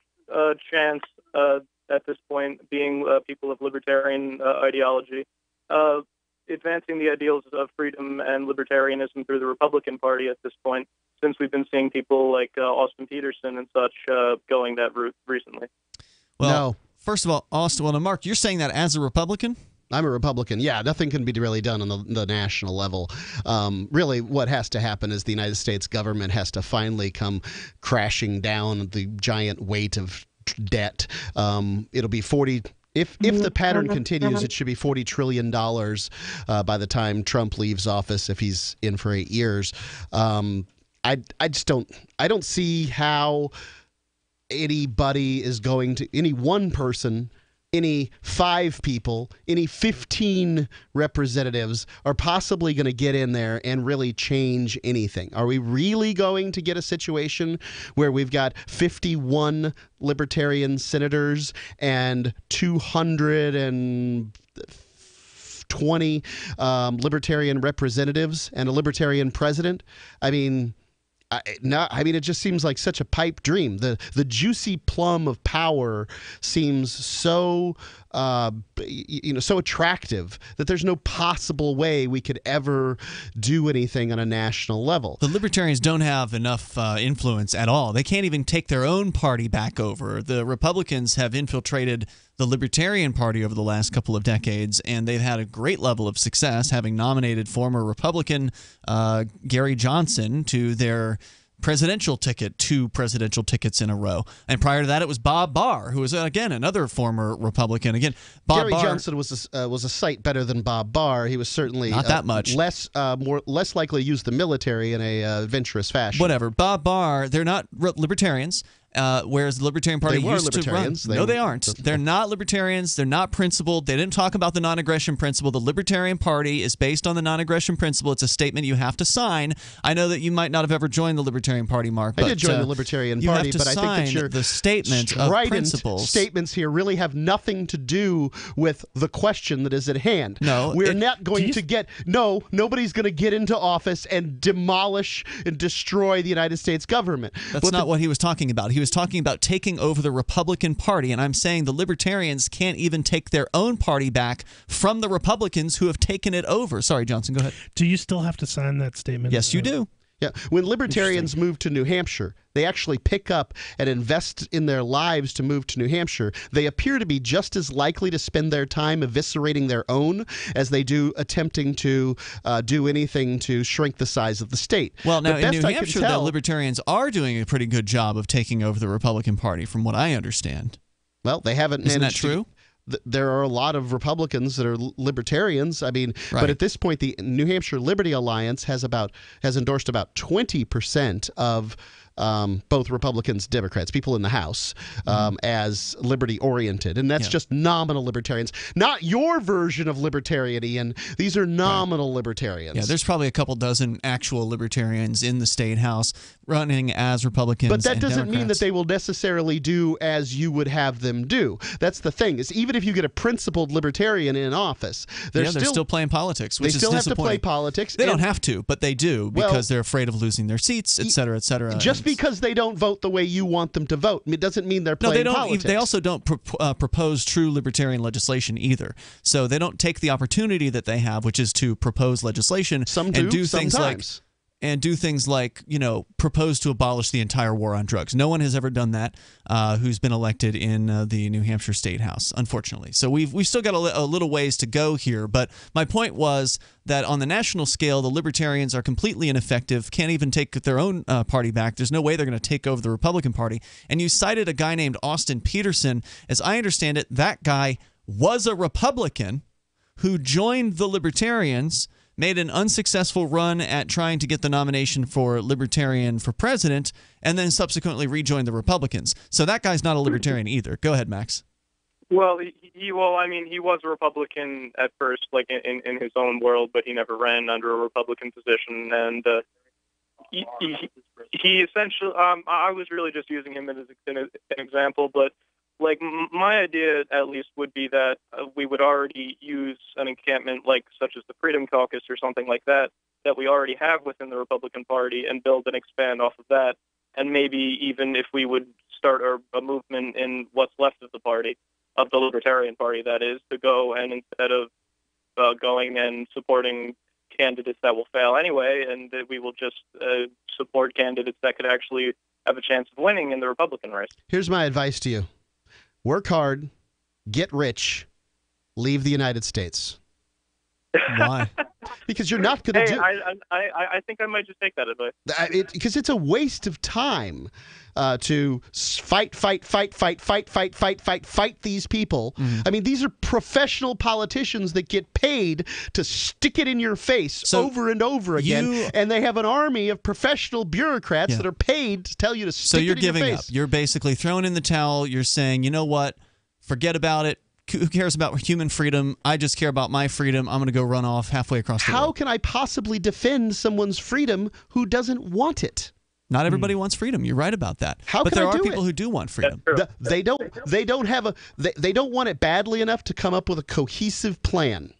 chance at this point, being people of libertarian ideology, advancing the ideals of freedom and libertarianism through the Republican Party at this point, since we've been seeing people like Austin Peterson and such going that route recently. Well, first of all, Austin, well, Mark, you're saying that as a Republican? I'm a Republican. Yeah, nothing can be really done on the national level. Really, what has to happen is the United States government has to finally come crashing down the giant weight of debt. It'll be 40. If the pattern continues, it should be $40 trillion by the time Trump leaves office, if he's in for 8 years. I just don't see how anybody is going to, any one person, any 5 people, any 15 representatives are possibly going to get in there and really change anything. Are we really going to get a situation where we've got 51 libertarian senators and 220 libertarian representatives and a libertarian president? I mean, it just seems like such a pipe dream. The juicy plum of power seems so so attractive that there's no possible way we could ever do anything on a national level. The Libertarians don't have enough influence at all. They can't even take their own party back over. The Republicans have infiltrated the Libertarian Party over the last couple of decades, and they've had a great level of success, having nominated former Republican Gary Johnson to their presidential ticket, 2 presidential tickets in a row. And prior to that, it was Bob Barr, who was, again, another former Republican. Again, Gary Johnson was a sight better than Bob Barr. He was certainly not that much less likely to use the military in a adventurous fashion. Whatever. Bob Barr, they're not libertarians. Whereas the Libertarian Party used to run. No, they aren't. They're not libertarians. They're not principled. They didn't talk about the non-aggression principle. The Libertarian Party is based on the non-aggression principle. It's a statement you have to sign. I know that you might not have ever joined the Libertarian Party, Mark. I did join the Libertarian Party, but I think that the statement of principles. Statements here really have nothing to do with the question that is at hand. No, we're not going to get. No, nobody's going to get into office and demolish and destroy the United States government. That's not what he was talking about. He was talking about taking over the Republican Party, and I'm saying the Libertarians can't even take their own party back from the Republicans who have taken it over. Sorry, Johnson, go ahead. Do you still have to sign that statement? Yes, you do. Yeah. When libertarians move to New Hampshire, they actually pick up and invest in their lives to move to New Hampshire. They appear to be just as likely to spend their time eviscerating their own as they do attempting to do anything to shrink the size of the state. Well, now in New Hampshire, the Libertarians are doing a pretty good job of taking over the Republican Party, from what I understand. Well, they haven't managed. Isn't that true? There are a lot of Republicans that are libertarians. I mean, but at this point, the New Hampshire Liberty Alliance has endorsed about 20% of both Republicans and Democrats, people in the House, as liberty-oriented. And that's just nominal libertarians. Not your version of libertarian, Ian. These are nominal libertarians. Yeah, there's probably a couple dozen actual libertarians in the State House running as Republicans. But that doesn't mean that they will necessarily do as you would have them do. That's the thing, is even if you get a principled libertarian in office, they're still playing politics, which is disappointing. They still have to play politics. They don't have to, but they do, because they're afraid of losing their seats, et cetera, et cetera. Just because they don't vote the way you want them to vote, it doesn't mean they're playing politics. They also don't propose true libertarian legislation either. So they don't take the opportunity that they have, which is to propose legislation and do things like propose to abolish the entire war on drugs. No one has ever done that who's been elected in the New Hampshire State House, unfortunately. So we've still got a little ways to go here. But my point was that on the national scale, the Libertarians are completely ineffective, can't even take their own party back. There's no way they're going to take over the Republican Party. And you cited a guy named Austin Peterson. As I understand it, that guy was a Republican who joined the Libertarians, made an unsuccessful run at trying to get the nomination for Libertarian for president, and then subsequently rejoined the Republicans. So that guy's not a Libertarian either. Go ahead, Max. Well, he was a Republican at first, like in his own world, but he never ran under a Republican position, and he essentially. I was really just using him as an example, but like my idea, at least, would be that we would already use an encampment like such as the Freedom Caucus or something like that we already have within the Republican Party, and build and expand off of that, and maybe even if we would start a movement in what's left of the party. Of the Libertarian Party, that is, to go and instead of going and supporting candidates that will fail anyway, and that we will just support candidates that could actually have a chance of winning in the Republican race. Here's my advice to you. Work hard, get rich, leave the United States. Why? Because you're not going to do... I think I might just take that advice. Because it's a waste of time to fight these people. Mm-hmm. I mean, these are professional politicians that get paid to stick it in your face over and over again, and they have an army of professional bureaucrats that are paid to tell you to stick it in your face. So you're giving up. You're basically throwing in the towel. You're saying, you know what? Forget about it. Who cares about human freedom? I just care about my freedom. I'm going to go run off halfway across the world. How can I possibly defend someone's freedom who doesn't want it? Not everybody wants freedom. You're right about that. But there are people who do want freedom. They don't want it badly enough to come up with a cohesive plan.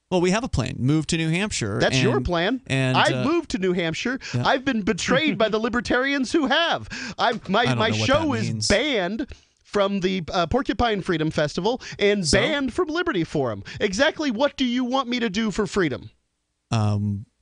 Well, we have a plan. Move to New Hampshire. That's your plan. And I've moved to New Hampshire. Yeah. I've been betrayed by the Libertarians who have. My show is banned from the Porcupine Freedom Festival and banned from Liberty Forum. Exactly what do you want me to do for freedom?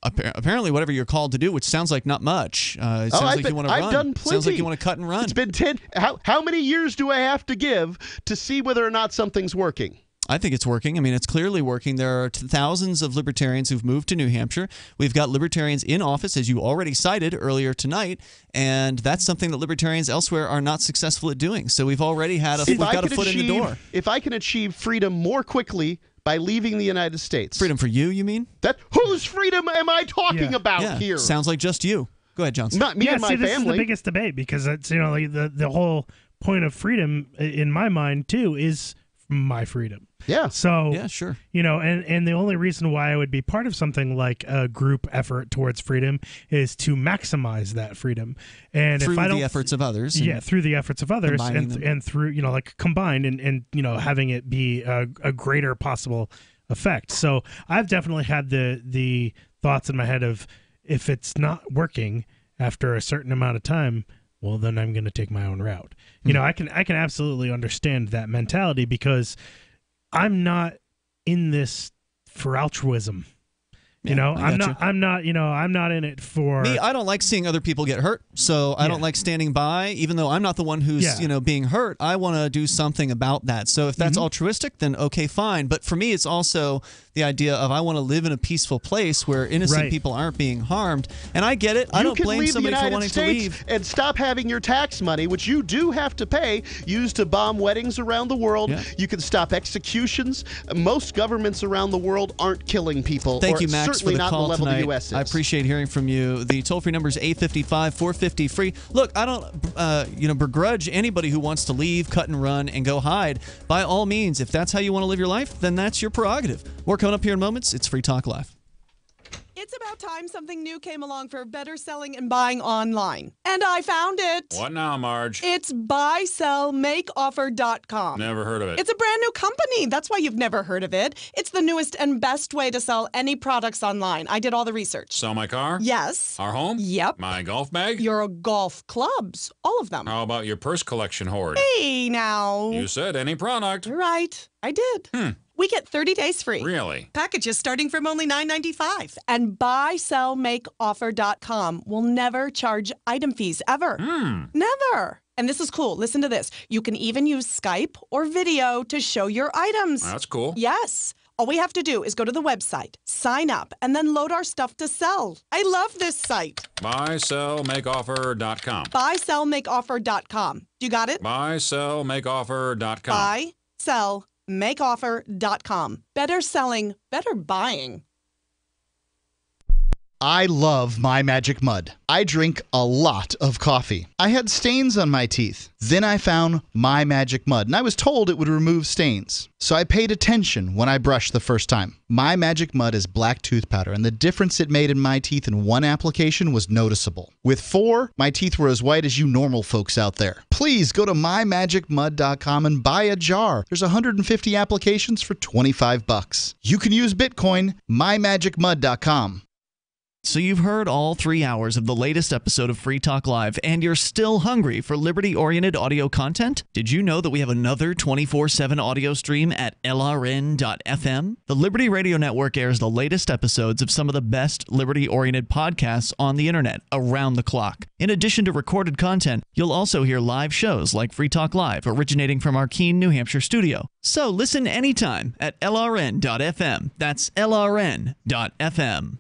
Apparently whatever you're called to do, which sounds like not much. It sounds like you want to run. I've done plenty. Sounds like you want to cut and run. It's been 10. How many years do I have to give to see whether or not something's working? I think it's working. I mean, it's clearly working. There are thousands of libertarians who've moved to New Hampshire. We've got libertarians in office, as you already cited earlier tonight, and that's something that libertarians elsewhere are not successful at doing. So we've already had we've got a foot in the door. If I can achieve freedom more quickly by leaving the United States. Freedom for you mean? Whose freedom am I talking about here? Sounds like just you. Go ahead, Johnson. Not me and my family. This is the biggest debate because it's like the whole point of freedom in my mind too is my freedom. Yeah. So yeah, sure. And the only reason why I would be part of something like a group effort towards freedom is to maximize that freedom. And through if I don't, the efforts of others. Yeah, through the efforts of others and through like combined and having it be a greater possible effect. So I've definitely had the thoughts in my head of if it's not working after a certain amount of time, well, then I'm going to take my own route. I can absolutely understand that mentality because I'm not in this for altruism. I'm not in it for me. I don't like seeing other people get hurt, so I don't like standing by, even though I'm not the one who's being hurt. I want to do something about that. So if that's altruistic, then okay, fine. But for me, it's also the idea of I want to live in a peaceful place where innocent people aren't being harmed. And I get it. I don't blame somebody for wanting to leave and stop having your tax money, which you do have to pay, used to bomb weddings around the world. Yeah. You can stop executions. Most governments around the world aren't killing people. Thank you, Max, certainly for the not call the level tonight. the U.S. is. I appreciate hearing from you. The toll-free number is 855-450-FREE. Look, I don't begrudge anybody who wants to leave, cut and run, and go hide. By all means, if that's how you want to live your life, then that's your prerogative. More coming up here in moments. It's Free Talk Live. It's about time something new came along for better selling and buying online. And I found it. What now, Marge? It's buysellmakeoffer.com. Never heard of it. It's a brand new company. That's why you've never heard of it. It's the newest and best way to sell any products online. I did all the research. Sell my car? Yes. Our home? Yep. My golf bag? Your golf clubs. All of them. How about your purse collection hoard? Hey, now. You said any product. Right. I did. We get 30 days free. Really? Packages starting from only $9.95. And buysellmakeoffer.com will never charge item fees, ever. Never. And this is cool. Listen to this. You can even use Skype or video to show your items. That's cool. Yes. All we have to do is go to the website, sign up, and then load our stuff to sell. I love this site. Buysellmakeoffer.com. Buysellmakeoffer.com. You got it? Buysellmakeoffer.com. makeoffer.com. Better selling, better buying. I love My Magic Mud. I drink a lot of coffee. I had stains on my teeth. Then I found My Magic Mud, and I was told it would remove stains. So I paid attention when I brushed the first time. My Magic Mud is black tooth powder, and the difference it made in my teeth in one application was noticeable. With 4, my teeth were as white as you normal folks out there. Please go to mymagicmud.com and buy a jar. There's 150 applications for $25. You can use Bitcoin, mymagicmud.com. So you've heard all 3 hours of the latest episode of Free Talk Live, and you're still hungry for liberty-oriented audio content? Did you know that we have another 24/7 audio stream at LRN.FM? The Liberty Radio Network airs the latest episodes of some of the best liberty-oriented podcasts on the internet around the clock. In addition to recorded content, you'll also hear live shows like Free Talk Live, originating from our Keene, New Hampshire studio. So listen anytime at LRN.FM. That's LRN.FM.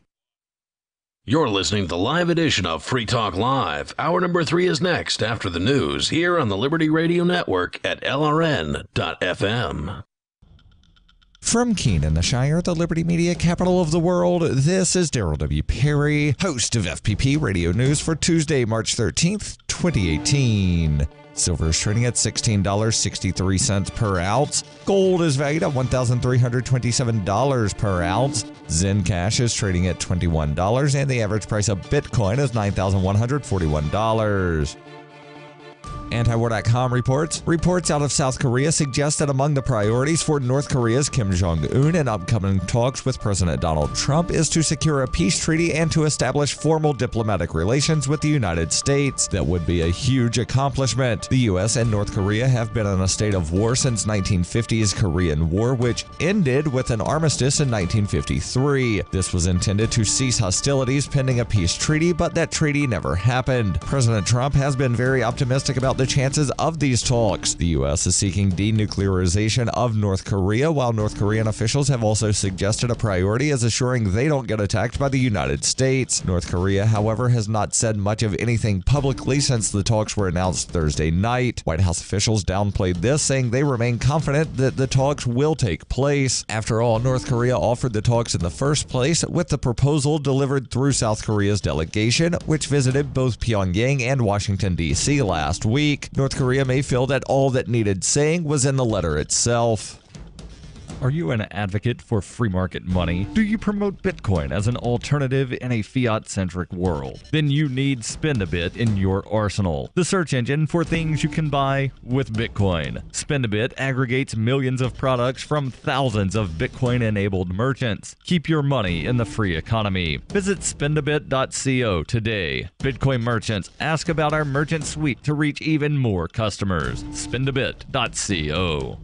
You're listening to the live edition of Free Talk Live. Hour number 3 is next after the news here on the Liberty Radio Network at LRN.FM. From Keene in the Shire, the Liberty Media capital of the world, this is Daryl W. Perry, host of FPP Radio News for Tuesday, March 13th, 2018. Silver is trading at $16.63 per ounce. Gold is valued at $1,327 per ounce. Zen Cash is trading at $21, and the average price of Bitcoin is $9,141. Antiwar.com reports out of South Korea suggest that among the priorities for North Korea's Kim Jong-un in upcoming talks with President Donald Trump is to secure a peace treaty and to establish formal diplomatic relations with the United States. That would be a huge accomplishment. The U.S. and North Korea have been in a state of war since 1950's Korean War, which ended with an armistice in 1953. This was intended to cease hostilities pending a peace treaty, but that treaty never happened. President Trump has been very optimistic about the chances of these talks. The U.S. is seeking denuclearization of North Korea, while North Korean officials have also suggested a priority is assuring they don't get attacked by the United States. North Korea, however, has not said much of anything publicly since the talks were announced Thursday night. White House officials downplayed this, saying they remain confident that the talks will take place. After all, North Korea offered the talks in the first place, with the proposal delivered through South Korea's delegation, which visited both Pyongyang and Washington, D.C. last week. North Korea may feel that all that needed saying was in the letter itself. Are you an advocate for free market money? Do you promote Bitcoin as an alternative in a fiat-centric world? Then you need Spendabit in your arsenal, the search engine for things you can buy with Bitcoin. Spendabit aggregates millions of products from thousands of Bitcoin-enabled merchants. Keep your money in the free economy. Visit spendabit.co today. Bitcoin merchants, ask about our merchant suite to reach even more customers. Spendabit.co.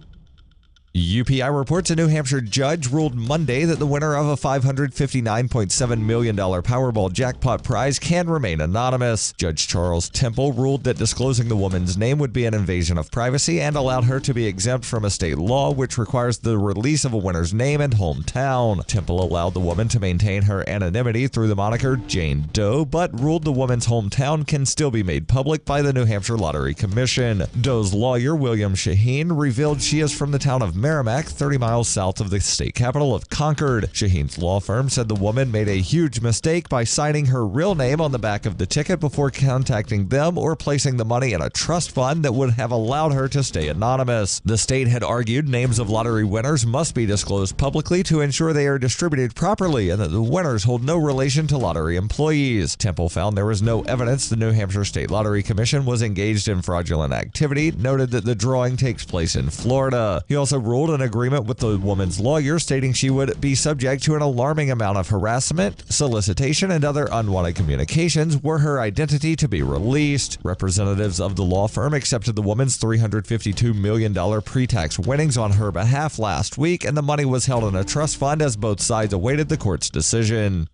UPI reports a New Hampshire judge ruled Monday that the winner of a $559.7 million Powerball jackpot prize can remain anonymous. Judge Charles Temple ruled that disclosing the woman's name would be an invasion of privacy and allowed her to be exempt from a state law which requires the release of a winner's name and hometown. Temple allowed the woman to maintain her anonymity through the moniker Jane Doe, but ruled the woman's hometown can still be made public by the New Hampshire Lottery Commission. Doe's lawyer, William Shaheen, revealed she is from the town of Merrimack, 30 miles south of the state capital of Concord. Shaheen's law firm said the woman made a huge mistake by signing her real name on the back of the ticket before contacting them or placing the money in a trust fund that would have allowed her to stay anonymous. The state had argued names of lottery winners must be disclosed publicly to ensure they are distributed properly and that the winners hold no relation to lottery employees. Temple found there was no evidence the New Hampshire State Lottery Commission was engaged in fraudulent activity, noted that the drawing takes place in Florida. He also ruled an agreement with the woman's lawyer stating she would be subject to an alarming amount of harassment, solicitation, and other unwanted communications were her identity to be released. Representatives of the law firm accepted the woman's $352 million pre-tax winnings on her behalf last week, and the money was held in a trust fund as both sides awaited the court's decision.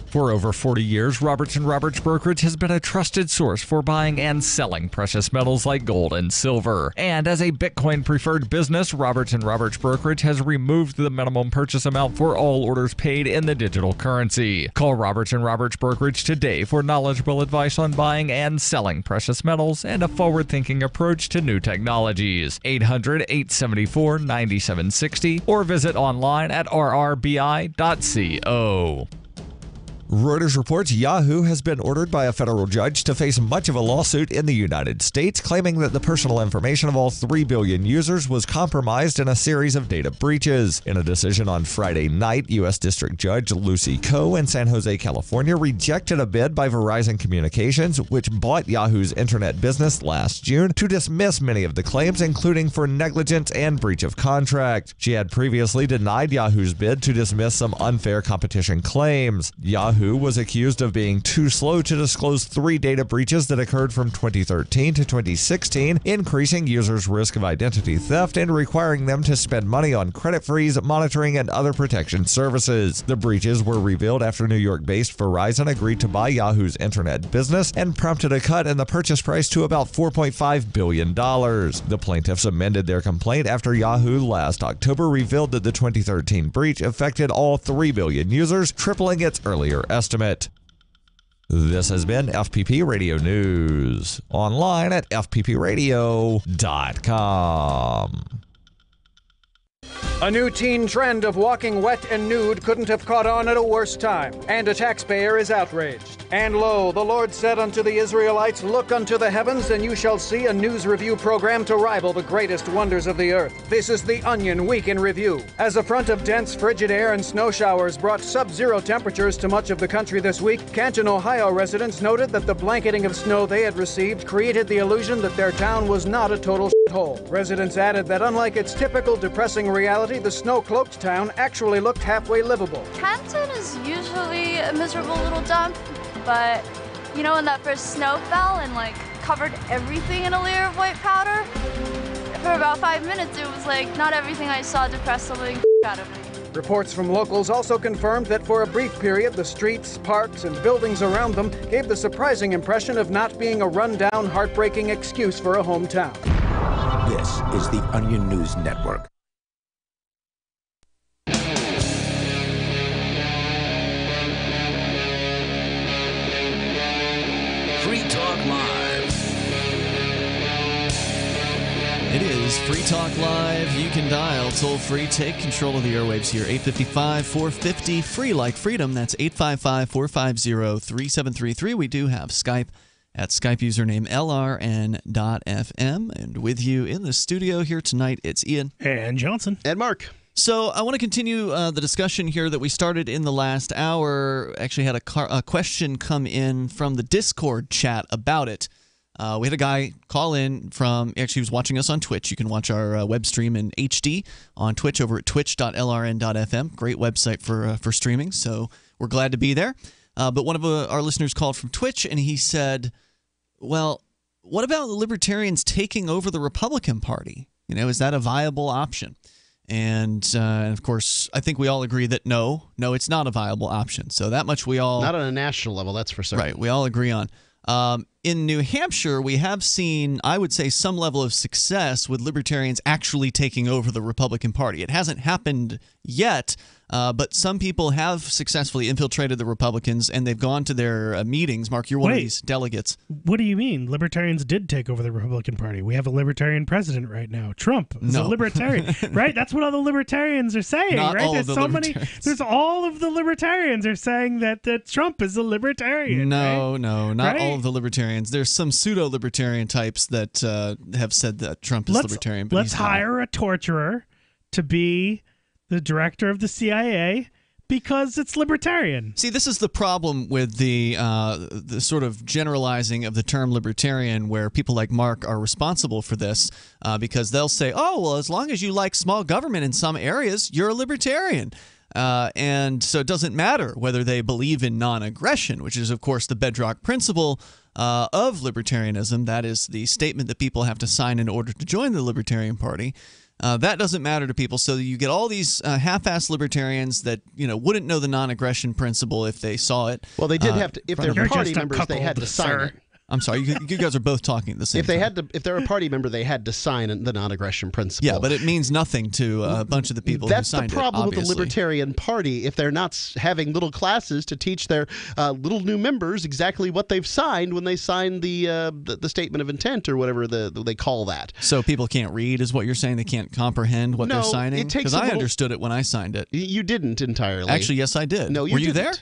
For over 40 years, Roberts & Roberts Brokerage has been a trusted source for buying and selling precious metals like gold and silver. And as a Bitcoin-preferred business, Roberts & Roberts Brokerage has removed the minimum purchase amount for all orders paid in the digital currency. Call Roberts & Roberts Brokerage today for knowledgeable advice on buying and selling precious metals and a forward-thinking approach to new technologies. 800-874-9760 or visit online at rrbi.co. Reuters reports Yahoo has been ordered by a federal judge to face much of a lawsuit in the United States, claiming that the personal information of all 3 billion users was compromised in a series of data breaches. In a decision on Friday night, U.S. District Judge Lucy Koh in San Jose, California, rejected a bid by Verizon Communications, which bought Yahoo's internet business last June, to dismiss many of the claims, including for negligence and breach of contract. She had previously denied Yahoo's bid to dismiss some unfair competition claims. Yahoo was accused of being too slow to disclose 3 data breaches that occurred from 2013 to 2016, increasing users' risk of identity theft and requiring them to spend money on credit freeze, monitoring, and other protection services. The breaches were revealed after New York-based Verizon agreed to buy Yahoo's internet business and prompted a cut in the purchase price to about $4.5 billion. The plaintiffs amended their complaint after Yahoo last October revealed that the 2013 breach affected all 3 billion users, tripling its earlier estimate. This has been FPP Radio News, online at fppradio.com. A new teen trend of walking wet and nude couldn't have caught on at a worse time, and a taxpayer is outraged. And lo, the Lord said unto the Israelites, Look unto the heavens, and you shall see a news review program to rival the greatest wonders of the earth. This is the Onion Week in Review. As a front of dense, frigid air and snow showers brought sub-zero temperatures to much of the country this week, Canton, Ohio residents noted that the blanketing of snow they had received created the illusion that their town was not a total shithole. Residents added that unlike its typical depressing reality, the snow-cloaked town actually looked halfway livable. Canton is usually a miserable little dump, but you know when that first snow fell and covered everything in a layer of white powder? For about 5 minutes it was like not everything I saw depressed the living out of me. Reports from locals also confirmed that for a brief period, the streets, parks, and buildings around them gave the surprising impression of not being a run-down, heartbreaking excuse for a hometown. This is the Onion News Network. Free Talk Live. It is Free Talk Live. You can dial toll-free. Take control of the airwaves here. 855-450, free like freedom. That's 855-450-3733. We do have Skype at Skype username LRN.FM. And with you in the studio here tonight, it's Ian. And Johnson. And Mark. So I want to continue the discussion here that we started in the last hour. Actually had a question come in from the Discord chat about it. We had a guy call in from, actually he was watching us on Twitch. You can watch our web stream in HD on Twitch over at twitch.lrn.fm. Great website for streaming, so we're glad to be there. But one of our listeners called from Twitch, and he said, well, what about the Libertarians taking over the Republican Party? You know, is that a viable option? And, of course, I think we all agree that no, it's not a viable option. So that much we all... Not on a national level, that's for certain. Right, we all agree on. In New Hampshire, we have seen, I would say, some level of success with Libertarians actually taking over the Republican Party. It hasn't happened yet, but some people have successfully infiltrated the Republicans, and they've gone to their meetings. Mark, you're one of these delegates. What do you mean? Libertarians did take over the Republican Party. We have a libertarian president right now. Trump is a libertarian, right? That's what all the libertarians are saying, Not right? all There's of the so many. There's all of the libertarians are saying that Trump is a libertarian. No, right? Not all of the libertarians. There's some pseudo-libertarian types that have said that Trump is libertarian. But let's hire a torturer to be the director of the CIA because it's libertarian. See, this is the problem with the sort of generalizing of the term libertarian, where people like Mark are responsible for this because they'll say, oh, well, as long as you like small government in some areas, you're a libertarian. And so it doesn't matter whether they believe in non-aggression, which is, of course, the bedrock principle of libertarianism. That is the statement that people have to sign in order to join the Libertarian Party. That doesn't matter to people. So you get all these half-assed libertarians that wouldn't know the non-aggression principle if they saw it. Well, they did have to. If they're party members, they had to sign it. I'm sorry, you guys are both talking at the same time. If they're a party member, they had to sign the non-aggression principle. Yeah, but it means nothing to a bunch of the people who signed it. That's the problem with the Libertarian Party. If they're not having little classes to teach their little new members exactly what they've signed when they signed the statement of intent or whatever they call that. So people can't read, is what you're saying? They can't comprehend what they're signing? Because I understood it when I signed it. You didn't entirely. Actually, yes, I did. No, Were you there?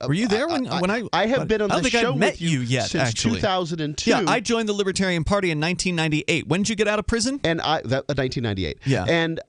Were you there when I have been on the show I don't think I've met with you yet, since actually. 2002. Yeah, I joined the Libertarian Party in 1998. When did you get out of prison? 1998. Yeah. And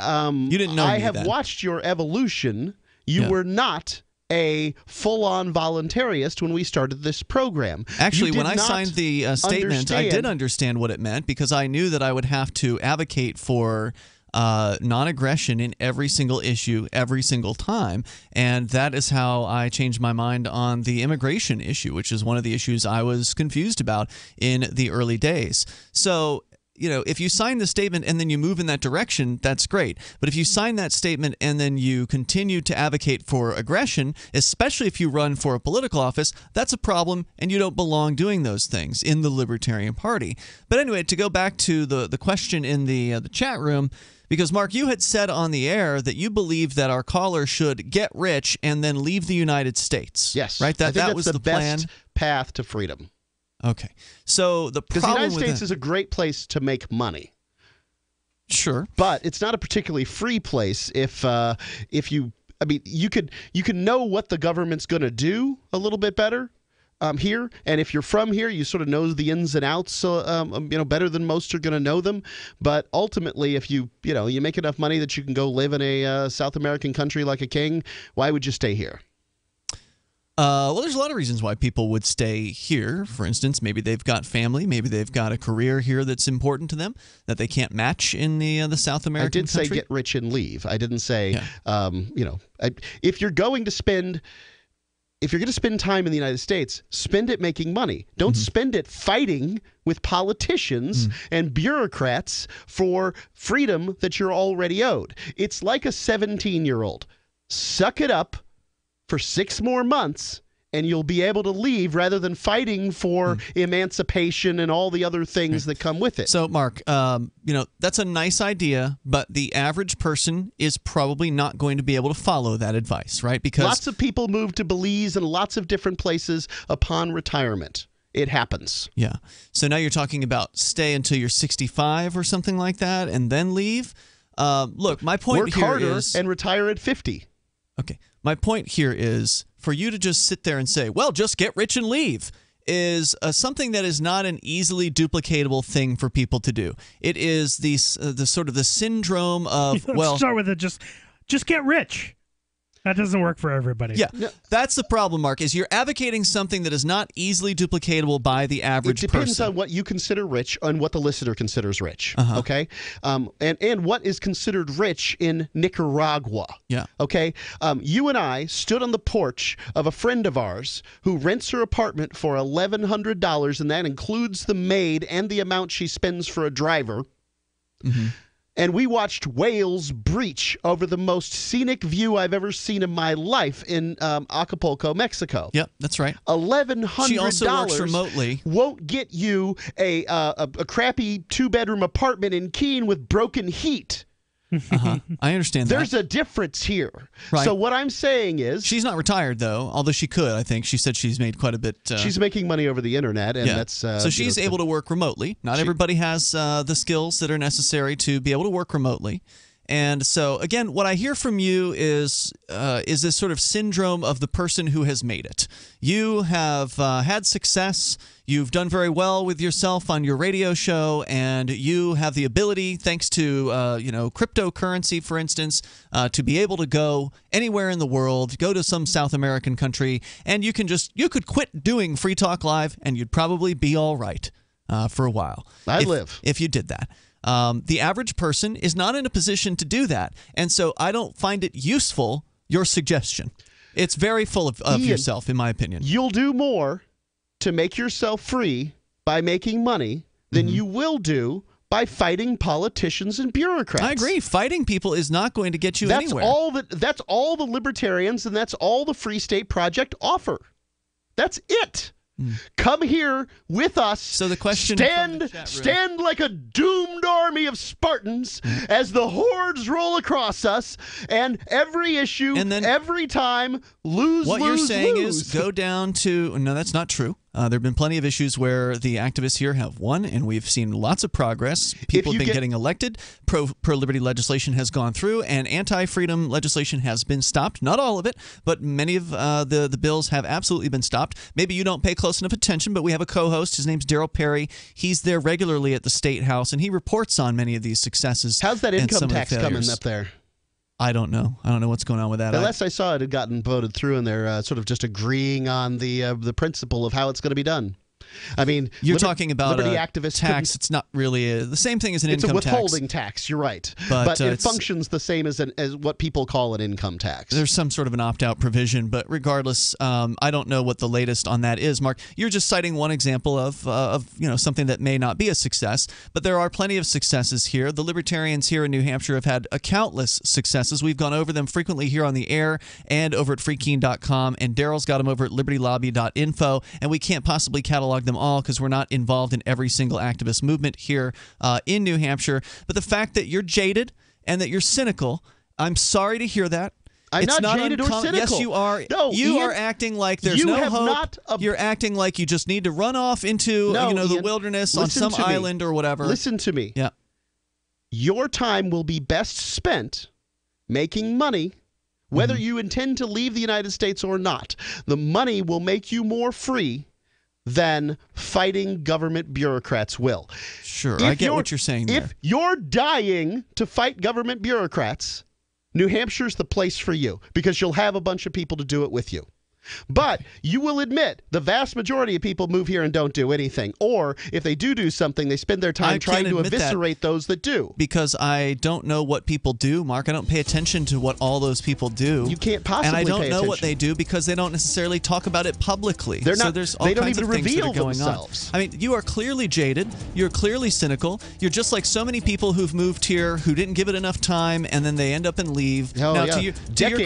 you didn't know I me have then. watched your evolution. You were not a full-on voluntarist when we started this program. Actually, when I signed the statement, I did understand what it meant because I knew that I would have to advocate for non-aggression in every single issue every single time, and that is how I changed my mind on the immigration issue, which is one of the issues I was confused about in the early days. So if you sign the statement and then you move in that direction, that's great. But if you sign that statement and then you continue to advocate for aggression, especially if you run for a political office, that's a problem, and you don't belong doing those things in the Libertarian Party. But anyway, to go back to the question in the chat room, because, Mark, you had said on the air that you believe that our caller should get rich and then leave the United States. Yes. Right? I think that that's was the plan. best path to freedom. Okay. So the because problem the United States is a great place to make money. Sure. But it's not a particularly free place if you can know what the government's going to do a little bit better. Here, and if you're from here, you sort of know the ins and outs, better than most are going to know them. But ultimately, if you make enough money that you can go live in a South American country like a king, why would you stay here? Well, there's a lot of reasons why people would stay here. For instance, maybe they've got family, maybe they've got a career here that's important to them that they can't match in the South American country. I did say get rich and leave. I didn't say, if you're going to spend. If you're going to spend time in the United States, spend it making money. Don't spend it fighting with politicians and bureaucrats for freedom that you're already owed. It's like a 17-year-old. Suck it up for 6 more months, and you'll be able to leave rather than fighting for emancipation and all the other things that come with it. So, Mark, that's a nice idea, but the average person is probably not going to be able to follow that advice, right? Because lots of people move to Belize and lots of different places upon retirement. It happens. Yeah. So now you're talking about stay until you're 65 or something like that and then leave. Look, my point Work here harder is and retire at 50. Okay. My point here is for you to just sit there and say, well, just get rich and leave is something that is not an easily duplicatable thing for people to do. It is the sort of the syndrome of, start with it, just get rich. That doesn't work for everybody. Yeah, that's the problem, Mark, is you're advocating something that is not easily duplicatable by the average person. It depends on what you consider rich and what the listener considers rich, okay? And what is considered rich in Nicaragua, okay? You and I stood on the porch of a friend of ours who rents her apartment for $1,100, and that includes the maid and the amount she spends for a driver. And we watched whales breach over the most scenic view I've ever seen in my life in Acapulco, Mexico. Yep, that's right. $1,100 She also works remotely. Won't get you a crappy 2-bedroom apartment in Keene with broken heat. I understand that. There's a difference here. Right. So what I'm saying is... She's not retired, though, although she could, I think. She said she's made quite a bit... she's making money over the internet, and that's... so she's able to work remotely. Not everybody has the skills that are necessary to be able to work remotely. And so, again, what I hear from you is this sort of syndrome of the person who has made it. You have had success. You've done very well with yourself on your radio show, and you have the ability, thanks to cryptocurrency, for instance, to be able to go anywhere in the world, go to some South American country, and you could quit doing Free Talk Live, and you'd probably be all right for a while. If you did that. The average person is not in a position to do that. And so I don't find it useful, your suggestion. It's very full of Ian, yourself, in my opinion. You'll do more to make yourself free by making money than you will do By fighting politicians and bureaucrats. I agree. Fighting people is not going to get you anywhere. That's all the Libertarians and that's all the Free State Project offer. That's it. Come here with us. So the question stand like a doomed army of Spartans as the hordes roll across us, and every issue, and then every time, lose. What you're saying is go down to no, that's not true. There have been plenty of issues where the activists here have won, and we've seen lots of progress. People have been getting elected. Pro-liberty legislation has gone through, and anti-freedom legislation has been stopped. Not all of it, but many of the bills have absolutely been stopped. Maybe you don't pay close enough attention, but we have a co-host. His name's Daryl Perry. He's there regularly at the State House, and he reports on many of these successes. How's that income tax coming up there? I don't know. I don't know what's going on with that. The last I saw, it had gotten voted through, and they're sort of just agreeing on the principle of how it's going to be done. I mean, you're talking about liberty a activists tax. It's not really the same thing as an income tax. It's a withholding tax. You're right, but it functions the same as what people call an income tax. There's some sort of an opt-out provision, but regardless, I don't know what the latest on that is. Mark, you're just citing one example of something that may not be a success, but there are plenty of successes here. The Libertarians here in New Hampshire have had countless successes. We've gone over them frequently here on the air and over at freekeen.com, and Daryl's got them over at libertylobby.info, and we can't possibly catalog them all because we're not involved in every single activist movement here in New Hampshire. But the fact that you're jaded and that you're cynical, I'm sorry to hear that. I'm not jaded or cynical. Yes, you are. No, you are acting like there's no hope. You're acting like you just need to run off into the wilderness on some island or whatever. Listen to me. Yeah. Your time will be best spent making money, whether you intend to leave the United States or not. The money will make you more free than fighting government bureaucrats will. Sure, I get what you're saying there. If you're dying to fight government bureaucrats, New Hampshire's the place for you because you'll have a bunch of people to do it with you. But you will admit the vast majority of people move here and don't do anything. Or if they do something, they spend their time trying to eviscerate those that do. Because I don't know what people do, Mark. I don't pay attention to what all those people do. You can't possibly And I don't pay know attention. what they do because they don't necessarily talk about it publicly. They're not, so there's all they don't kinds even of things reveal that are going themselves. on. I mean, you are clearly jaded. You're clearly cynical. You're just like so many people who've moved here who didn't give it enough time and then they end up and leave. Now, to your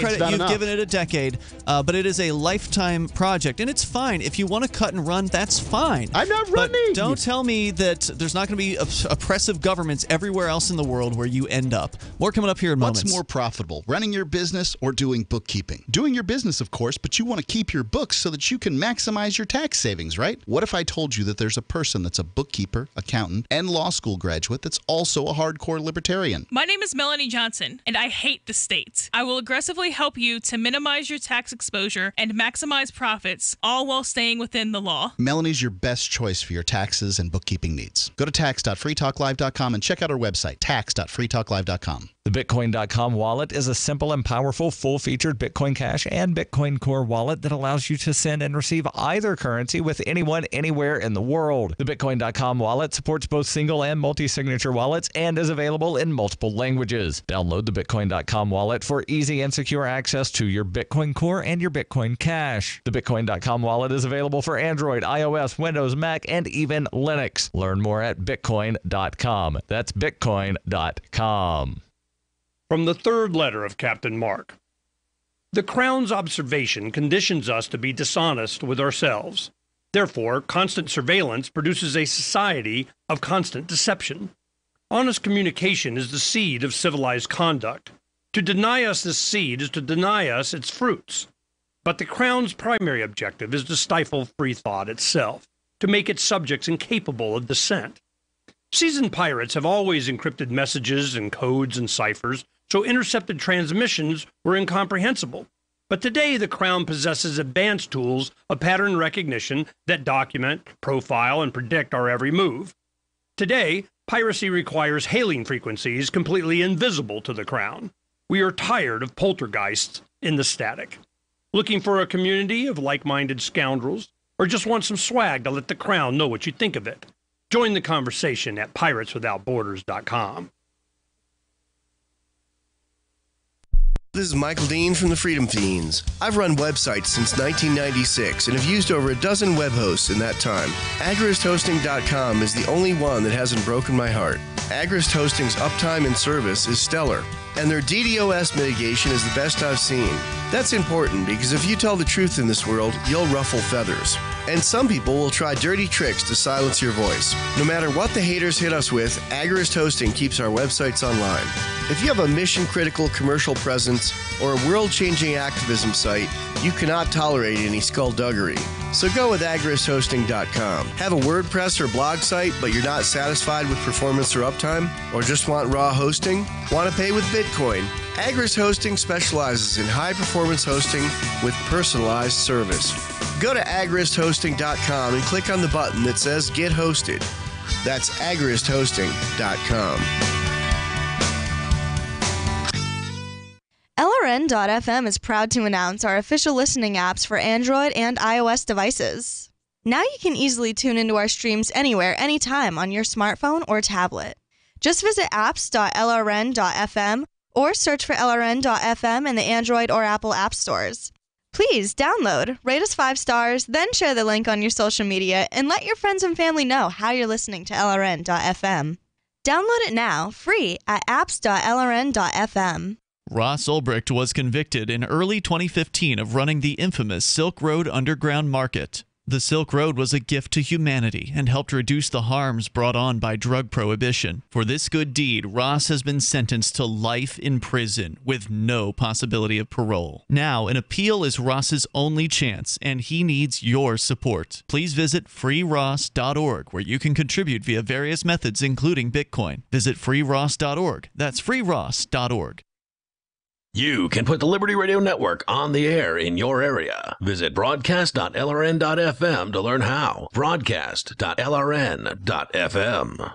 credit, you've given it a decade, but it is a lifetime project. And it's fine. If you want to cut and run, that's fine. I'm not running. But don't tell me that there's not going to be oppressive governments everywhere else in the world where you end up. More coming up here in moments. What's more profitable, running your business or doing bookkeeping? Doing your business, of course, but you want to keep your books so that you can maximize your tax savings, right? What if I told you that there's a person that's a bookkeeper, accountant, and law school graduate that's also a hardcore libertarian? My name is Melanie Johnson, and I hate the state. I will aggressively help you to minimize your tax exposure and maximize profits, all while staying within the law. Melanie's your best choice for your taxes and bookkeeping needs. Go to tax.freetalklive.com and check out our website, tax.freetalklive.com. The Bitcoin.com wallet is a simple and powerful full-featured Bitcoin Cash and Bitcoin Core wallet that allows you to send and receive either currency with anyone, anywhere in the world. The Bitcoin.com wallet supports both single and multi-signature wallets and is available in multiple languages. Download the Bitcoin.com wallet for easy and secure access to your Bitcoin Core and your Bitcoin Cash. The Bitcoin.com wallet is available for Android, iOS, Windows, Mac, and even Linux. Learn more at Bitcoin.com. That's Bitcoin.com. From the third letter of Captain Mark. The Crown's observation conditions us to be dishonest with ourselves. Therefore, constant surveillance produces a society of constant deception. Honest communication is the seed of civilized conduct. To deny us this seed is to deny us its fruits. But the Crown's primary objective is to stifle free thought itself, to make its subjects incapable of dissent. Seasoned pirates have always encrypted messages and codes and ciphers, so intercepted transmissions were incomprehensible. But today, the Crown possesses advanced tools of pattern recognition that document, profile, and predict our every move. Today, piracy requires hailing frequencies completely invisible to the Crown. We are tired of poltergeists in the static. Looking for a community of like-minded scoundrels, or just want some swag to let the Crown know what you think of it? Join the conversation at pirateswithoutborders.com. This is Michael Dean from the Freedom Fiends. I've run websites since 1996 and have used over a dozen web hosts in that time. AgristHosting.com is the only one that hasn't broken my heart. Agrist Hosting's uptime and service is stellar, and their DDoS mitigation is the best I've seen. That's important because if you tell the truth in this world, you'll ruffle feathers. And some people will try dirty tricks to silence your voice. No matter what the haters hit us with, Agrist Hosting keeps our websites online. If you have a mission-critical commercial presence or a world-changing activism site, you cannot tolerate any skullduggery. So go with AgristHosting.com. Have a WordPress or blog site, but you're not satisfied with performance or uptime? Or just want raw hosting? Want to pay with Bitcoin? Agrist Hosting specializes in high-performance hosting with personalized service. Go to AgristHosting.com and click on the button that says Get Hosted. That's AgristHosting.com. LRN.FM is proud to announce our official listening apps for Android and iOS devices. Now you can easily tune into our streams anywhere, anytime on your smartphone or tablet. Just visit apps.lrn.fm or search for LRN.FM in the Android or Apple app stores. Please download, rate us 5 stars, then share the link on your social media and let your friends and family know how you're listening to LRN.FM. Download it now, free at apps.lrn.fm. Ross Ulbricht was convicted in early 2015 of running the infamous Silk Road underground market. The Silk Road was a gift to humanity and helped reduce the harms brought on by drug prohibition. For this good deed, Ross has been sentenced to life in prison with no possibility of parole. Now, an appeal is Ross's only chance, and he needs your support. Please visit freeross.org, where you can contribute via various methods, including Bitcoin. Visit freeross.org. That's freeross.org. You can put the Liberty Radio Network on the air in your area. Visit broadcast.lrn.fm to learn how. Broadcast.lrn.fm.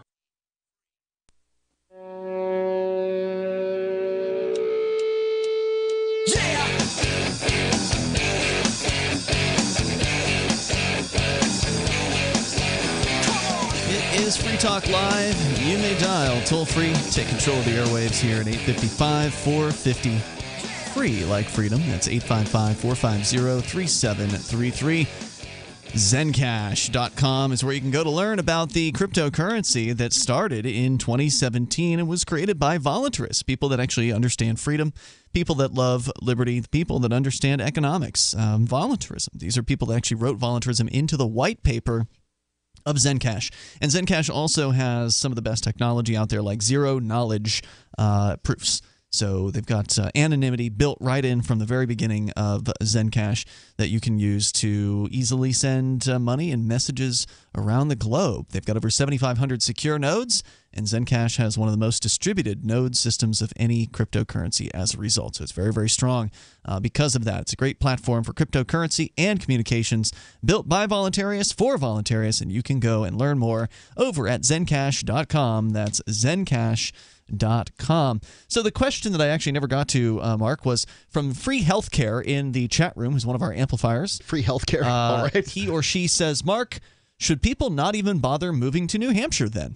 It is Free Talk Live. You may dial toll free. Take control of the airwaves here at 855-450. Free like freedom. That's 855-450-3733. Zencash.com is where you can go to learn about the cryptocurrency that started in 2017 and was created by voluntarists, people that actually understand freedom, people that love liberty, people that understand economics, voluntarism. These are people that actually wrote voluntarism into the white paper of Zencash. And Zencash also has some of the best technology out there, like zero-knowledge proofs. So they've got anonymity built right in from the very beginning of Zencash that you can use to easily send money and messages around the globe. They've got over 7,500 secure nodes, and Zencash has one of the most distributed node systems of any cryptocurrency as a result. So it's very, very strong because of that. It's a great platform for cryptocurrency and communications built by voluntarists for voluntarists, and you can go and learn more over at zencash.com. That's zencash.com. So the question that I actually never got to, Mark, was from Free Healthcare in the chat room, who's one of our amplifiers. Free Healthcare, all right. He or she says, Mark, should people not even bother moving to New Hampshire then?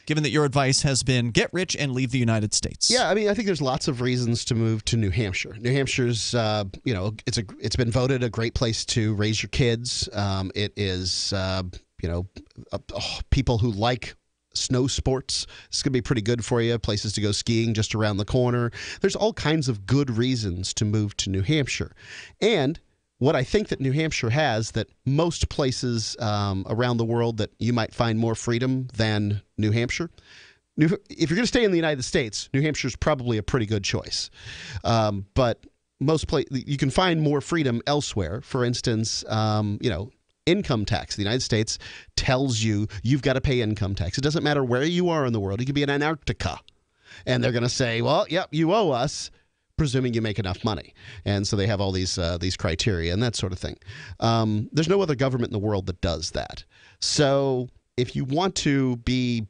Given that your advice has been get rich and leave the United States. Yeah, I mean, I think there's lots of reasons to move to New Hampshire. New Hampshire's, it's been voted a great place to raise your kids. It is, people who like snow sports. It's going to be pretty good for you. Places to go skiing just around the corner. There's all kinds of good reasons to move to New Hampshire. And what I think that New Hampshire has that most places around the world that you might find more freedom than New Hampshire, if you're going to stay in the United States, New Hampshire's probably a pretty good choice. But you can find more freedom elsewhere. For instance, income tax. The United States tells you you've got to pay income tax. It doesn't matter where you are in the world. You could be in Antarctica, and they're going to say, well, yep, you owe us, presuming you make enough money. And so they have all these criteria and that sort of thing. There's no other government in the world that does that. So if you want to be,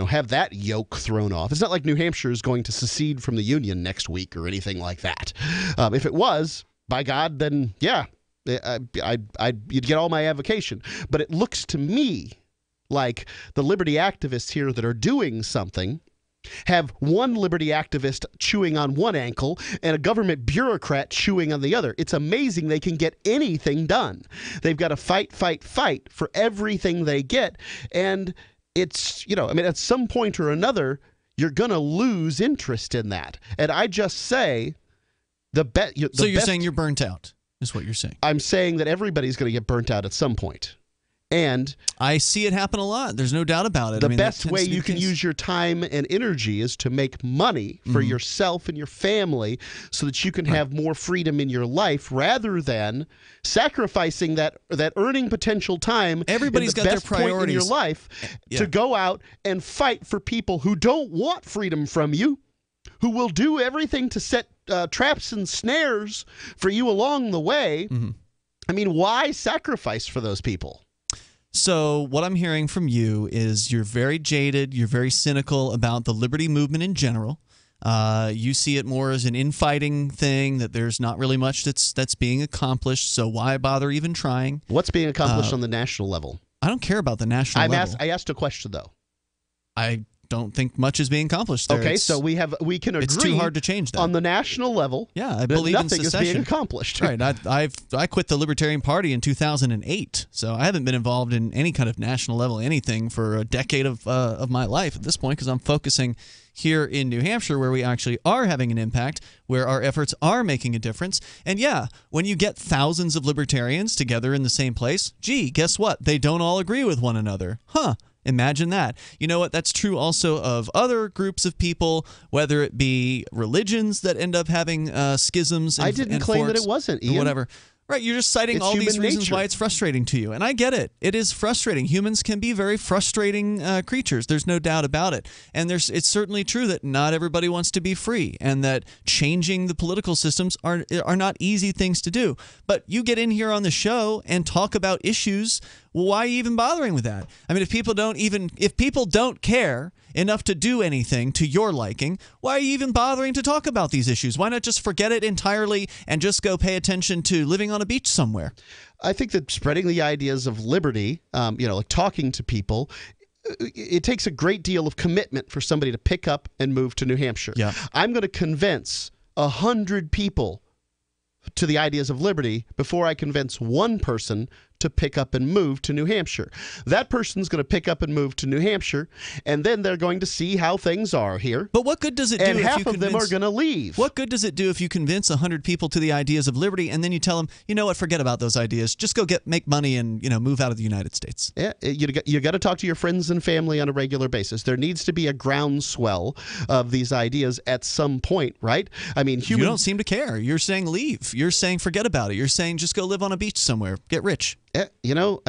have that yoke thrown off, it's not like New Hampshire is going to secede from the Union next week or anything like that. If it was, by God, then yeah, you'd get all my avocation. But it looks to me like the liberty activists here that are doing something have one liberty activist chewing on one ankle and a government bureaucrat chewing on the other. It's amazing they can get anything done. They've got to fight for everything they get. And it's, at some point or another, you're going to lose interest in that. And I just say So you're saying you're burnt out, is what you're saying. I'm saying that everybody's going to get burnt out at some point. And I see it happen a lot. There's no doubt about it. The best way you can use your time and energy is to make money for yourself and your family so that you can have more freedom in your life rather than sacrificing that earning potential time. Everybody's got their priorities in your life to go out and fight for people who don't want freedom from you, who will do everything to set traps and snares for you along the way. I mean, why sacrifice for those people? So what I'm hearing from you is you're very jaded, you're very cynical about the liberty movement in general. You see it more as an infighting thing, that there's not really much that's being accomplished, so why bother even trying? What's being accomplished on the national level? I don't care about the national level. I asked a question, though. I don't think much is being accomplished there. Okay, so we can agree. It's too hard to change that. On the national level, yeah, I believe nothing in secession. is being accomplished. Right. I quit the Libertarian Party in 2008, so I haven't been involved in any kind of national level anything for a decade of my life at this point, because I'm focusing here in New Hampshire, where we actually are having an impact, where our efforts are making a difference. And yeah, when you get thousands of libertarians together in the same place, gee, guess what? They don't all agree with one another. Huh. Imagine that. You know what? That's true also of other groups of people, whether it be religions that end up having schisms. I didn't claim that it wasn't, Ian. Whatever. Right, you're just citing all these reasons why it's frustrating to you. And I get it. It is frustrating. Humans can be very frustrating creatures. There's no doubt about it. And it's certainly true that not everybody wants to be free, and that changing the political systems are not easy things to do. But you get in here on the show and talk about issues. Well, why are you even bothering with that? I mean, if people don't care enough to do anything to your liking, why are you even bothering to talk about these issues? Why not just forget it entirely and just go pay attention to living on a beach somewhere? I think that spreading the ideas of liberty, like talking to people, it takes a great deal of commitment for somebody to pick up and move to New Hampshire. Yeah. I'm going to convince 100 people to the ideas of liberty before I convince one person to pick up and move to New Hampshire. That person's going to pick up and move to New Hampshire, and then they're going to see how things are here. But what good does it do and if half you of them are going to leave? What good does it do if you convince 100 people to the ideas of liberty, and then you tell them, you know what, forget about those ideas. Just go make money and move out of the United States? Yeah, you got to talk to your friends and family on a regular basis. There needs to be a groundswell of these ideas at some point, right? I mean, you don't seem to care. You're saying leave. You're saying forget about it. You're saying just go live on a beach somewhere, get rich. I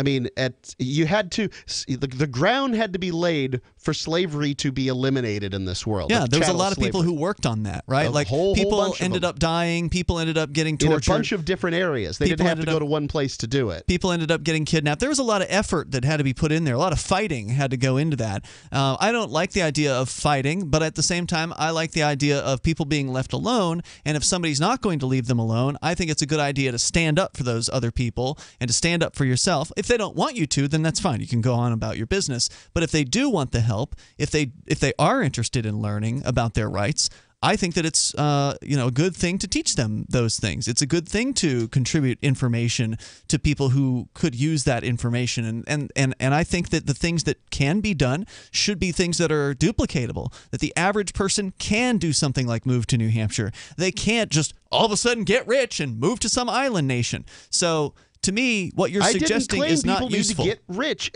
mean, the ground had to be laid for slavery to be eliminated in this world. Yeah, like there was a lot slavery. of people who worked on that, right? Like people ended up dying, people ended up getting tortured. In a bunch of different areas. They didn't have to go to one place to do it. People ended up getting kidnapped. There was a lot of effort that had to be put in there. A lot of fighting had to go into that. I don't like the idea of fighting, but at the same time, I like the idea of people being left alone. And if somebody's not going to leave them alone, I think it's a good idea to stand up for those other people and to stand up for yourself. If they don't want you to, then that's fine. You can go on about your business. But if they do want the help, if they are interested in learning about their rights, I think that it's a good thing to teach them those things. It's a good thing to contribute information to people who could use that information. And I think that the things that can be done should be things that are duplicatable, that the average person can do something like move to New Hampshire. They can't just all of a sudden get rich and move to some island nation. So to me, what you're suggesting is not useful. Need to get rich,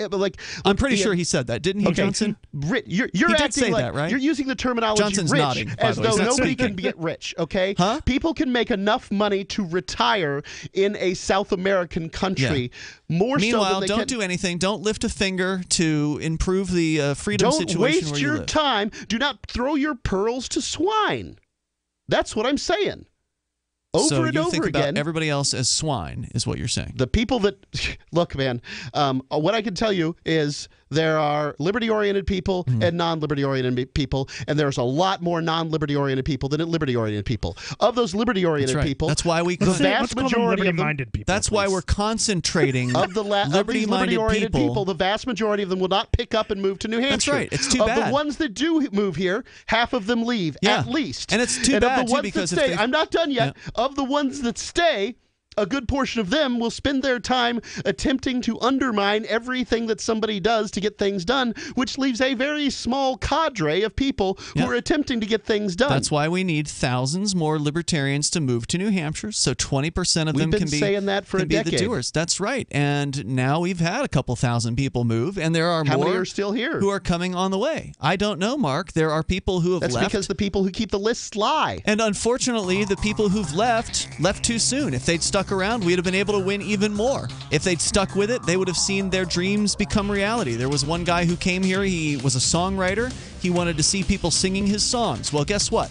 I'm pretty sure he said that, didn't he, Johnson? You're he acting did say like that, right? You're using the terminology Johnson's rich nodding, as though nobody speaking. can get rich. Okay, huh? People can make enough money to retire in a South American country. Yeah. Meanwhile, don't do anything. Don't lift a finger to improve the freedom situation where you live. Don't waste your time. Do not throw your pearls to swine. That's what I'm saying. So you think about everybody else as swine, is what you're saying. The people that look, man. What I can tell you is there are liberty-oriented people and non-liberty-oriented people, and there's a lot more non-liberty-oriented people than liberty-oriented people. Of those liberty-oriented people, that's why we the vast majority of them, That's why we're concentrating of the liberty-oriented people. The vast majority of them will not pick up and move to New Hampshire. That's right. It's too of bad. The ones that do move here, half of them leave at least. And it's too and bad of the ones because that stay, I'm not done yet. Of the ones that stay, a good portion of them will spend their time attempting to undermine everything that somebody does to get things done, which leaves a very small cadre of people who are attempting to get things done. That's why we need thousands more libertarians to move to New Hampshire, so 20% of them can be saying that for a the decade. doers. That's right. And now we've had a couple thousand people move, and there are How more many are still here who are coming on the way. I don't know, Mark. There are people who have left. That's because the people who keep the lists lie. And unfortunately, the people who've left too soon. If they'd stuck around, we'd have been able to win even more. If they'd stuck with it, they would have seen their dreams become reality. There was one guy who came here. He was a songwriter. He wanted to see people singing his songs. Well, guess what?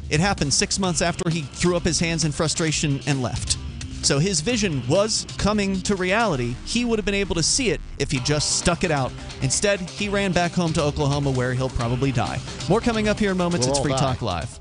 It happened 6 months after he threw up his hands in frustration and left. So his vision was coming to reality. He would have been able to see it if he just stuck it out. Instead, he ran back home to Oklahoma, where he'll probably die. More coming up here in moments. It's Free Talk Live.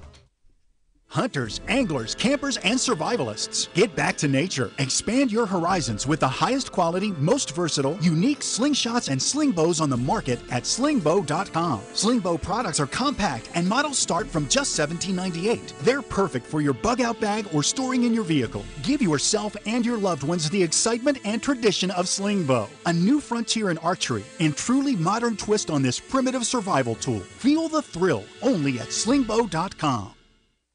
Hunters, anglers, campers, and survivalists. Get back to nature. Expand your horizons with the highest quality, most versatile, unique slingshots and sling bows on the market at slingbow.com. Slingbow products are compact and models start from just $17.98. They're perfect for your bug-out bag or storing in your vehicle. Give yourself and your loved ones the excitement and tradition of Slingbow, a new frontier in archery and truly modern twist on this primitive survival tool. Feel the thrill only at slingbow.com.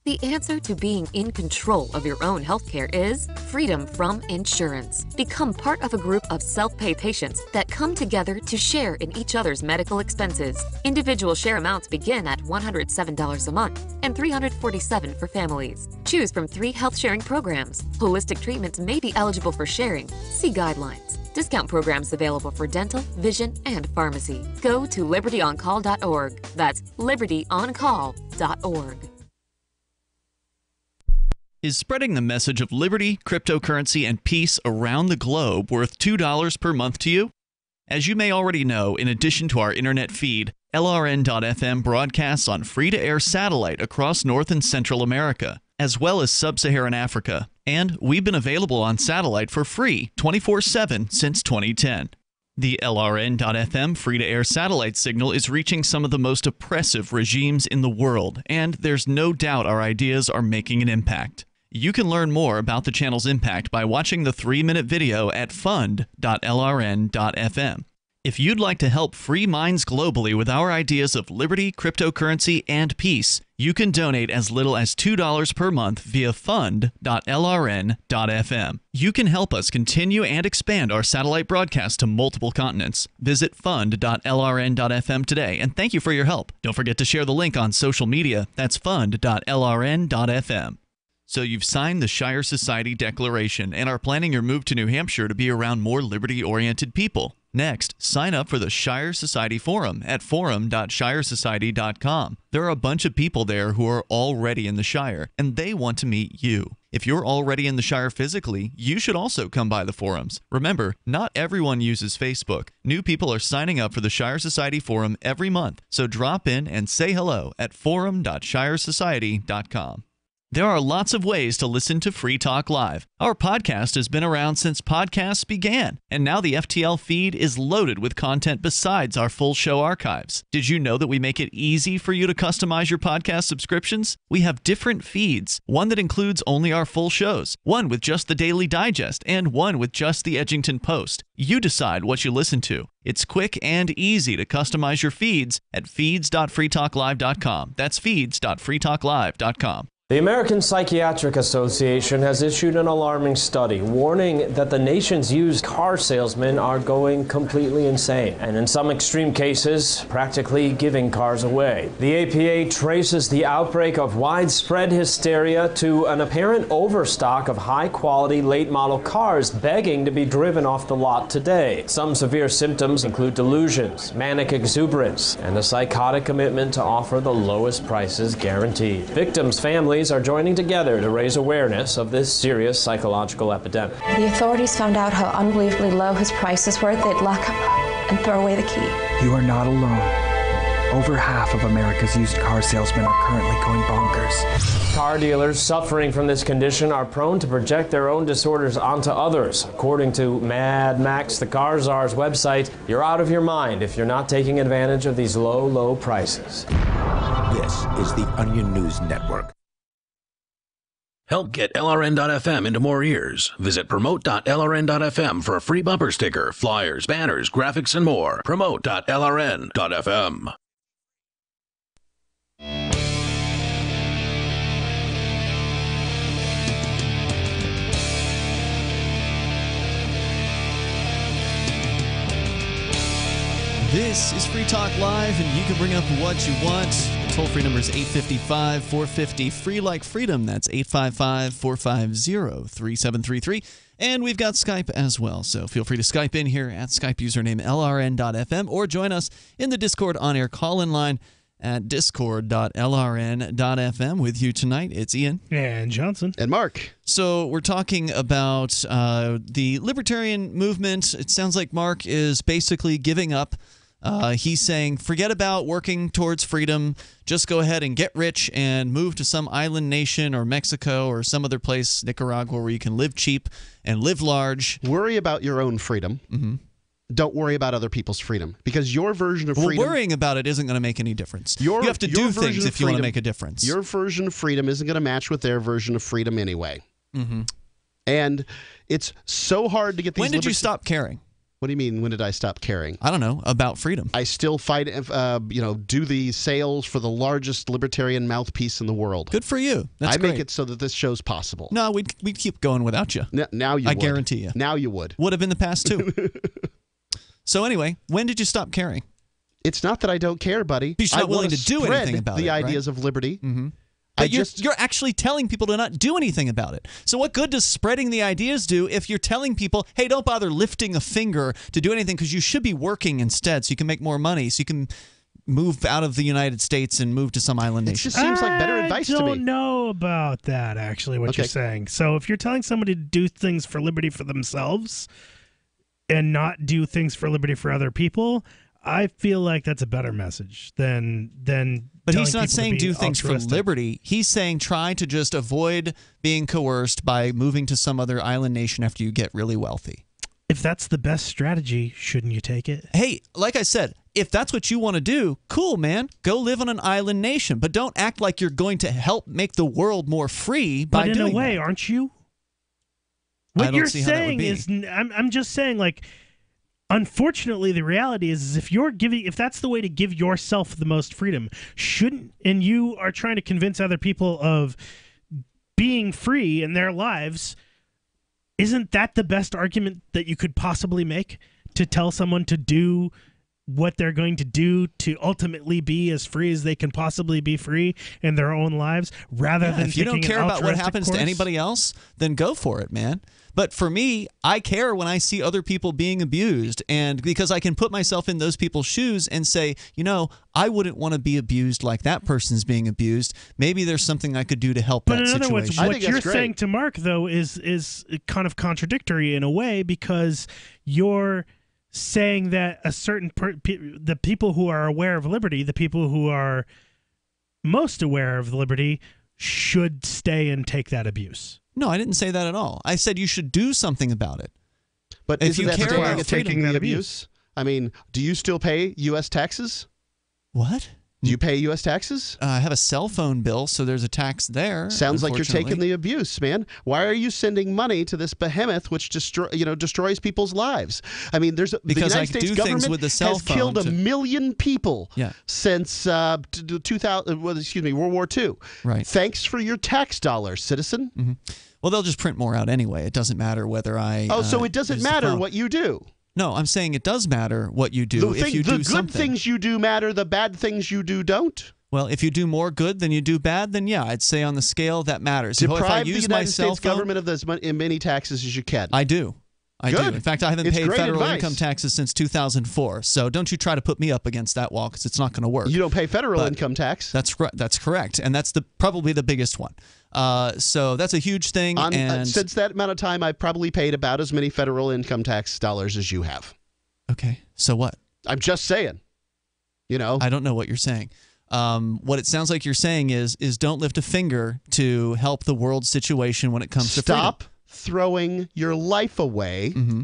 The answer to being in control of your own healthcare is freedom from insurance. Become part of a group of self-pay patients that come together to share in each other's medical expenses. Individual share amounts begin at $107 a month and $347 for families. Choose from 3 health-sharing programs. Holistic treatments may be eligible for sharing. See guidelines. Discount programs available for dental, vision, and pharmacy. Go to libertyoncall.org. That's libertyoncall.org. Is spreading the message of liberty, cryptocurrency, and peace around the globe worth $2 per month to you? As you may already know, in addition to our internet feed, LRN.FM broadcasts on free-to-air satellite across North and Central America, as well as Sub-Saharan Africa. And we've been available on satellite for free 24/7 since 2010. The LRN.FM free-to-air satellite signal is reaching some of the most oppressive regimes in the world, and there's no doubt our ideas are making an impact. You can learn more about the channel's impact by watching the 3-minute video at fund.lrn.fm. If you'd like to help free minds globally with our ideas of liberty, cryptocurrency, and peace, you can donate as little as $2 per month via fund.lrn.fm. You can help us continue and expand our satellite broadcast to multiple continents. Visit fund.lrn.fm today, and thank you for your help. Don't forget to share the link on social media. That's fund.lrn.fm. So you've signed the Shire Society Declaration and are planning your move to New Hampshire to be around more liberty-oriented people. Next, sign up for the Shire Society Forum at forum.shiresociety.com. There are a bunch of people there who are already in the Shire, and they want to meet you. If you're already in the Shire physically, you should also come by the forums. Remember, not everyone uses Facebook. New people are signing up for the Shire Society Forum every month, so drop in and say hello at forum.shiresociety.com. There are lots of ways to listen to Free Talk Live. Our podcast has been around since podcasts began, and now the FTL feed is loaded with content besides our full show archives. Did you know that we make it easy for you to customize your podcast subscriptions? We have different feeds, one that includes only our full shows, one with just the Daily Digest, and one with just the Edgington Post. You decide what you listen to. It's quick and easy to customize your feeds at feeds.freetalklive.com. That's feeds.freetalklive.com. The American Psychiatric Association has issued an alarming study warning that the nation's used car salesmen are going completely insane, and in some extreme cases, practically giving cars away. The APA traces the outbreak of widespread hysteria to an apparent overstock of high-quality late-model cars begging to be driven off the lot today. Some severe symptoms include delusions, manic exuberance, and a psychotic commitment to offer the lowest prices guaranteed. Victims' families are joining together to raise awareness of this serious psychological epidemic. The authorities found out how unbelievably low his prices were. They'd lock him and throw away the key. You are not alone. Over half of America's used car salesmen are currently going bonkers. Car dealers suffering from this condition are prone to project their own disorders onto others. According to Mad Max, the Car Czar's website, you're out of your mind if you're not taking advantage of these low, low prices. This is the Onion News Network. Help get LRN.FM into more ears. Visit promote.lrn.fm for a free bumper sticker, flyers, banners, graphics, and more. Promote.lrn.fm. This is Free Talk Live, and you can bring up what you want. The toll-free number is 855-450, free like freedom. That's 855-450-3733. And we've got Skype as well, so feel free to Skype in here at Skype username LRN.FM or join us in the Discord on-air call-in line at discord.lrn.fm. With you tonight, it's Ian. And Johnson. And Mark. So we're talking about the libertarian movement. It sounds like Mark is basically giving up. He's saying, forget about working towards freedom. Just go ahead and get rich and move to some island nation or Mexico or some other place, Nicaragua, where you can live cheap and live large. Worry about your own freedom. Mm-hmm. Don't worry about other people's freedom, because your version of freedom... Well, worrying about it isn't going to make any difference. You have to do things if you want to make a difference. Your version of freedom isn't going to match with their version of freedom anyway. Mm-hmm. And it's so hard to get these... When did you stop caring? What do you mean, when did I stop caring? I don't know, about freedom. I still fight, do the sales for the largest libertarian mouthpiece in the world. Good for you. That's great. I make great. it so that this show's possible. No, we'd keep going without you. Now you would. I guarantee you. Now you would. Would have in the past, too. So anyway, when did you stop caring? It's not that I don't care, buddy. You're not willing to do anything about the it, ideas right? of liberty. Mm-hmm. But you're actually telling people to not do anything about it. So what good does spreading the ideas do if you're telling people, hey, don't bother lifting a finger to do anything because you should be working instead so you can make more money, so you can move out of the United States and move to some island nation? It just seems like better advice to me. I don't know about that, actually, what you're saying. So if you're telling somebody to do things for liberty for themselves and not do things for liberty for other people, I feel like that's a better message than But he's not saying do things for liberty. He's saying try to just avoid being coerced by moving to some other island nation after you get really wealthy. If that's the best strategy, shouldn't you take it? Hey, like I said, if that's what you want to do, cool, man. Go live on an island nation. But don't act like you're going to help make the world more free by doing that. But in a way, aren't you? What you're saying is, I'm just saying, like, unfortunately, the reality is if that's the way to give yourself the most freedom, and you are trying to convince other people of being free in their lives, isn't that the best argument that you could possibly make, to tell someone to do what they're going to do to ultimately be as free as they can possibly be free in their own lives, rather than if you don't care about what happens to anybody else, then go for it, man. But for me, I care when I see other people being abused, and because I can put myself in those people's shoes and say, I wouldn't want to be abused like that person's being abused. Maybe there's something I could do to help that situation. But in other words, what you're saying to Mark, though, is kind of contradictory in a way, because you're saying that a certain the people who are aware of liberty, the people who are most aware of liberty, should stay and take that abuse. No, I didn't say that at all. I said you should do something about it. But if you care about taking the abuse, I mean, do you still pay U.S. taxes? What? Do you pay U.S. taxes? I have a cell phone bill, so there's a tax there. Sounds like you're taking the abuse, man. Why are you sending money to this behemoth which destroys people's lives? I mean, the United States government has killed 1 million people since World War II. Right. Thanks for your tax dollars, citizen. Mm-hmm. Well, they'll just print more out anyway. It doesn't matter whether I. So it doesn't matter what you do. No, I'm saying it does matter what you do if you do something. The good things you do matter. The bad things you do don't. Well, if you do more good than you do bad, then yeah, I'd say on the scale that matters. Deprive the United States government of as many taxes as you can. I do. I do. In fact, I haven't paid federal advice. income taxes since 2004. So don't you try to put me up against that wall, because it's not going to work. You don't pay federal income tax. That's correct, and that's probably the biggest one. So that's a huge thing. Since that amount of time, I've probably paid about as many federal income tax dollars as you have. Okay, so what? I'm just saying. I don't know what you're saying. What it sounds like you're saying is don't lift a finger to help the world situation when it comes to freedom. Stop throwing your life away. Mm-hmm.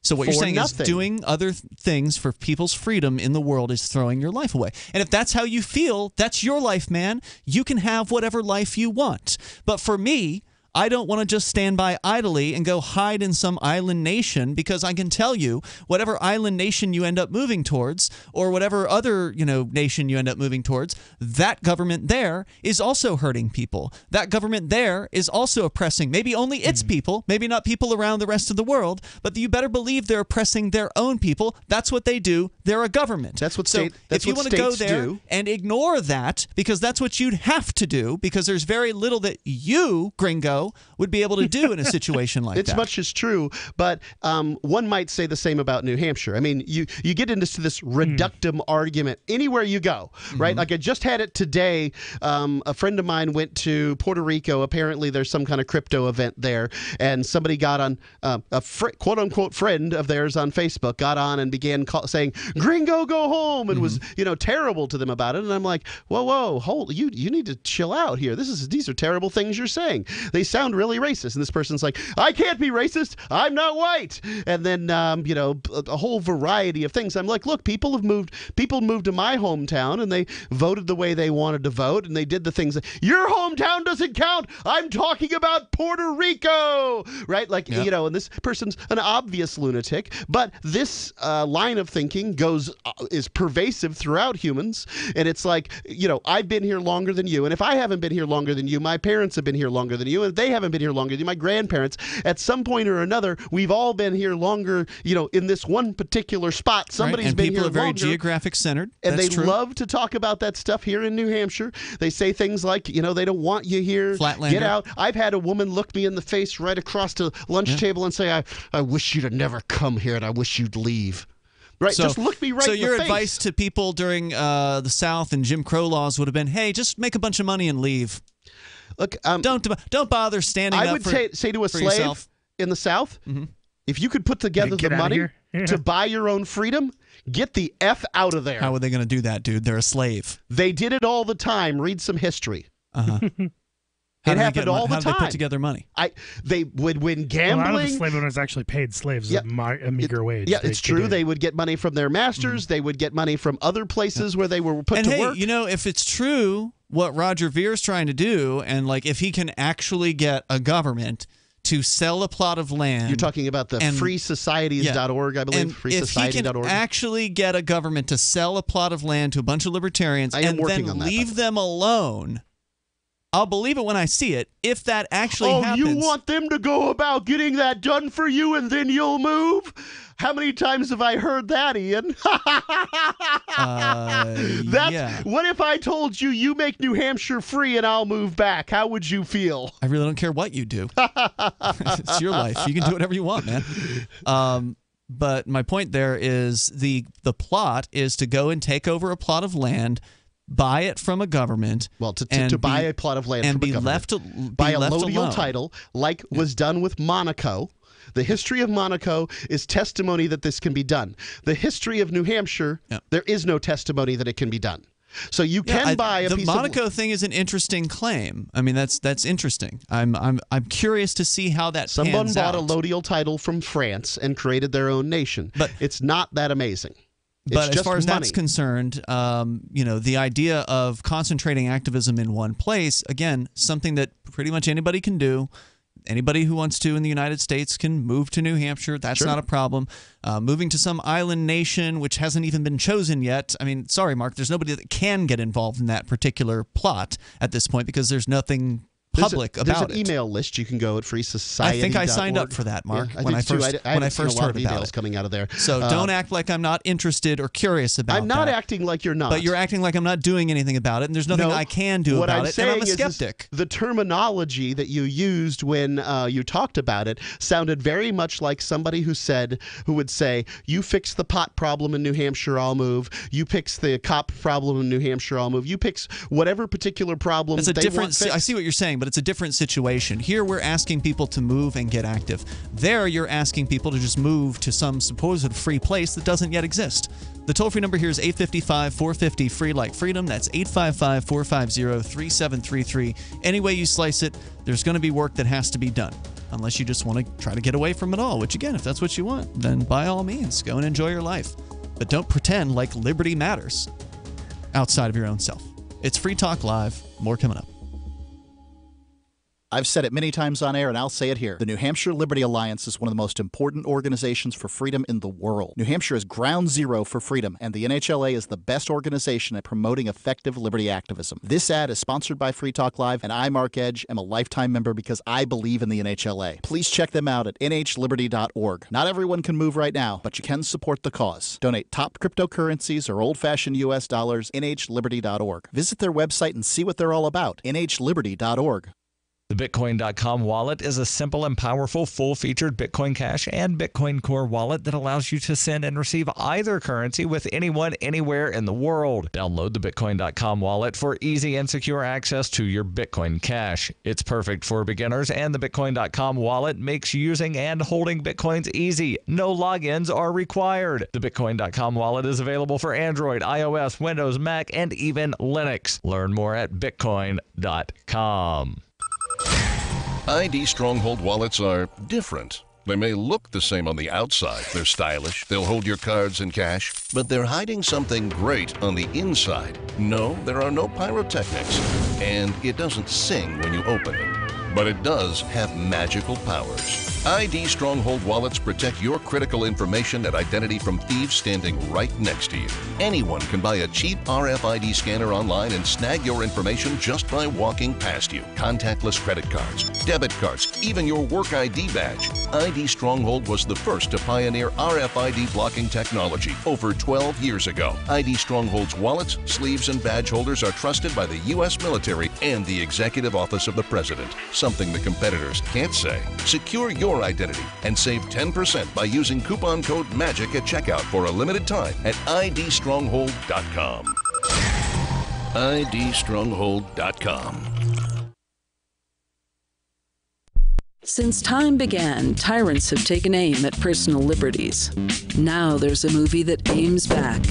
So what you're saying nothing. is doing other things for people's freedom in the world is throwing your life away. And if that's how you feel, that's your life, man. You can have whatever life you want. But for me, I don't want to just stand by idly and go hide in some island nation, because I can tell you whatever island nation you end up moving towards, or whatever other nation you end up moving towards, that government there is also hurting people. That government there is also oppressing maybe only its people, maybe not people around the rest of the world, but you better believe they're oppressing their own people. That's what they do. They're a government. That's what if you want to go there and ignore that, because that's what you'd have to do, because there's very little that you, gringo, would be able to do in a situation like it's that. It's much as true, but one might say the same about New Hampshire. I mean, you get into this reductum argument anywhere you go, right? Like I just had it today. A friend of mine went to Puerto Rico. Apparently there's some kind of crypto event there, and somebody got on, a quote-unquote friend of theirs on Facebook got on and began saying, "Gringo, go home," and was, terrible to them about it. And I'm like, whoa, hold, you need to chill out here. These are terrible things you're saying. They sound really racist. And this person's like, I can't be racist. I'm not white. And then, a whole variety of things. I'm like, look, people moved to my hometown and they voted the way they wanted to vote. And they did the things that your hometown doesn't count. I'm talking about Puerto Rico, right? Like, and this person's an obvious lunatic, but this line of thinking is pervasive throughout humans. And it's like, I've been here longer than you. And if I haven't been here longer than you, my parents have been here longer than you. And if they haven't been here longer than you, my grandparents, at some point or another, we've all been here longer, in this one particular spot. Somebody's been here longer. And people are very geographic centered. And they love to talk about that stuff here in New Hampshire. They say things like, they don't want you here. Flatlander. Get out. I've had a woman look me in the face right across the lunch table and say, I wish you'd have never come here and I wish you'd leave. Right, just look me right in the face. So your advice to people during the South and Jim Crow laws would have been, hey, just make a bunch of money and leave. Look, don't bother standing up for yourself. I would say to a slave in the South, if you could put together the money to buy your own freedom, get the F out of there. How are they going to do that, dude? They're a slave. They did it all the time. Read some history. It happened all the time. How did they put together money? They would win gambling. A lot of the slave owners actually paid slaves a meager wage. Yeah, it's true. They would get money from their masters. They would get money from other places where they were put to work. If it's true what Roger Vere's trying to do, and if he can actually get a government to sell a plot of land. You're talking about the freesocieties.org, I believe. Freesociety.org. If he can actually get a government to sell a plot of land to a bunch of libertarians and then leave them alone, I'll believe it when I see it. If that actually happens. You want them to go about getting that done for you and then you'll move? How many times have I heard that, Ian? What if I told you make New Hampshire free and I'll move back? How would you feel? I really don't care what you do. It's your life. You can do whatever you want, man. But my point there is the plot is to go and take over a plot of land, buy it from a government. Well, to buy a plot of land from a government. By a lodial title, like was done with Monaco. The history of Monaco is testimony that this can be done. The history of New Hampshire, there is no testimony that it can be done. So you can buy a piece of... The Monaco thing is an interesting claim. I mean, that's interesting. I'm curious to see how that pans out. Someone bought a lodial title from France and created their own nation. But it's not that amazing. But as far as that's concerned, the idea of concentrating activism in one place, again, something that pretty much anybody can do. Anybody who wants to in the United States can move to New Hampshire. That's not a problem. Moving to some island nation, which hasn't even been chosen yet. I mean, sorry, Mark, there's nobody that can get involved in that particular plot at this point because there's nothing public about it. There's an email list you can go at freesociety.org. I think I signed up for that, Mark, when I first heard about it. Coming out of there. So don't act like I'm not interested or curious about it. I'm not acting like you're not. But you're acting like I'm not doing anything about it, and there's nothing I can do about it, and I'm a skeptic. The terminology that you used when you talked about it sounded very much like somebody who would say, you fix the pot problem in New Hampshire, I'll move. You fix the cop problem in New Hampshire, I'll move. You fix whatever particular problem I see what you're saying, but but it's a different situation. Here, we're asking people to move and get active. There, you're asking people to just move to some supposed free place that doesn't yet exist. The toll-free number here is 855-450-FREE like freedom. That's 855-450-3733. Any way you slice it, there's going to be work that has to be done. Unless you just want to try to get away from it all, which again, if that's what you want, then by all means, go and enjoy your life. But don't pretend like liberty matters outside of your own self. It's Free Talk Live. More coming up. I've said it many times on air, and I'll say it here. The New Hampshire Liberty Alliance is one of the most important organizations for freedom in the world. New Hampshire is ground zero for freedom, and the NHLA is the best organization at promoting effective liberty activism. This ad is sponsored by Free Talk Live, and I, Mark Edge, am a lifetime member because I believe in the NHLA. Please check them out at nhliberty.org. Not everyone can move right now, but you can support the cause. Donate top cryptocurrencies or old-fashioned U.S. dollars, nhliberty.org. Visit their website and see what they're all about, nhliberty.org. The Bitcoin.com wallet is a simple and powerful full-featured Bitcoin Cash and Bitcoin Core wallet that allows you to send and receive either currency with anyone, anywhere in the world. Download the Bitcoin.com wallet for easy and secure access to your Bitcoin Cash. It's perfect for beginners, and the Bitcoin.com wallet makes using and holding Bitcoins easy. No logins are required. The Bitcoin.com wallet is available for Android, iOS, Windows, Mac, and even Linux. Learn more at Bitcoin.com. ID Stronghold wallets are different. They may look the same on the outside. They're stylish, they'll hold your cards and cash, but they're hiding something great on the inside. No, there are no pyrotechnics, and it doesn't sing when you open it. But it does have magical powers. ID Stronghold wallets protect your critical information and identity from thieves standing right next to you. Anyone can buy a cheap RFID scanner online and snag your information just by walking past you. Contactless credit cards, debit cards, even your work ID badge. ID Stronghold was the first to pioneer RFID blocking technology over 12 years ago. ID Stronghold's wallets, sleeves, and badge holders are trusted by the U.S. military and the Executive Office of the President. Something the competitors can't say. Secure your identity and save 10% by using coupon code MAGIC at checkout for a limited time at idstronghold.com. idstronghold.com. Since time began, tyrants have taken aim at personal liberties. Now there's a movie that aims back.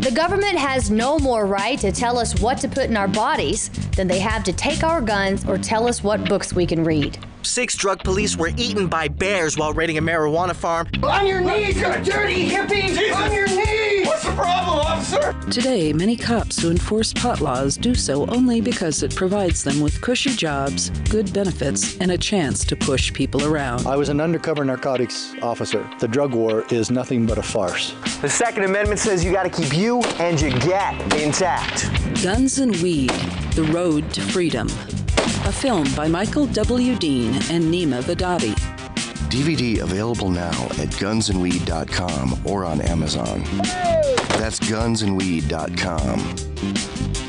The government has no more right to tell us what to put in our bodies than they have to take our guns or tell us what books we can read. 6 drug police were eaten by bears while raiding a marijuana farm. On your knees, you dirty hippies! Jesus. On your knees! What's the problem, officer? Today, many cops who enforce pot laws do so only because it provides them with cushy jobs, good benefits, and a chance to push people around. I was an undercover narcotics officer. The drug war is nothing but a farce. The Second Amendment says you gotta keep you and your gat intact. Guns and Weed, The Road to Freedom. A film by Michael W. Dean and Nima Vadadi. DVD available now at gunsandweed.com or on Amazon. That's gunsandweed.com.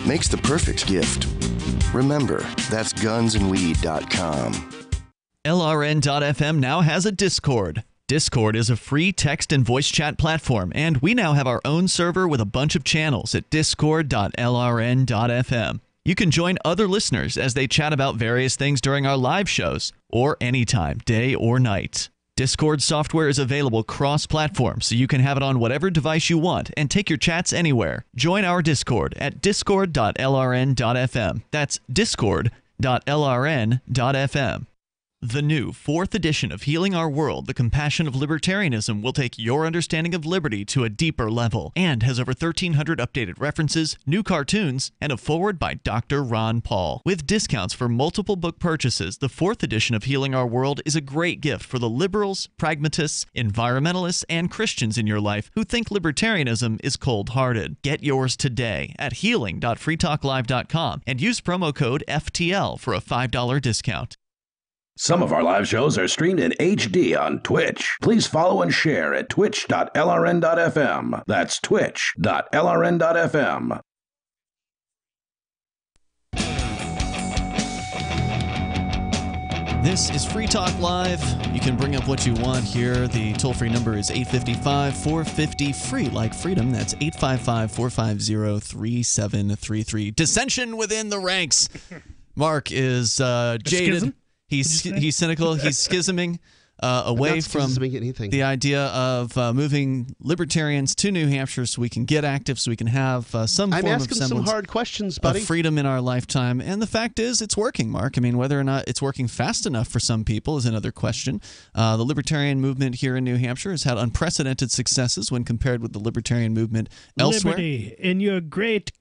Makes the perfect gift. Remember, that's gunsandweed.com. LRN.FM now has a Discord. Discord is a free text and voice chat platform, and we now have our own server with a bunch of channels at discord.lrn.fm. You can join other listeners as they chat about various things during our live shows, or anytime, day or night. Discord software is available cross-platform, so you can have it on whatever device you want and take your chats anywhere. Join our Discord at discord.lrn.fm. That's discord.lrn.fm. The new 4th edition of Healing Our World, The Compassion of Libertarianism, will take your understanding of liberty to a deeper level and has over 1,300 updated references, new cartoons, and a foreword by Dr. Ron Paul. With discounts for multiple book purchases, the 4th edition of Healing Our World is a great gift for the liberals, pragmatists, environmentalists, and Christians in your life who think libertarianism is cold-hearted. Get yours today at healing.freetalklive.com and use promo code FTL for a $5 discount. Some of our live shows are streamed in HD on Twitch. Please follow and share at twitch.lrn.fm. That's twitch.lrn.fm. This is Free Talk Live. You can bring up what you want here. The toll-free number is 855-450-FREE, like freedom. That's 855-450-3733. Dissension within the ranks. Mark is jaded. He's cynical. He's schisming away from the idea of moving libertarians to New Hampshire so we can get active, so we can have some I'm form of asking semblance some hard questions, buddy. of freedom in our lifetime. And the fact is, it's working, Mark. I mean, whether or not it's working fast enough for some people is another question. The libertarian movement here in New Hampshire has had unprecedented successes when compared with the libertarian movement elsewhere. Liberty in your great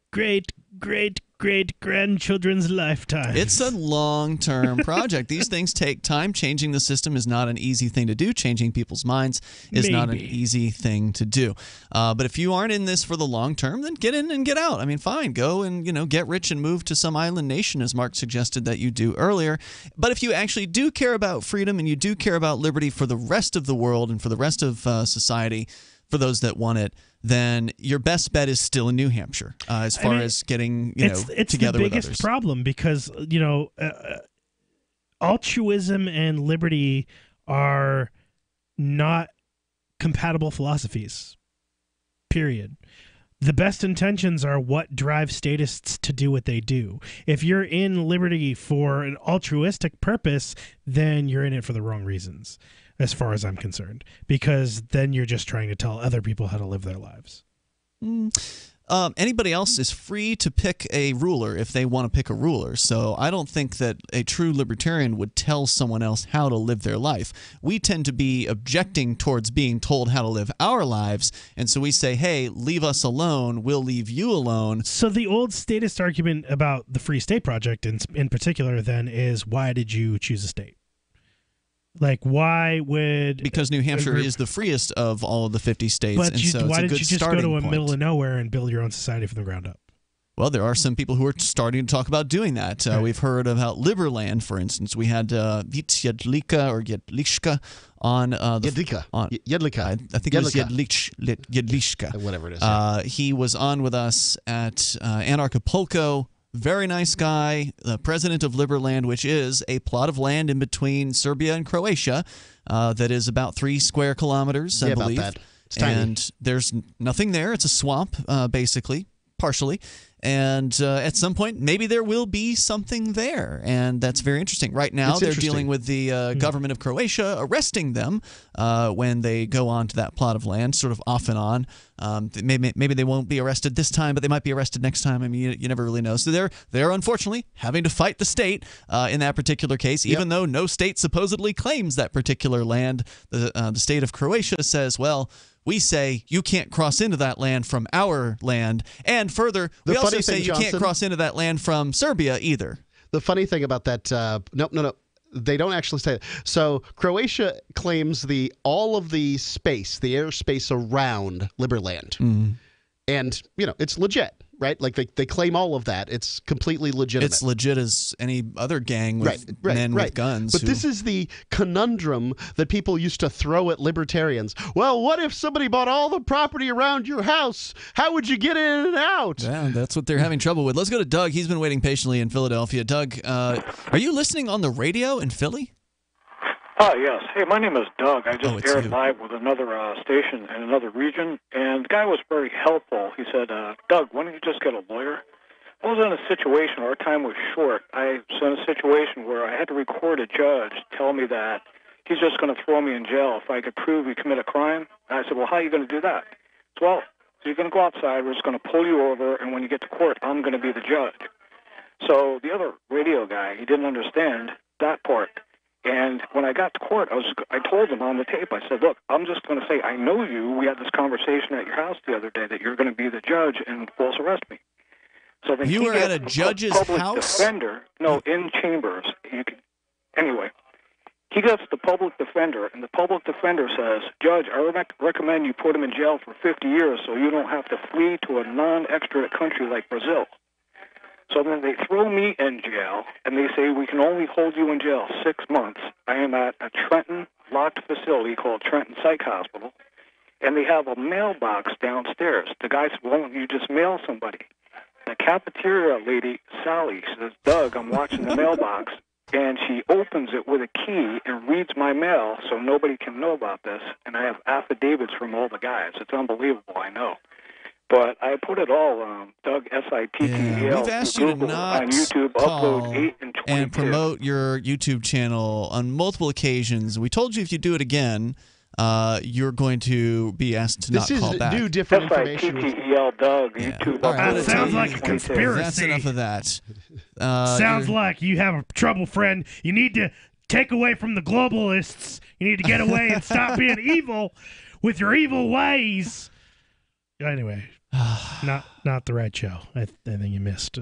grandchildren's lifetime. It's a long-term project. These things take time. Changing the system is not an easy thing to do. Changing people's minds is not an easy thing to do. But if you aren't in this for the long term, then get in and get out. I mean, fine, go and get rich and move to some island nation, as Mark suggested that you do earlier. But if you actually do care about freedom and you do care about liberty for the rest of the world and for the rest of society, for those that want it, then your best bet is still in New Hampshire as far as getting it's together with others. It's the biggest problem because altruism and liberty are not compatible philosophies. Period. The best intentions are what drive statists to do what they do. If you're in liberty for an altruistic purpose, then you're in it for the wrong reasons, as far as I'm concerned, because then you're just trying to tell other people how to live their lives. Anybody else is free to pick a ruler if they want to pick a ruler. So I don't think that a true libertarian would tell someone else how to live their life. We tend to be objecting towards being told how to live our lives, and so we say, hey, leave us alone, we'll leave you alone. So the old statist argument about the Free State Project in particular then is, why did you choose a state? Like, why would... Because New Hampshire is the freest of all of the 50 states, but and so why it's a did good you just go starting to a point. middle of nowhere and build your own society from the ground up? Well, there are some people who are starting to talk about doing that. We've heard about Liberland, for instance. We had Jedlika or Jedlichka on Jedlika. Jedlika. I think it was Jedlichka. Whatever it is. He was on with us at Anarchapulco. Very nice guy, the president of Liberland, which is a plot of land in between Serbia and Croatia that is about 3 square kilometers, I believe. About that. It's tiny. And there's nothing there. It's a swamp, basically, partially. And at some point, maybe there will be something there. And that's very interesting. Right now, they're dealing with the government of Croatia arresting them when they go on to that plot of land, sort of off and on. Maybe they won't be arrested this time, but they might be arrested next time. I mean, you never really know. So they're unfortunately having to fight the state in that particular case, even though no state supposedly claims that particular land. The state of Croatia says, well, we say you can't cross into that land from our land, and further, we also say you can't cross into that land from Serbia either. The funny thing about that, no. They don't actually say that. So Croatia claims all of the space, the airspace around Liberland. Mm-hmm. And, it's legit, right? Like they claim all of that. It's completely legitimate. It's legit as any other gang with men with guns. But this is the conundrum that people used to throw at libertarians. Well, what if somebody bought all the property around your house? How would you get in and out? Yeah, that's what they're having trouble with. Let's go to Doug. He's been waiting patiently in Philadelphia. Doug, are you listening on the radio in Philly? Yes. Hey, my name is Doug. I just aired live with another station in another region, and the guy was very helpful. He said, Doug, why don't you just get a lawyer? I was in a situation, our time was short. I was in a situation where I had to record a judge tell me that he's just going to throw me in jail if I could prove he committed a crime. And I said, well, how are you going to do that? He said, well, so you're going to go outside, we're just going to pull you over, and when you get to court, I'm going to be the judge. So the other radio guy, he didn't understand that part. And when I got to court, I told him on the tape, I said, look, I'm just going to say, I know you. We had this conversation at your house the other day that you're going to be the judge and false arrest me. So then you were at a judge's house? Defender, no, in chambers. Anyway, he gets the public defender, and the public defender says, Judge, I recommend you put him in jail for 50 years so you don't have to flee to a non-extradited country like Brazil. So then they throw me in jail, and they say, we can only hold you in jail 6 months. I am at a Trenton locked facility called Trenton Psych Hospital, and they have a mailbox downstairs. The guy said, why don't you just mail somebody? The cafeteria lady, Sally, says, Doug, I'm watching the mailbox, and she opens it with a key and reads my mail so nobody can know about this, and I have affidavits from all the guys. It's unbelievable, I know. But I put it all, Doug, S-I-T-T-E-L, we've asked you to not on YouTube, call. upload 8 and and promote your YouTube channel on multiple occasions. We told you if you do it again, you're going to be asked to not call back. This is new, different That's information. like TTEL Doug, YouTube. All right, that sounds like a conspiracy. That's enough of that. Sounds like you have a trouble, friend. You need to take away from the globalists. You need to get away and stop being evil with your evil ways. Anyway, not the right show. I think you missed.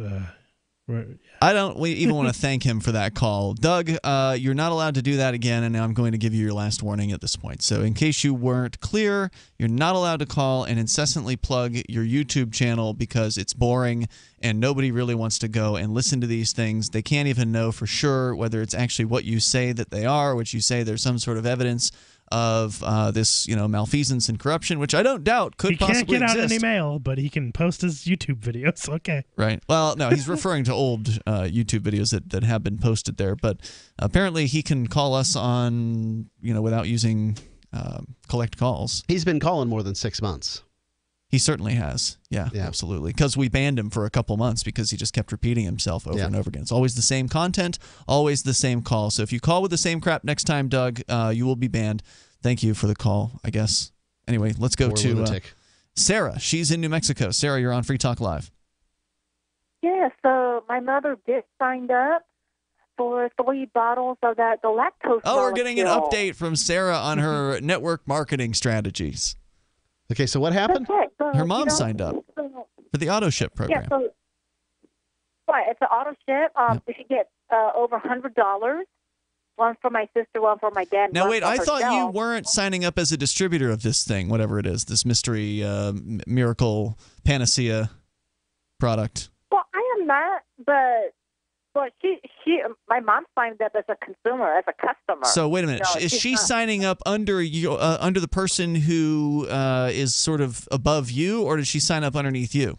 I don't even want to thank him for that call. Doug, you're not allowed to do that again, and I'm going to give you your last warning at this point. So in case you weren't clear, you're not allowed to call and incessantly plug your YouTube channel because it's boring and nobody really wants to go and listen to these things. They can't even know for sure whether it's actually what you say that they are, which you say there's some sort of evidence of this, malfeasance and corruption, which I don't doubt could possibly exist. He can't get out any mail, but he can post his YouTube videos. Okay. Right. Well, no, he's referring to old YouTube videos that have been posted there, but apparently he can call us on, without using collect calls. He's been calling more than 6 months. He certainly has. Yeah. Absolutely. Because we banned him for a couple months because he just kept repeating himself over and over again. It's always the same content, always the same call. So if you call with the same crap next time, Doug, you will be banned. Thank you for the call, I guess. Anyway, let's go to Sarah. She's in New Mexico. Sarah, you're on Free Talk Live. Yeah, so my mother did sign up for 3 bottles of that galactose. Oh, we're getting an update from Sarah on her network marketing strategies. Okay, so what happened? Her mom signed up for the auto ship program. Yeah, so it's an auto ship. We should get over $100. One for my sister, one for my dad. Now, wait, I thought you weren't signing up as a distributor of this thing, whatever it is, this mystery miracle panacea product. Well, I am not, but my mom signed up as a consumer, as a customer. So wait a minute, is she signing up under the person who is sort of above you, or did she sign up underneath you?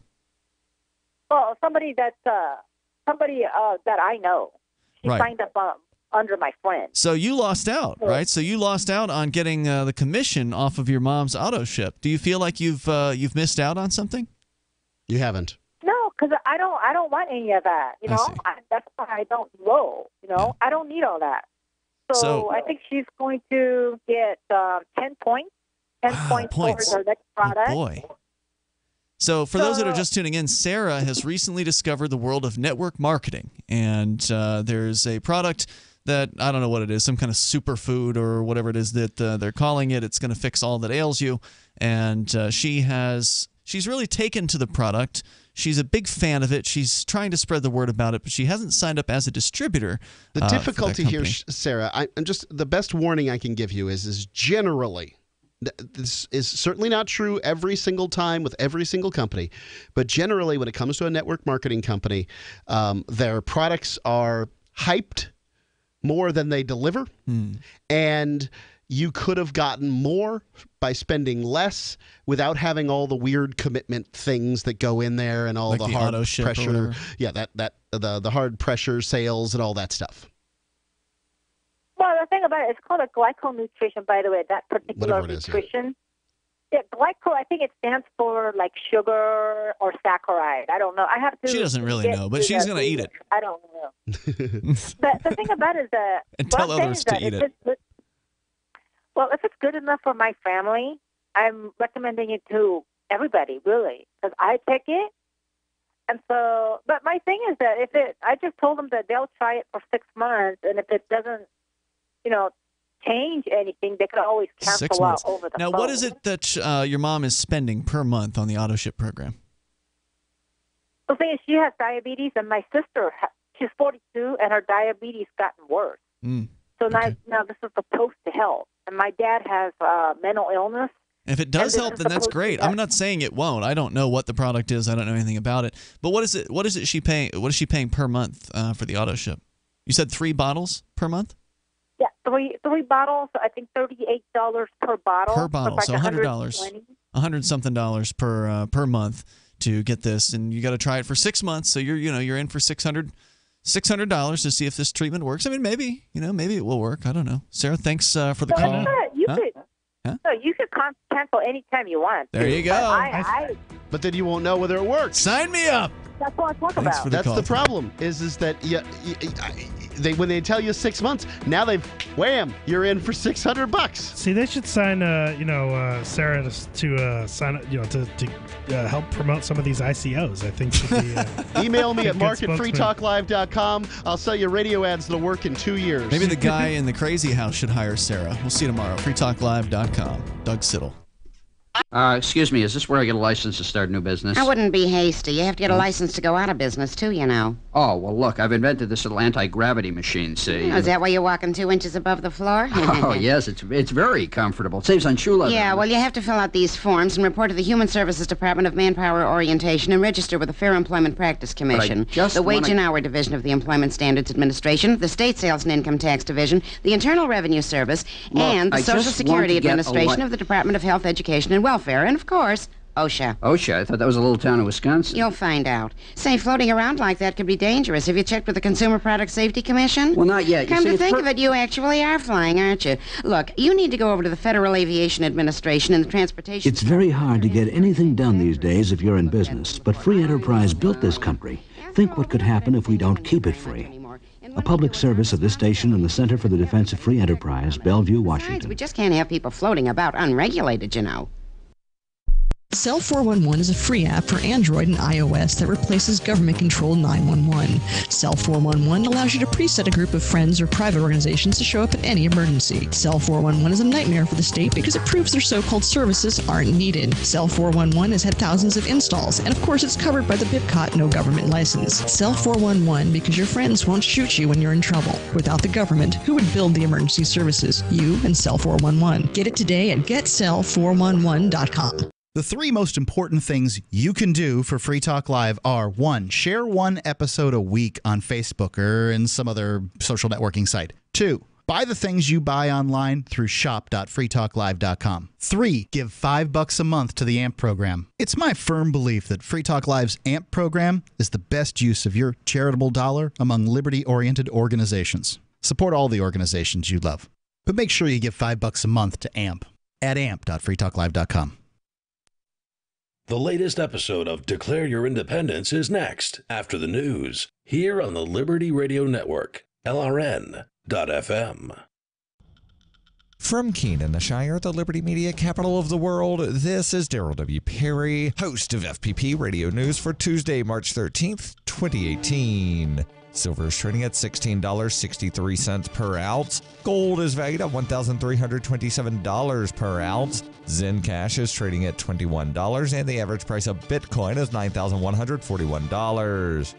Well, somebody that I know. She signed up under my friend. So you lost out, right? So you lost out on getting the commission off of your mom's auto ship. Do you feel like you've missed out on something? You haven't. No, because I don't want any of that. That's why I don't roll. I don't need all that. So I think she's going to get 10 points. 10 points towards her next product. Oh, boy. So for those that are just tuning in, Sarah has recently discovered the world of network marketing, and there's a product that, I don't know what it is, some kind of superfood or whatever it is that they're calling it. It's going to fix all that ails you, and she's really taken to the product. She's a big fan of it. She's trying to spread the word about it, but she hasn't signed up as a distributor. The difficulty here, Sarah, I'm just the best warning I can give you is generally, this is certainly not true every single time with every single company, but generally when it comes to a network marketing company, their products are hyped more than they deliver, and you could have gotten more by spending less without having all the weird commitment things that go in there and all like the hard pressure. Yeah, the hard pressure sales and all that stuff. Well, the thing about it, it's called a glyconutrition, by the way, that particular nutrition. Yeah, glyco, I think it stands for like sugar or saccharide. I don't know. I have to. She doesn't really know, but she's going to eat it. I don't know. But the thing about it is that and tell others to eat it. Well, if it's good enough for my family, I'm recommending it to everybody, really, because I take it. And so, but my thing is that I just told them that they'll try it for 6 months, and if it doesn't, change anything, they could always cancel out over the phone. Now, what is it that your mom is spending per month on the auto ship program? The thing is, she has diabetes, and my sister, she's 42, and her diabetes gotten worse. So now this is supposed to help. And my dad has mental illness. If it does help, then that's great. I'm not saying it won't. I don't know what the product is. I don't know anything about it. But what is it? What is she paying? What is she paying per month for the auto ship? You said 3 bottles per month? Yeah, three bottles. I think $38 per bottle. Per bottle, so $100, $100-something per month to get this, and you got to try it for 6 months. So you're in for $600 to see if this treatment works. I mean, maybe it will work. I don't know. Sarah, thanks for the call. You could cancel anytime you want. There you go. But then you won't know whether it works. Sign me up. That's what I talk about. That's the problem. Is that when they tell you 6 months, now wham, you're in for $600. See, they should sign, Sarah to sign up, to help promote some of these ICOs. I think should be. Email me at mark@freetalklive.com. I'll sell you radio ads that'll work in 2 years. Maybe the guy in the crazy house should hire Sarah. We'll see you tomorrow. freetalklive.com. Doug Siddle. Excuse me, is this where I get a license to start a new business? I wouldn't be hasty. You have to get a license to go out of business, too, you know. Oh, well, look, I've invented this little anti-gravity machine, see? Oh, is that why you're walking 2 inches above the floor? Oh, yes, it's very comfortable. It saves on shoe leather. Yeah, well, you have to fill out these forms and report to the Human Services Department of Manpower Orientation and register with the Fair Employment Practice Commission, the Wage and Hour Division of the Employment Standards Administration, the State Sales and Income Tax Division, the Internal Revenue Service, and the Social Security Administration of the Department of Health, Education, and Welfare, and, of course, OSHA. OSHA? I thought that was a little town in Wisconsin. You'll find out. Say, floating around like that could be dangerous. Have you checked with the Consumer Product Safety Commission? Well, not yet. Come to think of it, you actually are flying, aren't you? Look, you need to go over to the Federal Aviation Administration and the Transportation... It's very hard to get anything done these days if you're in business, but free enterprise built this country. Think what could happen if we don't keep it free. A public service of this station and the Center for the Defense of Free Enterprise, Bellevue, Washington. We just can't have people floating about unregulated, you know. Cell 411 is a free app for Android and iOS that replaces government-controlled 911. Cell 411 allows you to preset a group of friends or private organizations to show up at any emergency. Cell 411 is a nightmare for the state because it proves their so-called services aren't needed. Cell 411 has had thousands of installs, and of course it's covered by the BIPCOT no government license. Cell 411 because your friends won't shoot you when you're in trouble. Without the government, who would build the emergency services? You and Cell 411. Get it today at getcell411.com. The 3 most important things you can do for Free Talk Live are: 1, share 1 episode a week on Facebook or in some other social networking site. 2, buy the things you buy online through shop.freetalklive.com. 3, give $5 a month to the AMP program. It's my firm belief that Free Talk Live's AMP program is the best use of your charitable dollar among liberty-oriented organizations. Support all the organizations you love, but make sure you give $5 a month to AMP at amp.freetalklive.com. The latest episode of Declare Your Independence is next, after the news, here on the Liberty Radio Network, LRN.FM. From Keene in the Shire, the Liberty Media capital of the world, this is Daryl W. Perry, host of FPP Radio News for Tuesday, March 13th, 2018. Silver is trading at $16.63 per ounce. Gold is valued at $1,327 per ounce. Zen Cash is trading at $21, and the average price of Bitcoin is $9,141.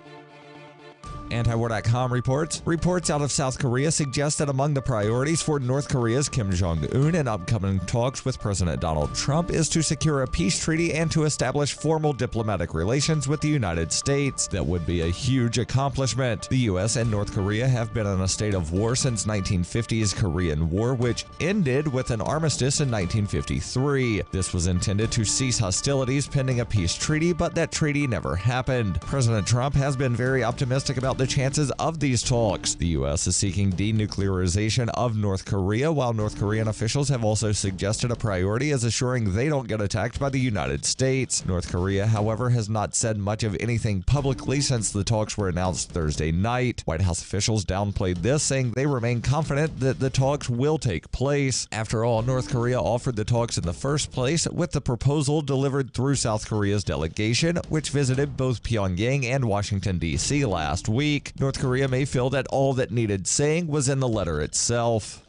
Antiwar.com reports out of South Korea suggest that among the priorities for North Korea's Kim Jong-un in upcoming talks with President Donald Trump is to secure a peace treaty and to establish formal diplomatic relations with the United States. That would be a huge accomplishment. The U.S. and North Korea have been in a state of war since 1950's Korean War, which ended with an armistice in 1953. This was intended to cease hostilities pending a peace treaty, but that treaty never happened. President Trump has been very optimistic about the chances of these talks. The U.S. is seeking denuclearization of North Korea, while North Korean officials have also suggested a priority as assuring they don't get attacked by the United States. North Korea, however, has not said much of anything publicly since the talks were announced Thursday night. White House officials downplayed this, saying they remain confident that the talks will take place. After all, North Korea offered the talks in the first place, with the proposal delivered through South Korea's delegation, which visited both Pyongyang and Washington, D.C. last week. North Korea may feel that all that needed saying was in the letter itself.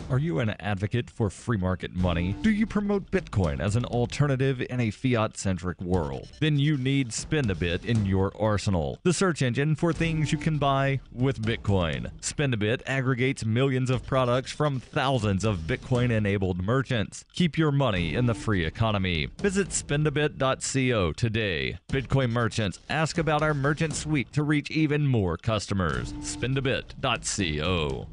Are you an advocate for free market money? Do you promote Bitcoin as an alternative in a fiat-centric world? Then you need Spend a Bit in your arsenal, the search engine for things you can buy with Bitcoin. Spend a Bit aggregates millions of products from thousands of Bitcoin-enabled merchants. Keep your money in the free economy. Visit spendabit.co today. Bitcoin merchants, ask about our merchant suite to reach even more customers. Spendabit.co.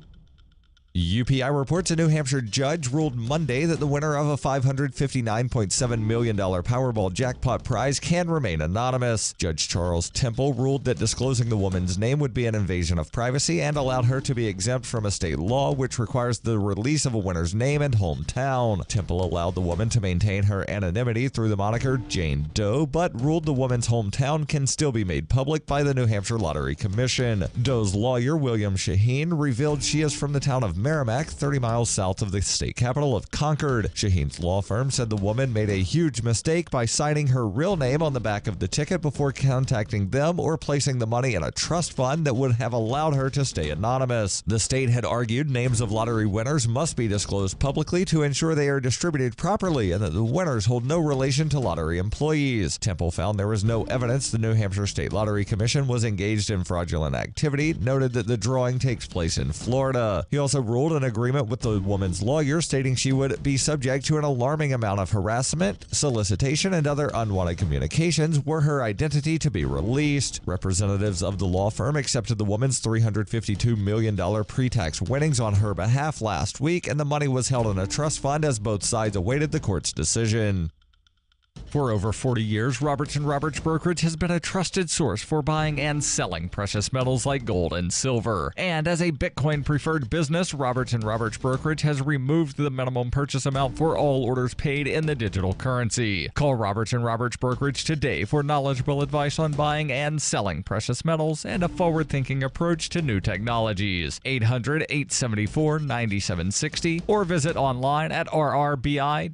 UPI reports a New Hampshire judge ruled Monday that the winner of a $559.7 million Powerball jackpot prize can remain anonymous. Judge Charles Temple ruled that disclosing the woman's name would be an invasion of privacy and allowed her to be exempt from a state law which requires the release of a winner's name and hometown. Temple allowed the woman to maintain her anonymity through the moniker Jane Doe, but ruled the woman's hometown can still be made public by the New Hampshire Lottery Commission. Doe's lawyer, William Shaheen, revealed she is from the town of Merrimack, 30 miles south of the state capital of Concord. Shaheen's law firm said the woman made a huge mistake by signing her real name on the back of the ticket before contacting them or placing the money in a trust fund that would have allowed her to stay anonymous. The state had argued names of lottery winners must be disclosed publicly to ensure they are distributed properly and that the winners hold no relation to lottery employees. Temple found there was no evidence the New Hampshire State Lottery Commission was engaged in fraudulent activity, noted that the drawing takes place in Florida. He also ruled an agreement with the woman's lawyer stating she would be subject to an alarming amount of harassment, solicitation, and other unwanted communications were her identity to be released. Representatives of the law firm accepted the woman's $352 million pre-tax winnings on her behalf last week, and the money was held in a trust fund as both sides awaited the court's decision. For over 40 years, Roberts & Roberts Brokerage has been a trusted source for buying and selling precious metals like gold and silver. And as a Bitcoin-preferred business, Roberts & Roberts Brokerage has removed the minimum purchase amount for all orders paid in the digital currency. Call Roberts & Roberts Brokerage today for knowledgeable advice on buying and selling precious metals and a forward-thinking approach to new technologies. 800-874-9760 or visit online at rrbi.co.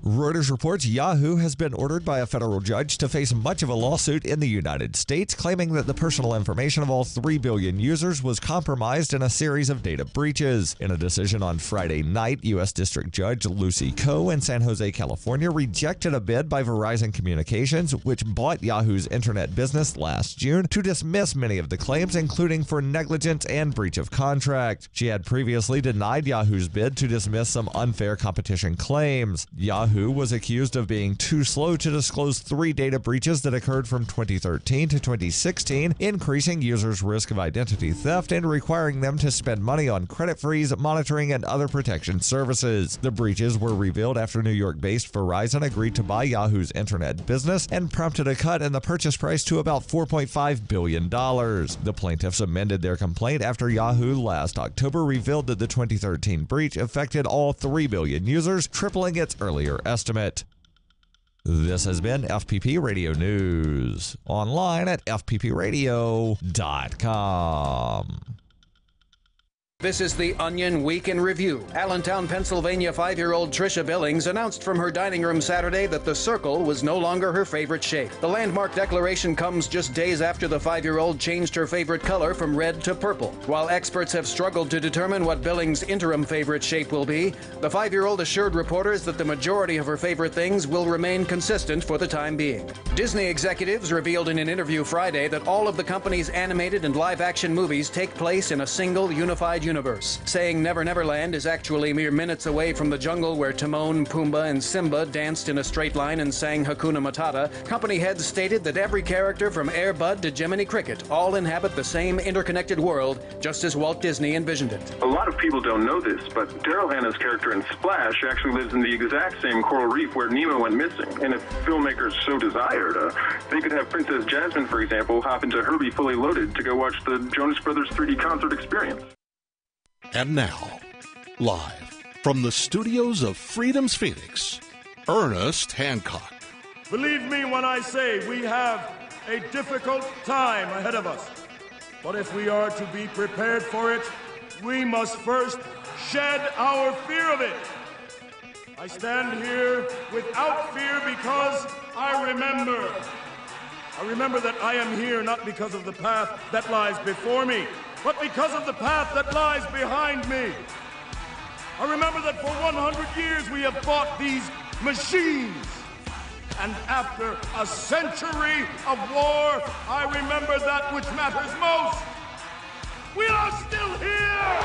Reuters reports Yahoo has been ordered by a federal judge to face much of a lawsuit in the United States, claiming that the personal information of all 3 billion users was compromised in a series of data breaches. In a decision on Friday night, U.S. District Judge Lucy Koh in San Jose, California, rejected a bid by Verizon Communications, which bought Yahoo's internet business last June, to dismiss many of the claims, including for negligence and breach of contract. She had previously denied Yahoo's bid to dismiss some unfair competition claims. Yahoo was accused of being too slow to disclose 3 data breaches that occurred from 2013 to 2016, increasing users' risk of identity theft and requiring them to spend money on credit freeze, monitoring, and other protection services. The breaches were revealed after New York-based Verizon agreed to buy Yahoo's internet business and prompted a cut in the purchase price to about $4.5 billion. The plaintiffs amended their complaint after Yahoo last October revealed that the 2013 breach affected all 3 billion users, tripling its earlier estimate. This has been FPP Radio News, online at fppradio.com. This is the Onion Week in Review. Allentown, Pennsylvania 5-year-old Trisha Billings announced from her dining room Saturday that the circle was no longer her favorite shape. The landmark declaration comes just days after the 5-year-old changed her favorite color from red to purple. While experts have struggled to determine what Billings' interim favorite shape will be, the 5-year-old assured reporters that the majority of her favorite things will remain consistent for the time being. Disney executives revealed in an interview Friday that all of the company's animated and live-action movies take place in a single unified universe, saying Never Never Land is actually mere minutes away from the jungle where Timon, Pumbaa, and Simba danced in a straight line and sang Hakuna Matata. Company heads stated that every character from Air Bud to Jiminy Cricket all inhabit the same interconnected world, just as Walt Disney envisioned it. A lot of people don't know this, but Daryl Hannah's character in Splash actually lives in the exact same coral reef where Nemo went missing. And if filmmakers so desired, they could have Princess Jasmine, for example, hop into Herbie Fully Loaded to go watch the Jonas Brothers 3D concert experience. And now, live from the studios of Freedom's Phoenix, Ernest Hancock. Believe me when I say we have a difficult time ahead of us. But if we are to be prepared for it, we must first shed our fear of it. I stand here without fear because I remember that I am here not because of the path that lies before me, but because of the path that lies behind me. I remember that for 100 years we have fought these machines. And after a century of war, I remember that which matters most. We are still here!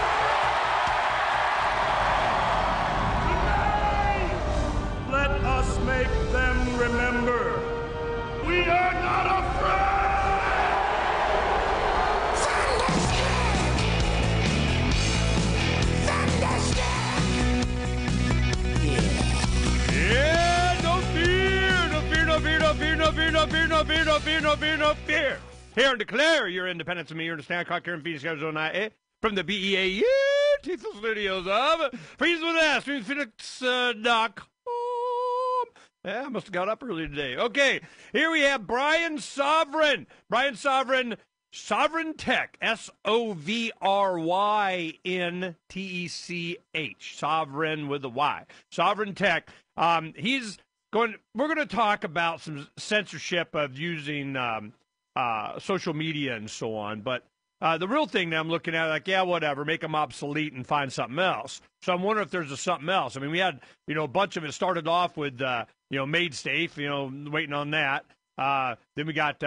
Today, let us make them remember. We are not afraid! no fear, no fear, no fear, no fear. Here and declare your independence of me. You understand? Conquer in Phoenix, Arizona, from the BEAU Tiefel Studios of Freeze with S, Phoenix.com. Yeah, I must have got up early today. Okay, here we have Brian Sovereign. Brian Sovereign, Sovereign Tech, SOVRYNTECH. Sovereign with a Y. Sovereign Tech. We're going to talk about some censorship of using social media and so on, but the real thing that I'm looking at, like, yeah, whatever, make them obsolete and find something else. So I'm wondering if there's something else. I mean, we had, a bunch of it started off with, Made Safe, waiting on that. Then we got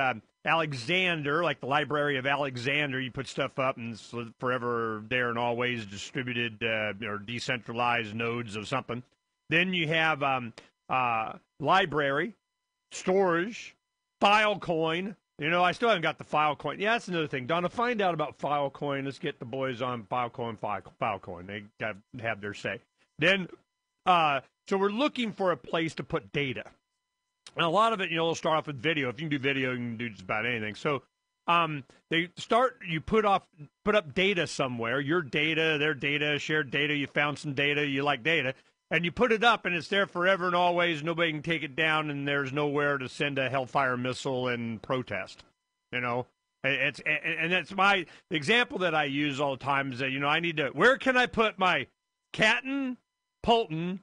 Alexander, like the Library of Alexander. You put stuff up and it's forever there and always distributed or decentralized nodes of something. Then you have library, storage, Filecoin. I still haven't got the Filecoin. Yeah, that's another thing. Donna, find out about Filecoin. Let's get the boys on Filecoin. They got to have their say. Then, so we're looking for a place to put data. And a lot of it, will start off with video. If you can do video, you can do just about anything. So you put up data somewhere, your data, their data, shared data. You found some data, you like data. And you put it up, and it's there forever and always. Nobody can take it down, and there's nowhere to send a Hellfire missile and protest. And that's the example that I use all the time is that I need to. Where can I put my Catton Polton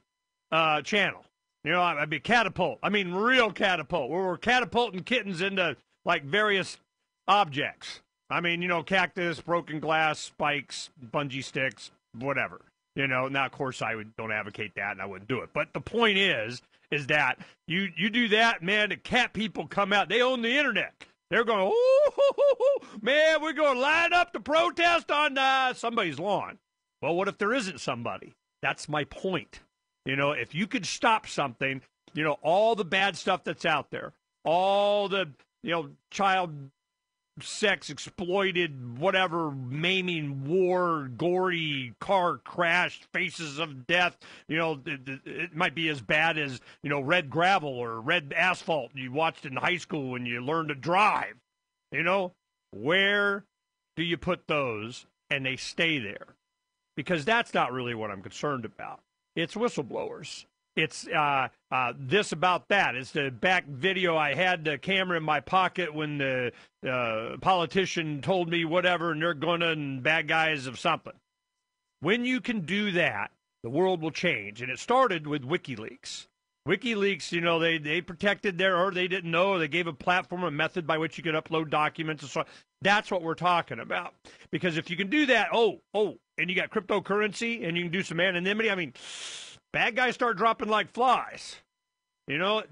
channel? I'd be catapult. I mean, real catapult. Where we're catapulting kittens into like various objects. I mean, cactus, broken glass, spikes, bungee sticks, whatever. Now, of course, I don't advocate that, and I wouldn't do it. But the point is that you do that, man, the cat people come out. They own the internet. They're going, oh, man, we're going to line up to protest on somebody's lawn. Well, what if there isn't somebody? That's my point. If you could stop something, all the bad stuff that's out there, all the, child sex exploited, whatever, maiming, war, gory, car crash, faces of death, it might be as bad as, red gravel or red asphalt you watched in high school when you learned to drive. Where do you put those and they stay there? Because that's not really what I'm concerned about. It's whistleblowers. It's this about that. It's the back video. I had the camera in my pocket when the politician told me whatever, and they're gonna, and bad guys of something. When you can do that, the world will change. And it started with WikiLeaks. WikiLeaks, they protected or they didn't know, or they gave a platform, a method by which you could upload documents and so on. That's what we're talking about. Because if you can do that, and you got cryptocurrency, and you can do some anonymity, I mean, bad guys start dropping like flies.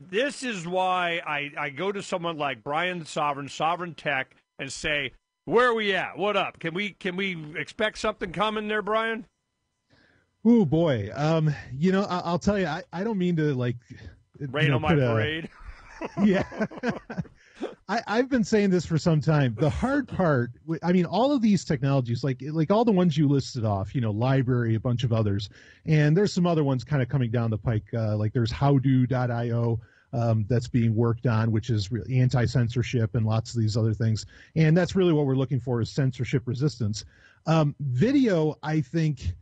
This is why I go to someone like Brian Sovereign Tech, and say, where are we at? What up? Can we expect something coming there, Brian? Oh boy. I'll tell you, I don't mean to rain on my parade. Yeah. I've been saying this for some time. The hard part, I mean, all of these technologies, like all the ones you listed off, library, a bunch of others, and there's some other ones kind of coming down the pike, like there's howdo.io that's being worked on, which is really anti-censorship and lots of these other things. And that's really what we're looking for, is censorship resistance. Video, I think,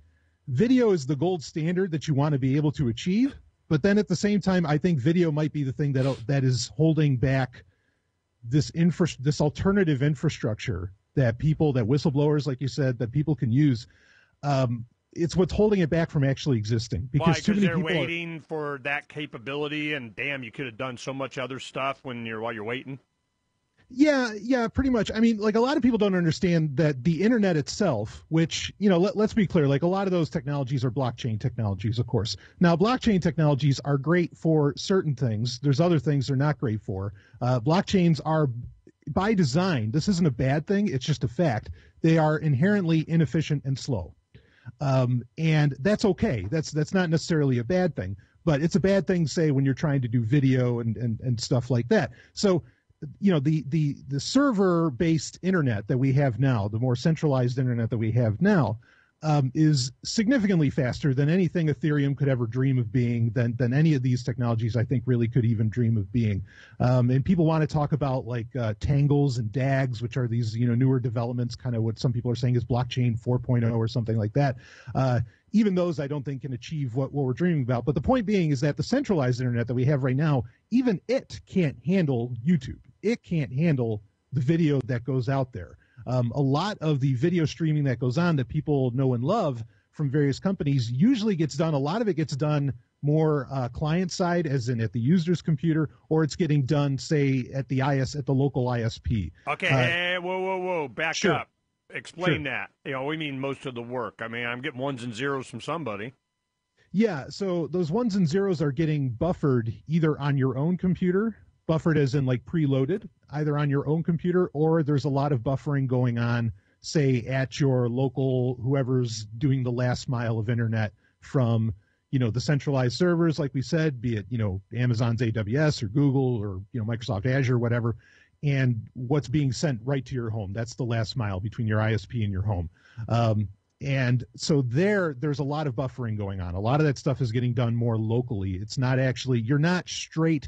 video is the gold standard that you want to be able to achieve. But then at the same time, I think video might be the thing that is holding back this alternative infrastructure that whistleblowers, like you said, that people can use. It's what's holding it back from actually existing. Because they're waiting for that capability, and damn, you could have done so much other stuff while you're waiting. Yeah, pretty much. I mean, a lot of people don't understand that the internet itself, which, let's be clear, a lot of those technologies are blockchain technologies, of course. Now, blockchain technologies are great for certain things. There's other things they're not great for. Blockchains are, by design, this isn't a bad thing, it's just a fact. They are inherently inefficient and slow. And that's okay. That's not necessarily a bad thing, but it's a bad thing, say, when you're trying to do video and stuff like that. So, the server-based internet that we have now, the more centralized internet that we have now, is significantly faster than anything Ethereum could ever dream of being, than any of these technologies I think really could even dream of being. And people want to talk about like tangles and DAGs, which are these newer developments, kind of what some people are saying is blockchain 4.0 or something like that. Even those I don't think can achieve what we're dreaming about. But the point being is that the centralized internet that we have right now, even it can't handle YouTube. It can't handle the video that goes out there. A lot of the video streaming that goes on that people know and love from various companies usually gets done. A lot of it gets done more client side, as in at the user's computer, or it's getting done, say, at the local ISP. Okay, hey, whoa, back sure. up. Explain that. We mean most of the work. I mean, I'm getting ones and zeros from somebody. Yeah, so those ones and zeros are getting buffered either on your own computer, buffered as in like preloaded, either on your own computer, or there's a lot of buffering going on, say, at your local, whoever's doing the last mile of internet from, the centralized servers, like we said, be it, Amazon's AWS or Google or, Microsoft Azure, whatever, and what's being sent right to your home. That's the last mile between your ISP and your home. And so there's a lot of buffering going on. A lot of that stuff is getting done more locally. It's not actually, you're not straight.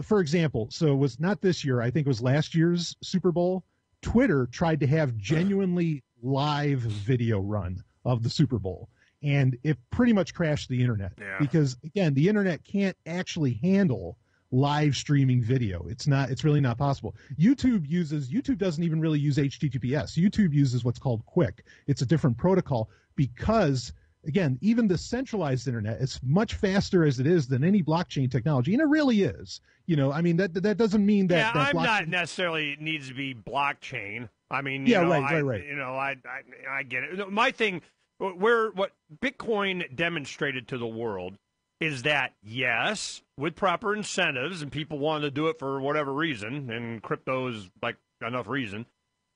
For example, so it was not this year, I think it was last year's Super Bowl. Twitter tried to have genuinely live video run of the Super Bowl, and it pretty much crashed the internet. Yeah. Because, again, the internet can't actually handle live streaming video. It's really not possible. YouTube doesn't even really use HTTPS. YouTube uses what's called QUIC. It's a different protocol because, again, even the centralized internet is much faster as it is than any blockchain technology, and it really is. That doesn't mean that. Yeah, that I'm not necessarily needs to be blockchain. I mean, right. I get it. My thing, what Bitcoin demonstrated to the world is that, yes, with proper incentives, and people want to do it for whatever reason, and crypto is like enough reason,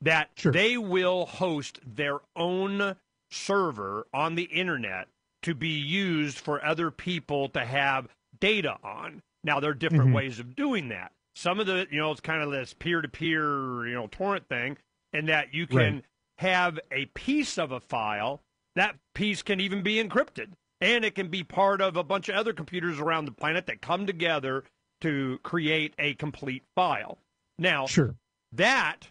that they will host their own server on the internet to be used for other people to have data on. Now, there are different ways of doing that. Some of the, it's kind of this peer-to-peer, torrent thing, and that you can have a piece of a file. That piece can even be encrypted, and it can be part of a bunch of other computers around the planet that come together to create a complete file. Now, that,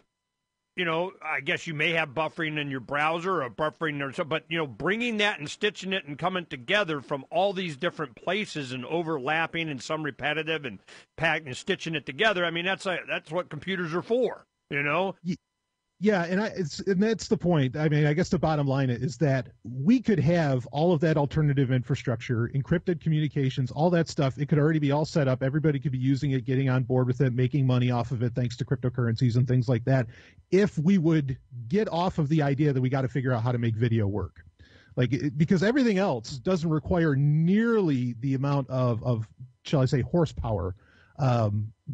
I guess you may have buffering in your browser or buffering or something, but, bringing that and stitching it and coming together from all these different places and overlapping and some repetitive and packing and stitching it together, I mean, that's what computers are for, Yeah, and that's the point. I mean, I guess the bottom line is that we could have all of that alternative infrastructure, encrypted communications, all that stuff. It could already be all set up. Everybody could be using it, getting on board with it, making money off of it thanks to cryptocurrencies and things like that. If we would get off of the idea that we got to figure out how to make video work. Because everything else doesn't require nearly the amount of shall I say, horsepower,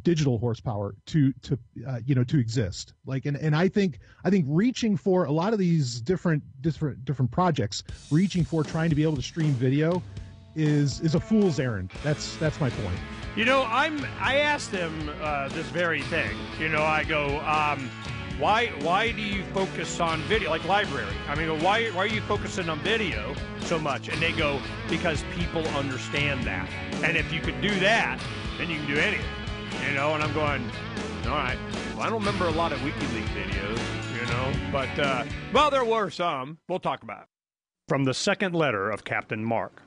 digital horsepower to exist. And I think reaching for a lot of these different projects, trying to be able to stream video is a fool's errand. That's my point. I asked them this very thing. I go, why do you focus on video, like library? I mean, why are you focusing on video so much? And they go, because people understand that. And if you could do that, then you can do anything. And I'm going, all right. Well, I don't remember a lot of WikiLeaks videos, but, well, there were some. We'll talk about it. From the second letter of Captain Mark.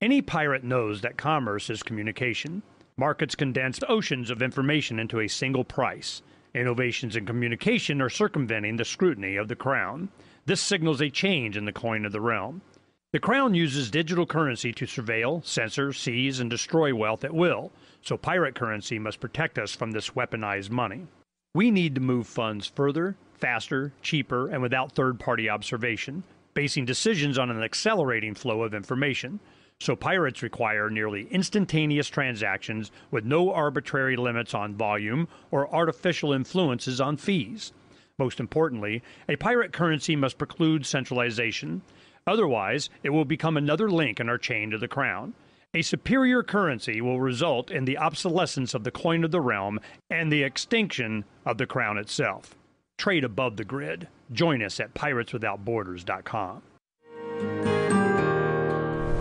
Any pirate knows that commerce is communication. Markets condense oceans of information into a single price. Innovations in communication are circumventing the scrutiny of the Crown. This signals a change in the coin of the realm. The Crown uses digital currency to surveil, censor, seize, and destroy wealth at will, so pirate currency must protect us from this weaponized money. We need to move funds further, faster, cheaper, and without third-party observation, basing decisions on an accelerating flow of information. So pirates require nearly instantaneous transactions with no arbitrary limits on volume or artificial influences on fees. Most importantly, a pirate currency must preclude centralization. Otherwise, it will become another link in our chain to the Crown. A superior currency will result in the obsolescence of the coin of the realm and the extinction of the Crown itself. Trade above the grid. Join us at pirateswithoutborders.com.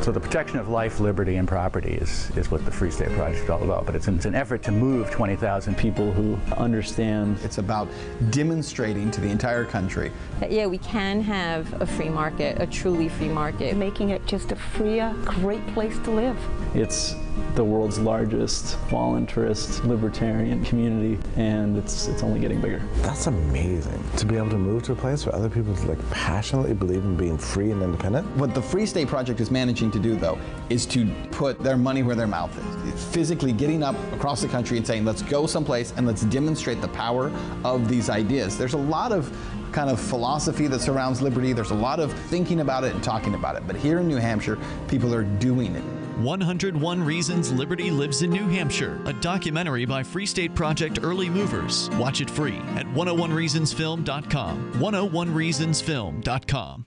So the protection of life, liberty, and property is what the Free State Project is all about. But it's an effort to move 20,000 people who understand. It's about demonstrating to the entire country that, yeah, we can have a free market, a truly free market. Making it just a freer, great place to live. It's the world's largest voluntarist libertarian community, and it's only getting bigger. That's amazing, to be able to move to a place where other people passionately believe in being free and independent. What the Free State Project is managing to do, though, is to put their money where their mouth is. It's physically getting up across the country and saying, let's go someplace and let's demonstrate the power of these ideas. There's a lot of kind of philosophy that surrounds liberty. There's a lot of thinking about it and talking about it. But here in New Hampshire, people are doing it. 101 Reasons Liberty Lives in New Hampshire, a documentary by Free State Project Early Movers. Watch it free at 101reasonsfilm.com. 101reasonsfilm.com.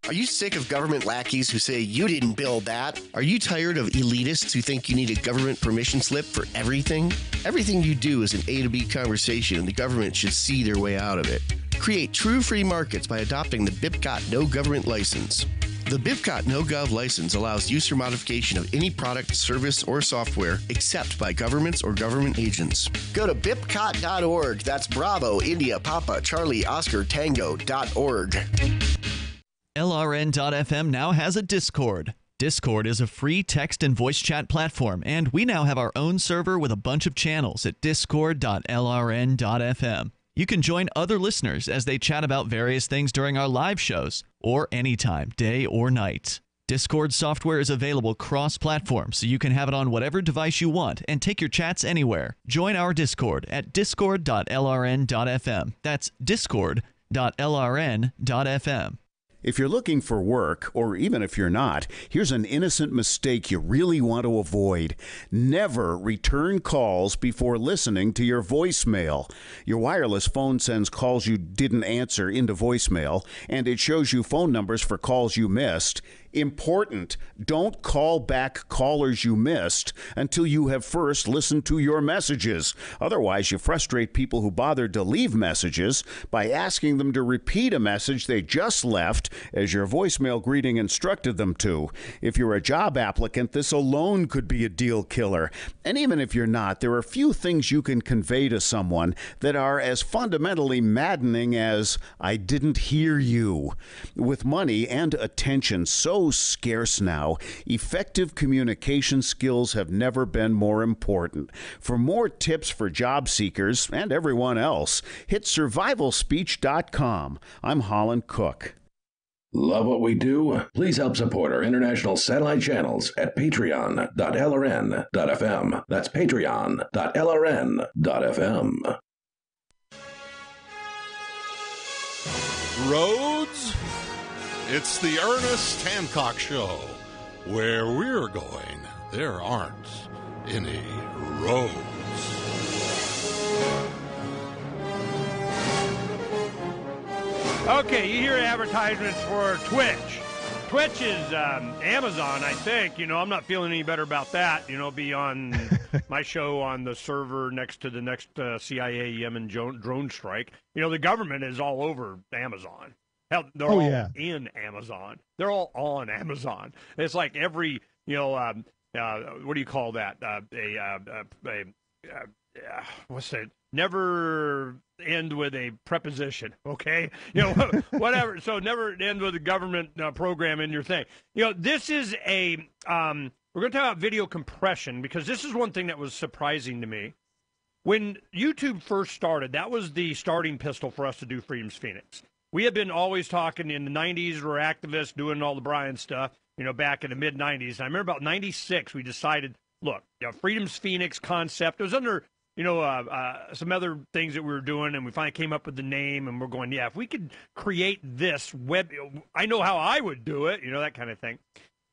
Are you sick of government lackeys who say you didn't build that? Are you tired of elitists who think you need a government permission slip for everything? Everything you do is an A to B conversation, and the government should see their way out of it. Create true free markets by adopting the BIPCOT No Government License. The BIPCOT No Gov license allows use or modification of any product, service, or software except by governments or government agents. Go to bipcot.org. That's Bravo, India, Papa, Charlie, Oscar, Tango.org. LRN.FM now has a Discord. Discord is a free text and voice chat platform, and we now have our own server with a bunch of channels at discord.lrn.fm. You can join other listeners as they chat about various things during our live shows, or anytime, day or night. Discord software is available cross-platform, so you can have it on whatever device you want and take your chats anywhere. Join our Discord at discord.lrn.fm. That's discord.lrn.fm. If you're looking for work, or even if you're not, here's an innocent mistake you really want to avoid. Never return calls before listening to your voicemail. Your wireless phone sends calls you didn't answer into voicemail, and it shows you phone numbers for calls you missed. Important. Don't call back callers you missed until you have first listened to your messages. Otherwise, you frustrate people who bothered to leave messages by asking them to repeat a message they just left as your voicemail greeting instructed them to. If you're a job applicant, this alone could be a deal killer. And even if you're not, there are few things you can convey to someone that are as fundamentally maddening as, "I didn't hear you." With money and attention so scarce now, effective communication skills have never been more important. For more tips for job seekers and everyone else, hit survivalspeech.com. I'm Holland Cook. Love what we do? Please help support our international satellite channels at patreon.lrn.fm. That's patreon.lrn.fm. Roads? It's the Ernest Hancock Show. Where we're going, there aren't any roads. Okay, you hear advertisements for Twitch. Twitch is Amazon, I think. I'm not feeling any better about that. Be on my show on the server next to the next CIA Yemen drone strike. The government is all over Amazon. Hell, they're all in Amazon. They're all on Amazon. It's like every, what do you call that? What's it? Never end with a preposition, okay? Whatever. So never end with a government program in your thing. This is a, we're going to talk about video compression because this is one thing that was surprising to me. When YouTube first started, that was the starting pistol for us to do Freedom's Phoenix. We had been always talking in the 90s, we're activists doing all the Brian stuff, back in the mid-90s. And I remember about 96, we decided, look, Freedom's Phoenix concept, it was under, some other things that we were doing, and we finally came up with the name, and we're going, if we could create this web, I know how I would do it, that kind of thing.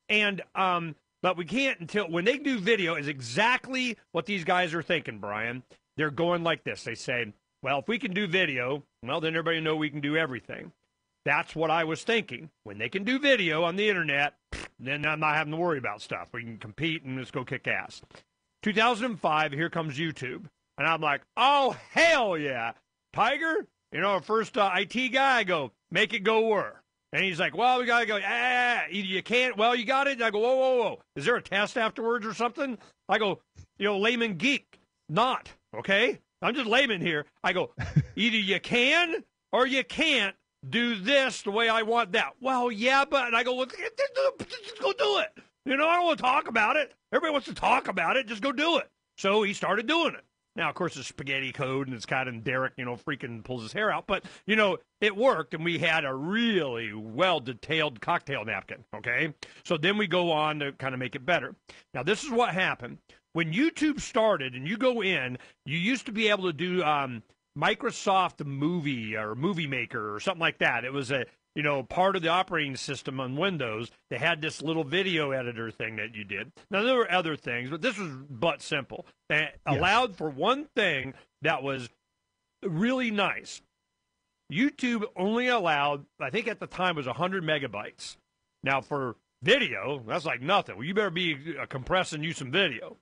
And, but we can't until, when they do video, is exactly what these guys are thinking, Brian. They're going like this. They say, well, if we can do video, well, then everybody know we can do everything. That's what I was thinking. When they can do video on the internet, then I'm not having to worry about stuff. We can compete and let's go kick ass. 2005, here comes YouTube. And I'm like, oh, hell yeah. Tiger, first IT guy, I go, make it go where? And he's like, well, we got to go, you can't, well, you got it. And I go, whoa, whoa, whoa. Is there a test afterwards or something? I go, layman geek, not, okay? I'm just layman here. I go, either you can or you can't do this the way I want that. Well, yeah, but, and I go, well, just go do it. I don't want to talk about it. Everybody wants to talk about it. Just go do it. So he started doing it. Now, of course, it's spaghetti code, and it's kind of Derek, freaking pulls his hair out. But, it worked, and we had a really well-detailed cocktail napkin, okay? So then we go on to kind of make it better. Now, this is what happened. When YouTube started, and you go in, you used to be able to do Microsoft Movie or Movie Maker or something like that. It was a part of the operating system on Windows. They had this little video editor thing that you did. Now, there were other things, but this was but simple. And allowed for one thing that was really nice. YouTube only allowed, I think at the time, was 100 megabytes. Now, for video, that's like nothing. Well, you better be compressing you some video.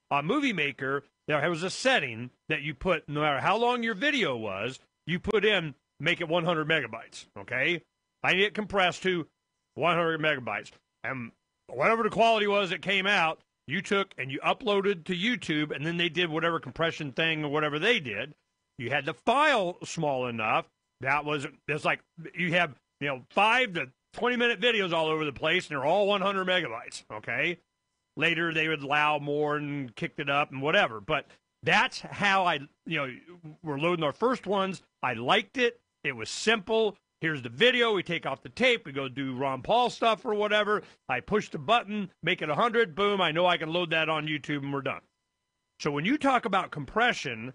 On Movie Maker, there was a setting that you put, no matter how long your video was, you put in, make it 100 megabytes, okay? I need it compressed to 100 megabytes. And whatever the quality was that came out, you took and you uploaded to YouTube, and then they did whatever compression thing or whatever they did. You had the file small enough. It's like you have, 5 to 20-minute videos all over the place, and they're all 100 megabytes, okay? Later, they would allow more and kicked it up and whatever. But that's how we're loading our first ones. I liked it. It was simple. Here's the video. We take off the tape. We go do Ron Paul stuff or whatever. I push the button, make it 100. Boom. I know I can load that on YouTube, and we're done. So when you talk about compression,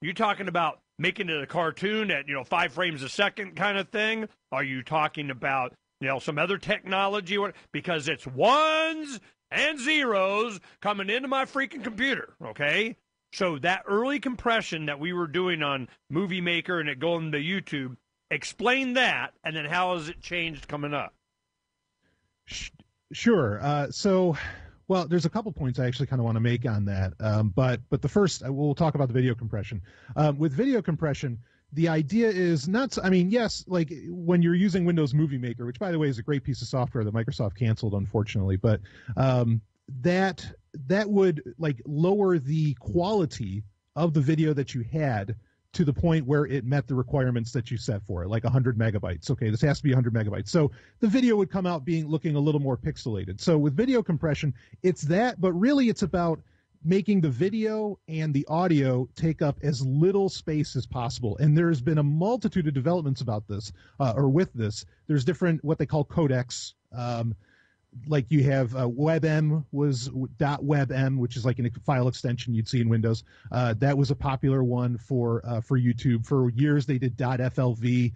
you're talking about making it a cartoon at, 5 frames a second kind of thing? Are you talking about, some other technology? Because it's ones and zeros coming into my freaking computer, okay? So that early compression that we were doing on Movie Maker and it going to YouTube, explain that, and then how has it changed coming up? Sure. Well, there's a couple points I actually kind of want to make on that. But the first, we'll talk about the video compression. With video compression, the idea is not, yes, like when you're using Windows Movie Maker, which, by the way, is a great piece of software that Microsoft canceled, unfortunately, but that would like lower the quality of the video that you had to the point where it met the requirements that you set for it, like 100 megabytes. Okay, this has to be 100 megabytes. So the video would come out looking a little more pixelated. So with video compression, it's that, but really it's about making the video and the audio take up as little space as possible. And there's been a multitude of developments about this, or with this. There's different, what they call codecs. Like you have WebM was .webm, which is like a file extension you'd see in Windows. That was a popular one for YouTube. For years they did .flv,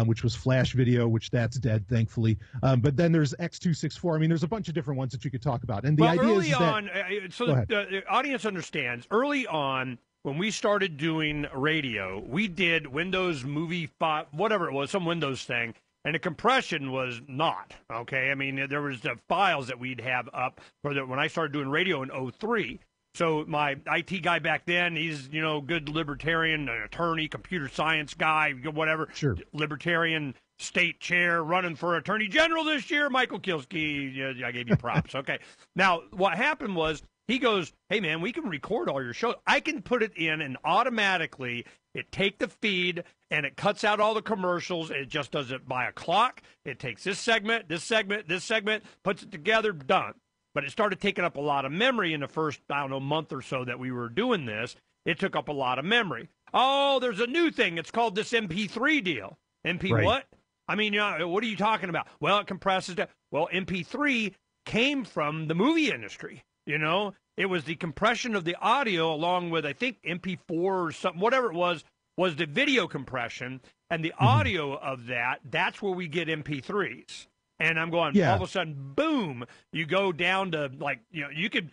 which was Flash video, which that's dead, thankfully. But then there's X264. There's a bunch of different ones that you could talk about. And the idea is that, so the audience understands, early on, when we started doing radio, we did Windows Movie 5, whatever it was, some Windows thing. And the compression was not, okay? There was the files that we'd have up when I started doing radio in 2003. So my IT guy back then, he's, good libertarian, an attorney, computer science guy, whatever. Sure. Libertarian state chair, running for attorney general this year, Michael Kielski. I gave you props, okay. Now, what happened was, he goes, hey, man, we can record all your shows. I can put it in, and automatically it take the feed, and it cuts out all the commercials. It just does it by a clock. It takes this segment, this segment, this segment, puts it together, done. But it started taking up a lot of memory in the first, month or so that we were doing this. It took up a lot of memory. Oh, there's a new thing. It's called this MP3 deal. Right. What? What are you talking about? Well, it compresses that. Well, MP3 came from the movie industry. It was the compression of the audio along with, I think, MP4 or something, whatever it was the video compression. And the audio of that's where we get MP3s. And I'm going, all of a sudden, boom, you go down to, you could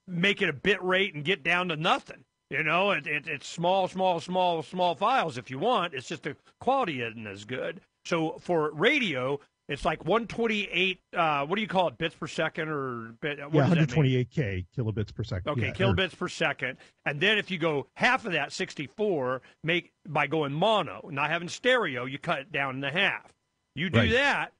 make it a bit rate and get down to nothing. It's small files if you want. It's just the quality isn't as good. So for radio, it's like 128, what do you call it, bits per second? Or 128K kilobits per second. Okay, kilobits per second. And then if you go half of that, 64, by going mono, not having stereo, you cut it down to half. You do that,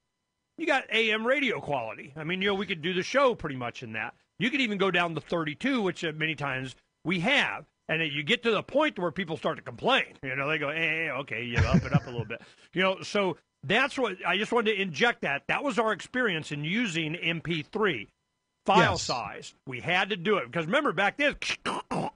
you got AM radio quality. I mean, we could do the show pretty much in that. You could even go down to 32, which many times we have. And you get to the point where people start to complain. They go, hey, okay, you up it up a little bit. So that's what I just wanted to inject that. That was our experience in using MP3 file size. We had to do it because remember back then,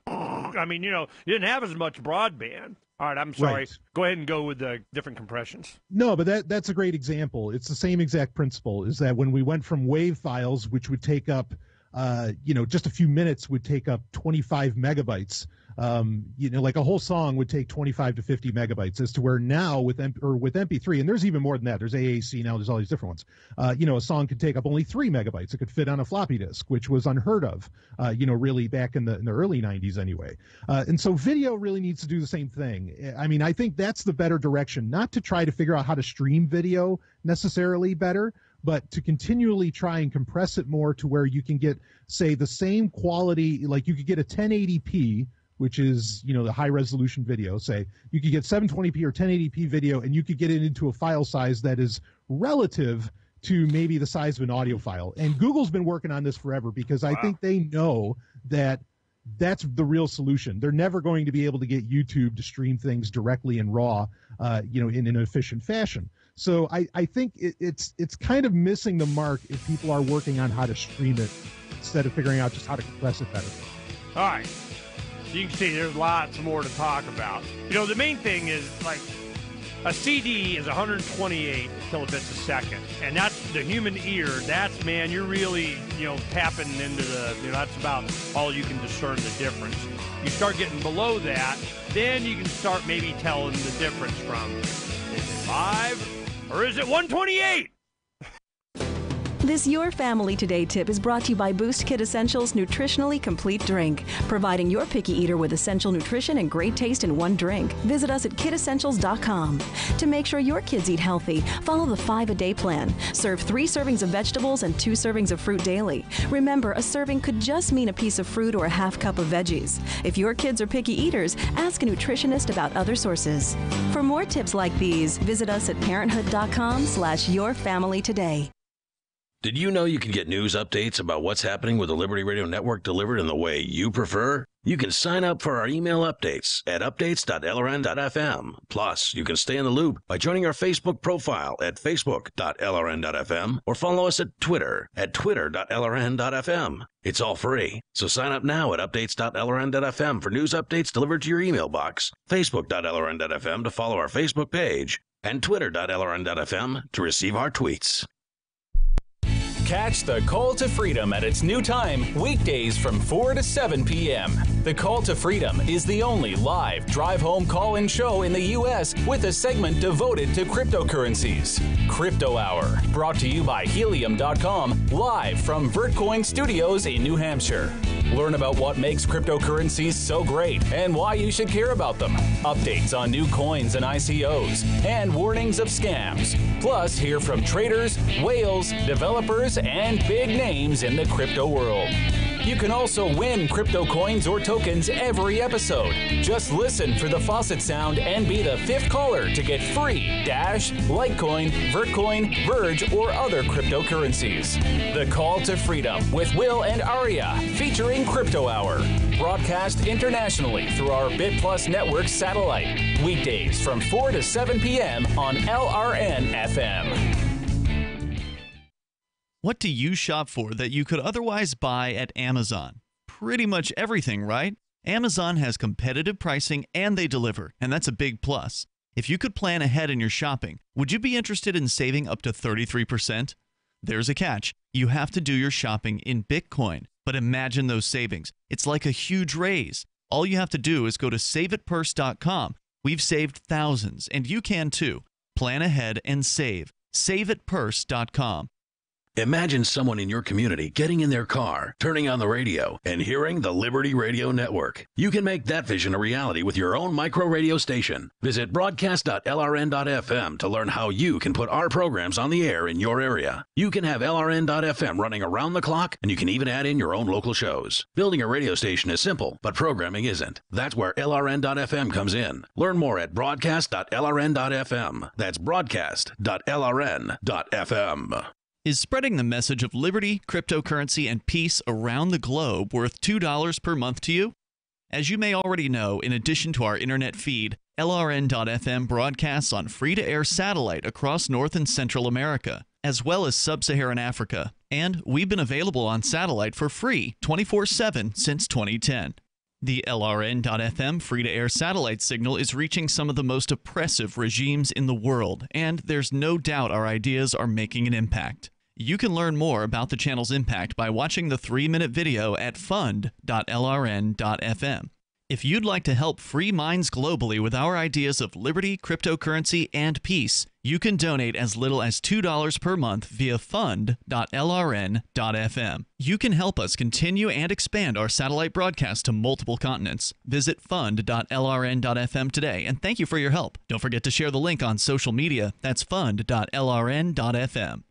I mean, you didn't have as much broadband. All right, I'm sorry. Right. Go ahead and go with the different compressions. No, but that's a great example. It's the same exact principle. Is that when we went from WAV files, which would take up, just a few minutes, would take up 25 megabytes. Like a whole song would take 25 to 50 megabytes, as to where now with MP3, and there's even more than that. There's AAC now. There's all these different ones. A song could take up only 3 megabytes. It could fit on a floppy disk, which was unheard of. Really back in the early 90s anyway. And so video really needs to do the same thing. I mean, I think that's the better direction, not to try to figure out how to stream video necessarily better, but to continually try and compress it more to where you can get, say, the same quality, like you could get a 1080p, which is, the high resolution video. Say you could get 720p or 1080p video, and you could get it into a file size that is relative to maybe the size of an audio file. And Google's been working on this forever because I think they know that that's the real solution. They're never going to be able to get YouTube to stream things directly in RAW, in an efficient fashion. So I think it's kind of missing the mark if people are working on how to stream it instead of figuring out just how to compress it better. All right. So you can see there's lots more to talk about. The main thing is, like, a CD is 128 kilobits a second, and that's the human ear. That's, man, you're really, tapping into that's about all you can discern the difference. You start getting below that, then you can start maybe telling the difference from, is it 5 or is it 128? This Your Family Today tip is brought to you by Boost Kid Essentials Nutritionally Complete Drink, providing your picky eater with essential nutrition and great taste in one drink. Visit us at kidessentials.com. To make sure your kids eat healthy, follow the 5-a-day plan. Serve 3 servings of vegetables and 2 servings of fruit daily. Remember, a serving could just mean a piece of fruit or a half cup of veggies. If your kids are picky eaters, ask a nutritionist about other sources. For more tips like these, visit us at parenthood.com/yourfamilytoday. Did you know you can get news updates about what's happening with the Liberty Radio Network delivered in the way you prefer? You can sign up for our email updates at updates.lrn.fm. Plus, you can stay in the loop by joining our Facebook profile at facebook.lrn.fm or follow us at Twitter at twitter.lrn.fm. It's all free, so sign up now at updates.lrn.fm for news updates delivered to your email box, facebook.lrn.fm to follow our Facebook page, and twitter.lrn.fm to receive our tweets. Catch the Call to Freedom at its new time, weekdays from 4 to 7 p.m. The Call to Freedom is the only live drive-home call-in show in the U.S. with a segment devoted to cryptocurrencies. Crypto Hour, brought to you by Helium.com, live from Vertcoin Studios in New Hampshire. Learn about what makes cryptocurrencies so great and why you should care about them. Updates on new coins and ICOs, and warnings of scams. Plus, hear from traders, whales, developers, and big names in the crypto world. You can also win crypto coins or tokens every episode. Just listen for the faucet sound and be the 5th caller to get free Dash, Litecoin, Vertcoin, Verge, or other cryptocurrencies. The Call to Freedom with Will and Aria, featuring Crypto Hour. Broadcast internationally through our BitPlus network satellite. Weekdays from 4 to 7 p.m. on LRN FM. What do you shop for that you could otherwise buy at Amazon? Pretty much everything, right? Amazon has competitive pricing and they deliver, and that's a big plus. If you could plan ahead in your shopping, would you be interested in saving up to 33%? There's a catch. You have to do your shopping in Bitcoin. But imagine those savings. It's like a huge raise. All you have to do is go to saveitpurse.com. We've saved thousands, and you can too. Plan ahead and save. Saveitpurse.com. Imagine someone in your community getting in their car, turning on the radio, and hearing the Liberty Radio Network. You can make that vision a reality with your own micro radio station. Visit broadcast.lrn.fm to learn how you can put our programs on the air in your area. You can have LRN.FM running around the clock, and you can even add in your own local shows. Building a radio station is simple, but programming isn't. That's where LRN.FM comes in. Learn more at broadcast.lrn.fm. That's broadcast.lrn.fm. Is spreading the message of liberty, cryptocurrency, and peace around the globe worth $2 per month to you? As you may already know, in addition to our internet feed, LRN.FM broadcasts on free-to-air satellite across North and Central America, as well as Sub-Saharan Africa. And we've been available on satellite for free 24/7 since 2010. The LRN.FM free-to-air satellite signal is reaching some of the most oppressive regimes in the world, and there's no doubt our ideas are making an impact. You can learn more about the channel's impact by watching the 3-minute video at fund.lrn.fm. If you'd like to help free minds globally with our ideas of liberty, cryptocurrency, and peace, you can donate as little as $2 per month via fund.lrn.fm. You can help us continue and expand our satellite broadcast to multiple continents. Visit fund.lrn.fm today, and thank you for your help. Don't forget to share the link on social media. That's fund.lrn.fm.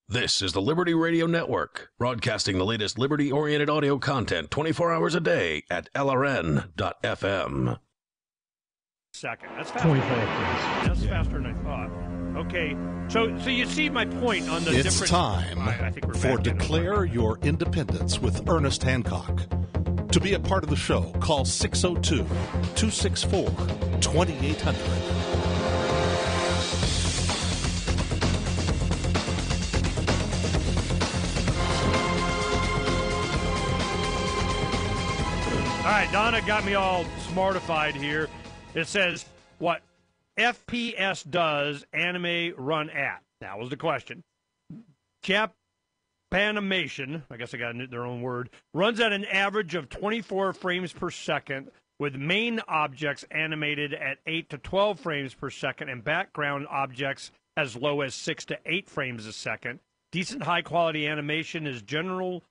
This is the Liberty Radio Network, broadcasting the latest liberty-oriented audio content 24 hours a day at LRN.FM. Second. That's faster. 24 That's faster than I thought. Okay, so you see my point on the It's time for Declare Your Independence with Ernest Hancock. To be a part of the show, call 602-264-2800. All right, Donna got me all smartified here. It says, what FPS does anime run at? That was the question. Japanimation, I guess I got their own word, runs at an average of 24 frames per second, with main objects animated at 8 to 12 frames per second and background objects as low as 6 to 8 frames a second. Decent high-quality animation in general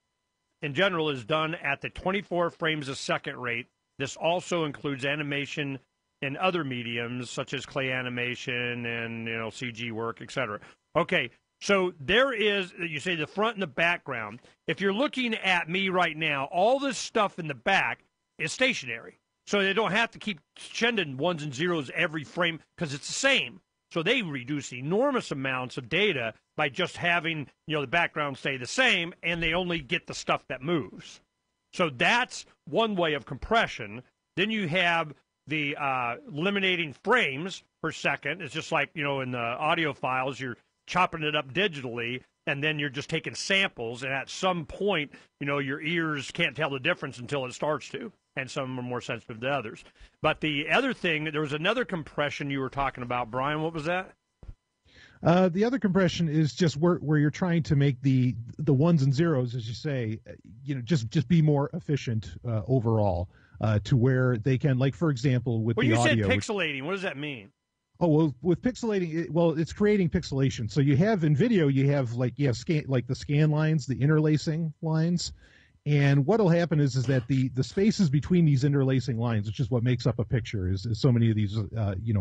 is done at the 24 frames a second rate. This also includes animation in other mediums such as clay animation and CG work, etc. Okay, so there is, you say the front and the background. If you're looking at me right now, all this stuff in the back is stationary. So they don't have to keep sending ones and zeros every frame because it's the same. So they reduce enormous amounts of data by just having, the background stay the same, and they only get the stuff that moves. So that's one way of compression. Then you have the eliminating frames per second. It's just like, in the audio files, you're chopping it up digitally, and then you're just taking samples, and at some point, your ears can't tell the difference until it starts to, and some are more sensitive to others. But the other thing, there was another compression you were talking about, Brian. What was that? The other compression is just where you're trying to make the ones and zeros, as you say, just be more efficient overall, to where they can, like, for example, with the audio. You said pixelating. What does that mean? Oh, well, with pixelating, it's creating pixelation. So you have in video, you have the scan lines, the interlacing lines. And what'll happen is that the spaces between these interlacing lines, which is what makes up a picture, is so many of these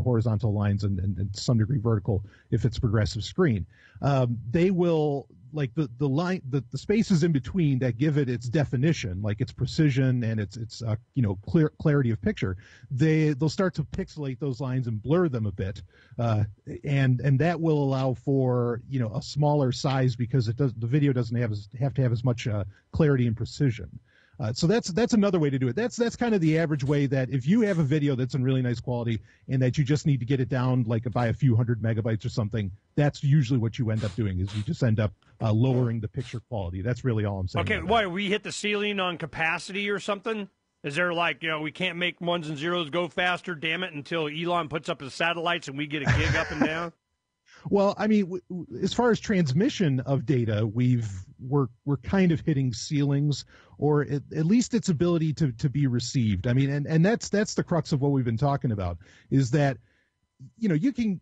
horizontal lines and to some degree vertical if it's progressive screen. They will, like, the spaces in between that give it its definition, like its precision and its clarity of picture. They'll start to pixelate those lines and blur them a bit, and that will allow for a smaller size because the video doesn't have to have as much clarity and precision. So that's another way to do it. That's kind of the average way, that if you have a video that's in really nice quality and that you just need to get it down like by a few hundred megabytes or something, that's usually what you end up doing, is you just end up lowering the picture quality. That's really all I'm saying. Okay, why, we hit the ceiling on capacity or something? Is there we can't make ones and zeros go faster, damn it, until Elon puts up his satellites and we get a gig up and down? Well, I mean, as far as transmission of data, we're kind of hitting ceilings, or at least its ability to be received. I mean, and that's the crux of what we've been talking about, is that you can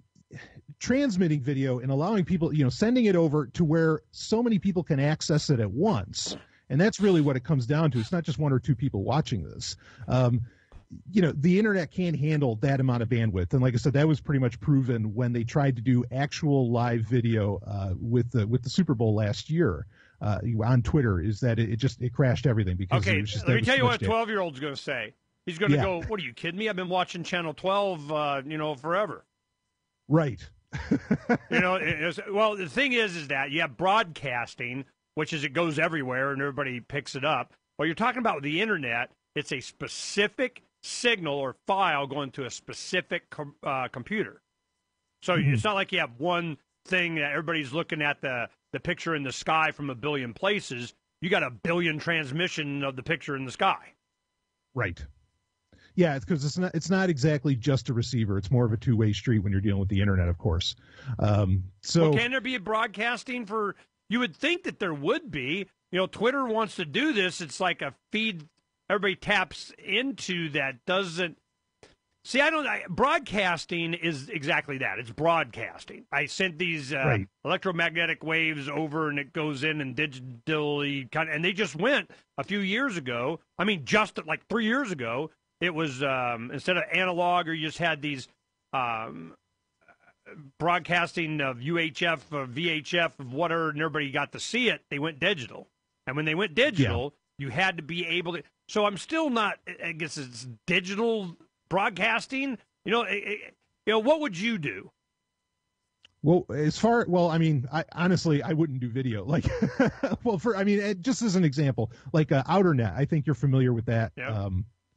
transmitting video and allowing people, sending it over to where so many people can access it at once. And that's really what it comes down to. It's not just one or two people watching this. The internet can't handle that amount of bandwidth. And like I said, that was pretty much proven when they tried to do actual live video with the Super Bowl last year on Twitter, is that it crashed everything. Because okay, let me tell you what a 12-year-old's going to say. He's going to go, what are you kidding me? I've been watching Channel 12, forever. Right. Well, the thing is that you have broadcasting, which is it goes everywhere and everybody picks it up. Well, you're talking about the internet. It's a specific signal or file going to a specific computer. So it's not like you have one thing that everybody's looking at the picture in the sky from a billion places. You got a billion transmission of the picture in the sky. Right. Yeah, it's because it's not exactly just a receiver. It's more of a two-way street when you're dealing with the internet, of course. Can there be a broadcasting for? You would think that there would be. Twitter wants to do this. It's like a feed. Everybody taps into that. Doesn't see? Broadcasting is exactly that. It's broadcasting. I sent these electromagnetic waves over, and it goes in and digitally and they just went a few years ago. I mean, just like 3 years ago. It was instead of analog, or you just had these broadcasting of UHF, of VHF, of whatever, and everybody got to see it. They went digital, and when they went digital, you had to be able to. So I'm still not. I guess it's digital broadcasting. What would you do? Well, honestly, I wouldn't do video. Just as an example, like OuterNet. I think you're familiar with that. Yeah.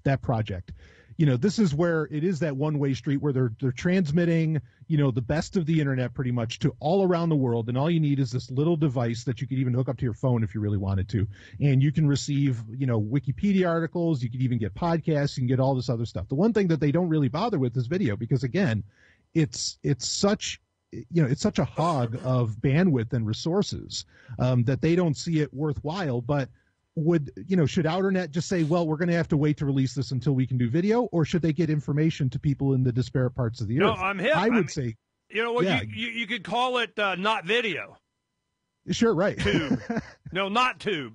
That project. This is where it is that one-way street where they're transmitting, the best of the internet pretty much to all around the world, and all you need is this little device that you could even hook up to your phone if you really wanted to, and you can receive, Wikipedia articles, you could even get podcasts, you can get all this other stuff. The one thing that they don't really bother with is video, because again, it's such a hog of bandwidth and resources that they don't see it worthwhile. But should OuterNet just say, well, we're going to have to wait to release this until we can do video, or should they get information to people in the disparate parts of the earth? No, I'm hip. I would say, you could call it not video. Sure, right. Tube. No, not tube.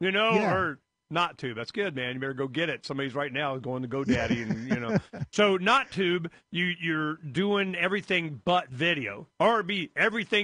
Or not tube. That's good, man. You better go get it. Somebody's right now going to GoDaddy, and So not tube. You're doing everything but video, or be everything